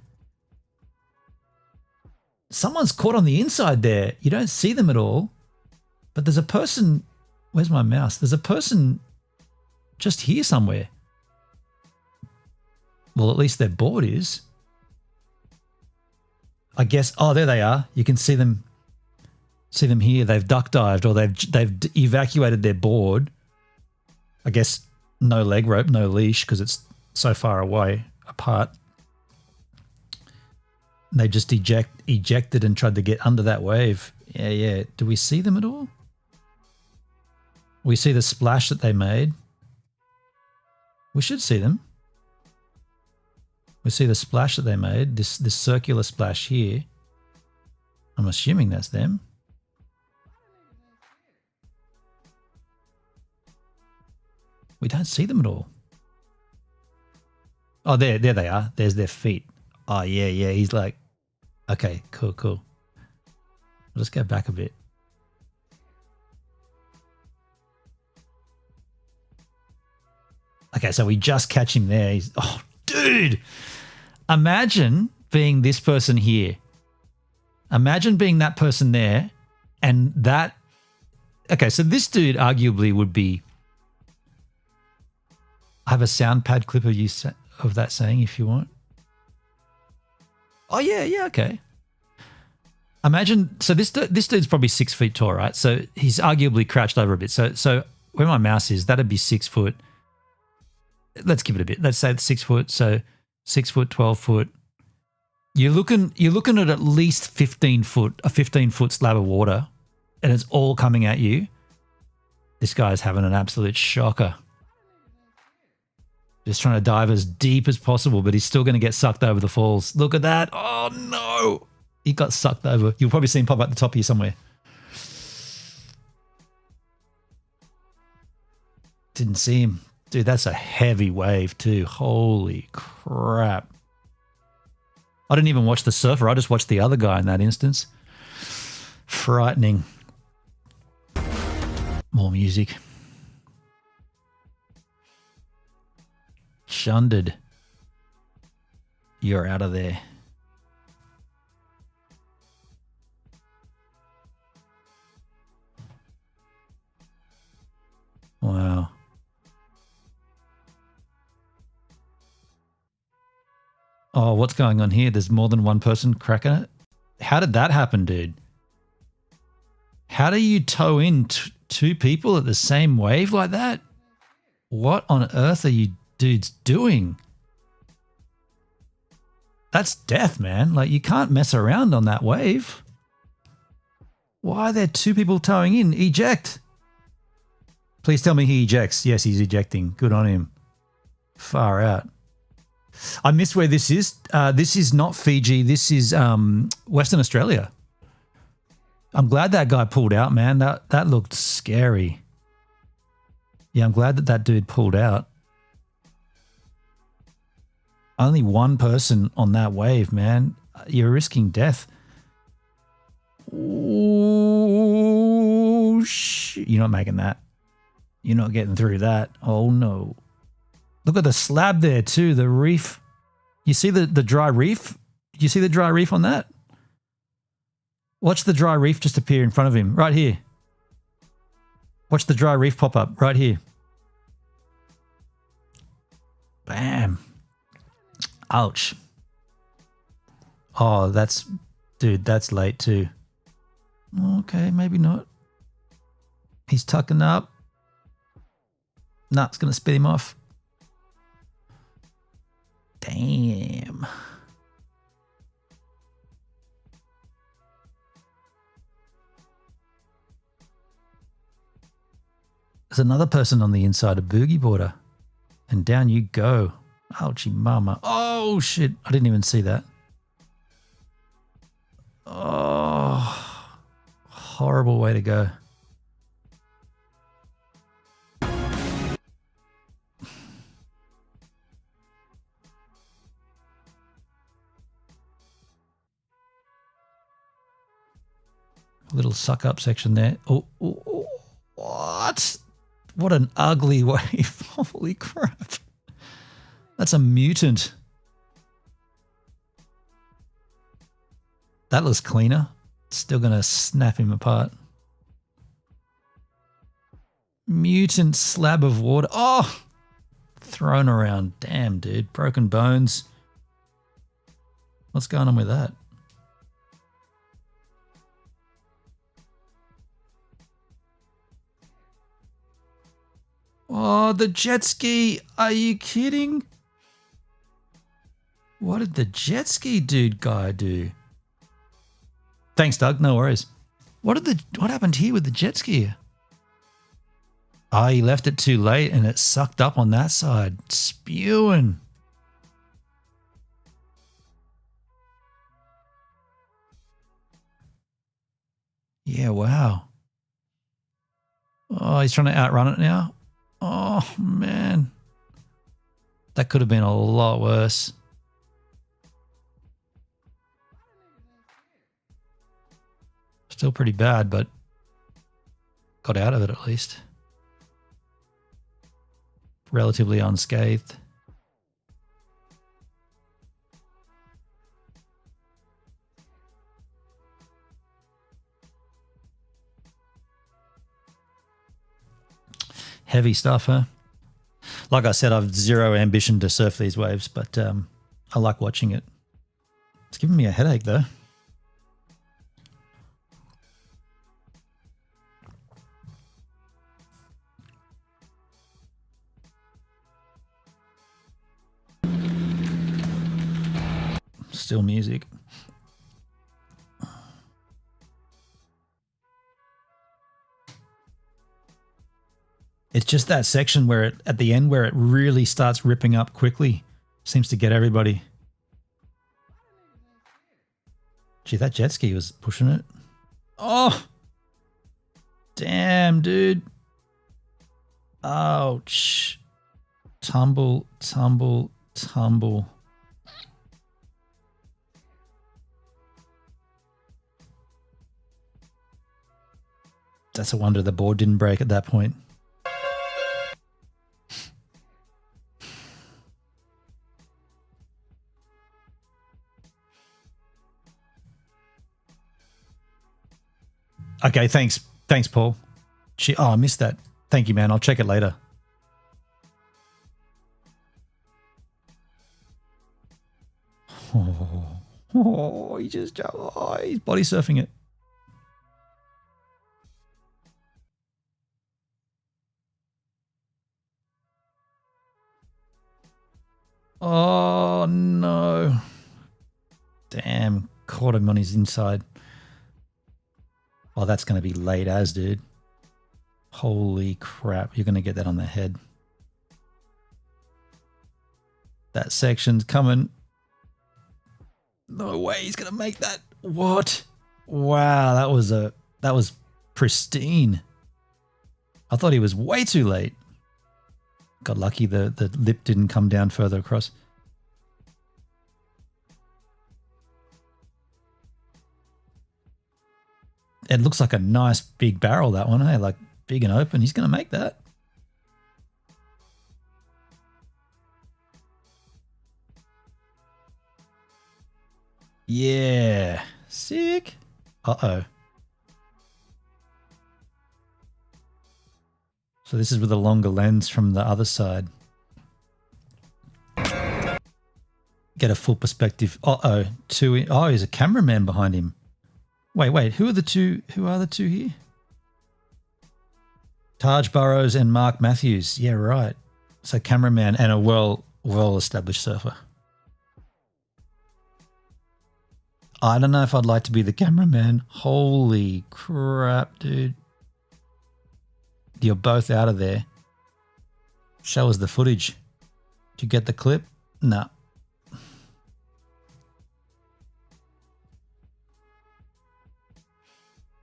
B: Someone's caught on the inside there. You don't see them at all. But there's a person. Where's my mouse? There's a person just here somewhere. Well, at least their board is. I guess. Oh, there they are. You can see them. See them here. They've duck dived or they've evacuated their board. I guess no leg rope, no leash because it's so far away apart. They just ejected and tried to get under that wave. Yeah. Do we see them at all? We see the splash that they made. We should see them. We see the splash that they made, this circular splash here. I'm assuming that's them. We don't see them at all. Oh, there they are. There's their feet. Oh, yeah. He's like, okay, cool. I'll just go back a bit. Okay, so we just catch him there. Oh, dude. Imagine being this person here. Imagine being that person there and that. Okay, so this dude arguably would be. I have a sound pad clip of that saying if you want. Oh, yeah, okay. Imagine, so this dude's probably 6 feet tall, right? So he's arguably crouched over a bit. So where my mouse is, that'd be 6 foot. Let's give it a bit. Let's say it's 6 foot. So 6 foot, 12 foot. You're looking at least 15 foot, a 15-foot slab of water, and it's all coming at you. This guy's having an absolute shocker. Just trying to dive as deep as possible, but he's still going to get sucked over the falls. Look at that. Oh, no. He got sucked over. You'll probably see him pop up at the top here somewhere. Didn't see him. Dude, that's a heavy wave too. Holy crap. I didn't even watch the surfer. I just watched the other guy in that instance. Frightening. More music. Shunded. You're out of there. Wow. Oh, what's going on here? There's more than one person cracking it? How did that happen, dude? How do you tow in two people at the same wave like that? What on earth are you dudes doing? That's death, man. Like, you can't mess around on that wave. Why are there two people towing in? Eject. Please tell me he ejects. Yes, he's ejecting. Good on him. Far out. I miss where this is. This is not Fiji. This is Western Australia. I'm glad that guy pulled out, man. That looked scary. Yeah, I'm glad that dude pulled out. Only one person on that wave, man. You're risking death. Oh, shit. You're not making that. You're not getting through that. Oh, no. Look at the slab there too, the reef. You see the dry reef? You see the dry reef on that? Watch the dry reef just appear in front of him, right here. Watch the dry reef pop up, right here. Bam. Ouch. Oh, dude, that's late too. Okay, maybe not. He's tucking up. Nah, it's going to spit him off. Damn. There's another person on the inside of boogie boarder. And down you go. Ouchie mama. Oh, shit. I didn't even see that. Oh, horrible way to go. Little suck up section there. Oh, what? What an ugly wave. Holy crap. That's a mutant. That looks cleaner. Still going to snap him apart. Mutant slab of water. Oh, thrown around. Damn, dude. Broken bones. What's going on with that? Oh, the jet ski. Are you kidding? What did the jet ski guy do? Thanks, Doug. No worries. What happened here with the jet ski? Oh, he left it too late and it sucked up on that side. Spewing. Yeah, wow. Oh, he's trying to outrun it now. Oh, man. That could have been a lot worse. Still pretty bad, but got out of it at least. Relatively unscathed. Heavy stuff, huh? Like I said, I've zero ambition to surf these waves, but I like watching it. It's giving me a headache though. Still music. It's just that section where at the end where it really starts ripping up quickly. Seems to get everybody. Gee, that jet ski was pushing it. Oh! Damn, dude. Ouch. Tumble, tumble, tumble. That's a wonder the board didn't break at that point. Okay, thanks. Thanks, Paul. Oh, I missed that. Thank you, man. I'll check it later. Oh, he just, oh, he's body surfing it. Oh, no. Damn, caught him on his inside. Oh, that's going to be late as, dude. Holy crap, you're going to get that on the head. That section's coming. No way he's going to make that. What? Wow, that was pristine. I thought he was way too late. Got lucky the lip didn't come down further across. It looks like a nice big barrel, that one, hey? Like big and open. He's going to make that. Yeah. Sick. Uh-oh. So this is with a longer lens from the other side. Get a full perspective. Uh-oh. Oh, he's a cameraman behind him. Wait. Who are the two here? Taj Burrows and Mark Matthews. Yeah, right. So cameraman and a well-established surfer. I don't know if I'd like to be the cameraman. Holy crap, dude. You're both out of there. Show us the footage. Did you get the clip? No.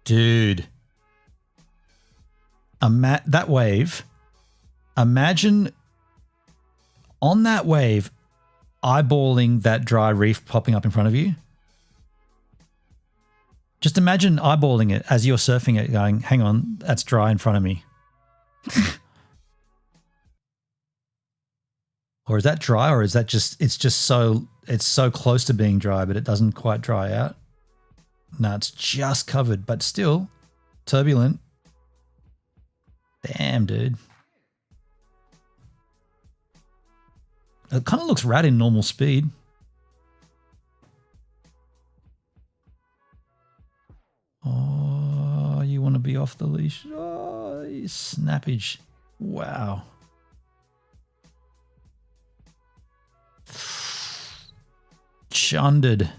B: Dude. That wave. Imagine on that wave eyeballing that dry reef popping up in front of you. Just imagine eyeballing it as you're surfing it going, hang on, that's dry in front of me. Or is that dry, or is that just, it's so close to being dry, but it doesn't quite dry out? No, it's just covered, but still turbulent. Damn, dude. It kind of looks rad in normal speed. Oh, you want to be off the leash? Oh, you snappage. Wow. Chundered.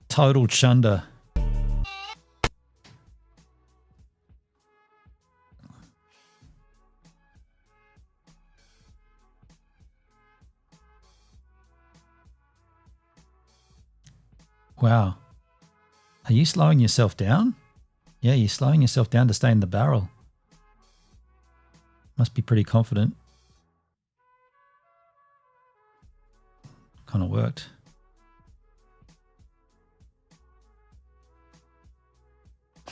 B: Total chunder. Wow. Are you slowing yourself down? Yeah, you're slowing yourself down to stay in the barrel. Must be pretty confident. Kind of worked.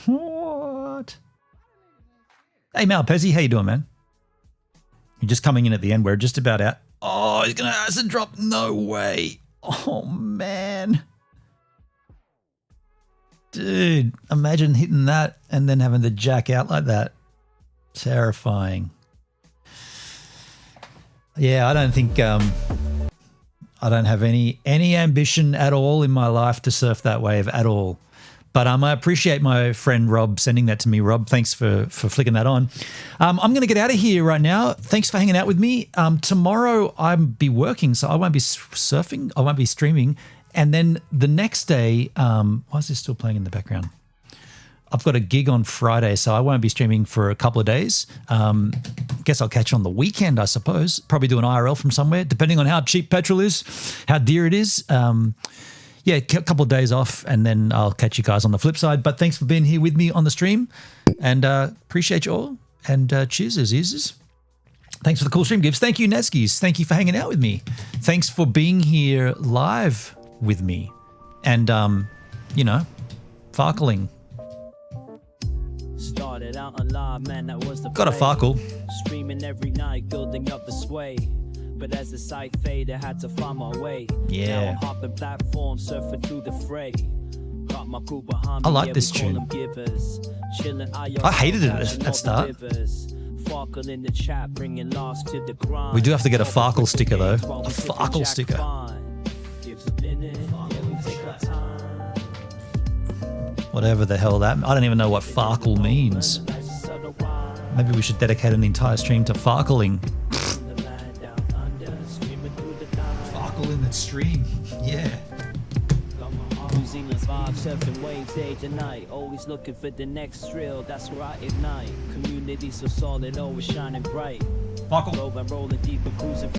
B: What? Hey, Malpezzi, how you doing, man? You're just coming in at the end. We're just about out. Oh, he's going to acid drop. No way. Oh, man. Dude, imagine hitting that and then having the jack out like that. Terrifying. Yeah, I don't think I don't have any ambition at all in my life to surf that wave at all. But I appreciate my friend Rob sending that to me. Rob, thanks for flicking that on. I'm going to get out of here right now. Thanks for hanging out with me. Tomorrow I'll be working, so I won't be surfing. I won't be streaming. And then the next day, why is this still playing in the background? I've got a gig on Friday, so I won't be streaming for a couple of days. Guess I'll catch you on the weekend, I suppose. Probably do an IRL from somewhere, depending on how cheap petrol is, how dear it is. Yeah, a couple of days off, and then I'll catch you guys on the flip side. But thanks for being here with me on the stream, and appreciate you all. And cheers, Azizes. Thanks for the cool stream gifts. Thank you, Netskis. Thank you for hanging out with me. Thanks for being here live with me. And, you know, farkling.
A: Started out alive, man, that was the
B: Got a farkle.
A: Streaming every night, building up the sway. But as the sight faded, I had to find my way.
B: Yeah.
A: Now I'm hopping platform, surfing through the fray. Got my crew behind me,
B: I like
A: yeah,
B: this
A: we call
B: tune.
A: them givers. Chilling,
B: I hated it at start.
A: Farkle in the chat, bringing loss to the grind.
B: We do have to get a farkle sticker, though. A farkle sticker. Whatever the hell that... I don't even know what farkle means. Maybe we should dedicate an entire stream to farkling. Farkle in the stream. Yeah.
A: New Zealand's vibe, surfing waves day to night. Always looking for the next thrill, that's where I ignite. Community so solid, always shining bright.
B: Farkle.
A: Rolling deep and cruising.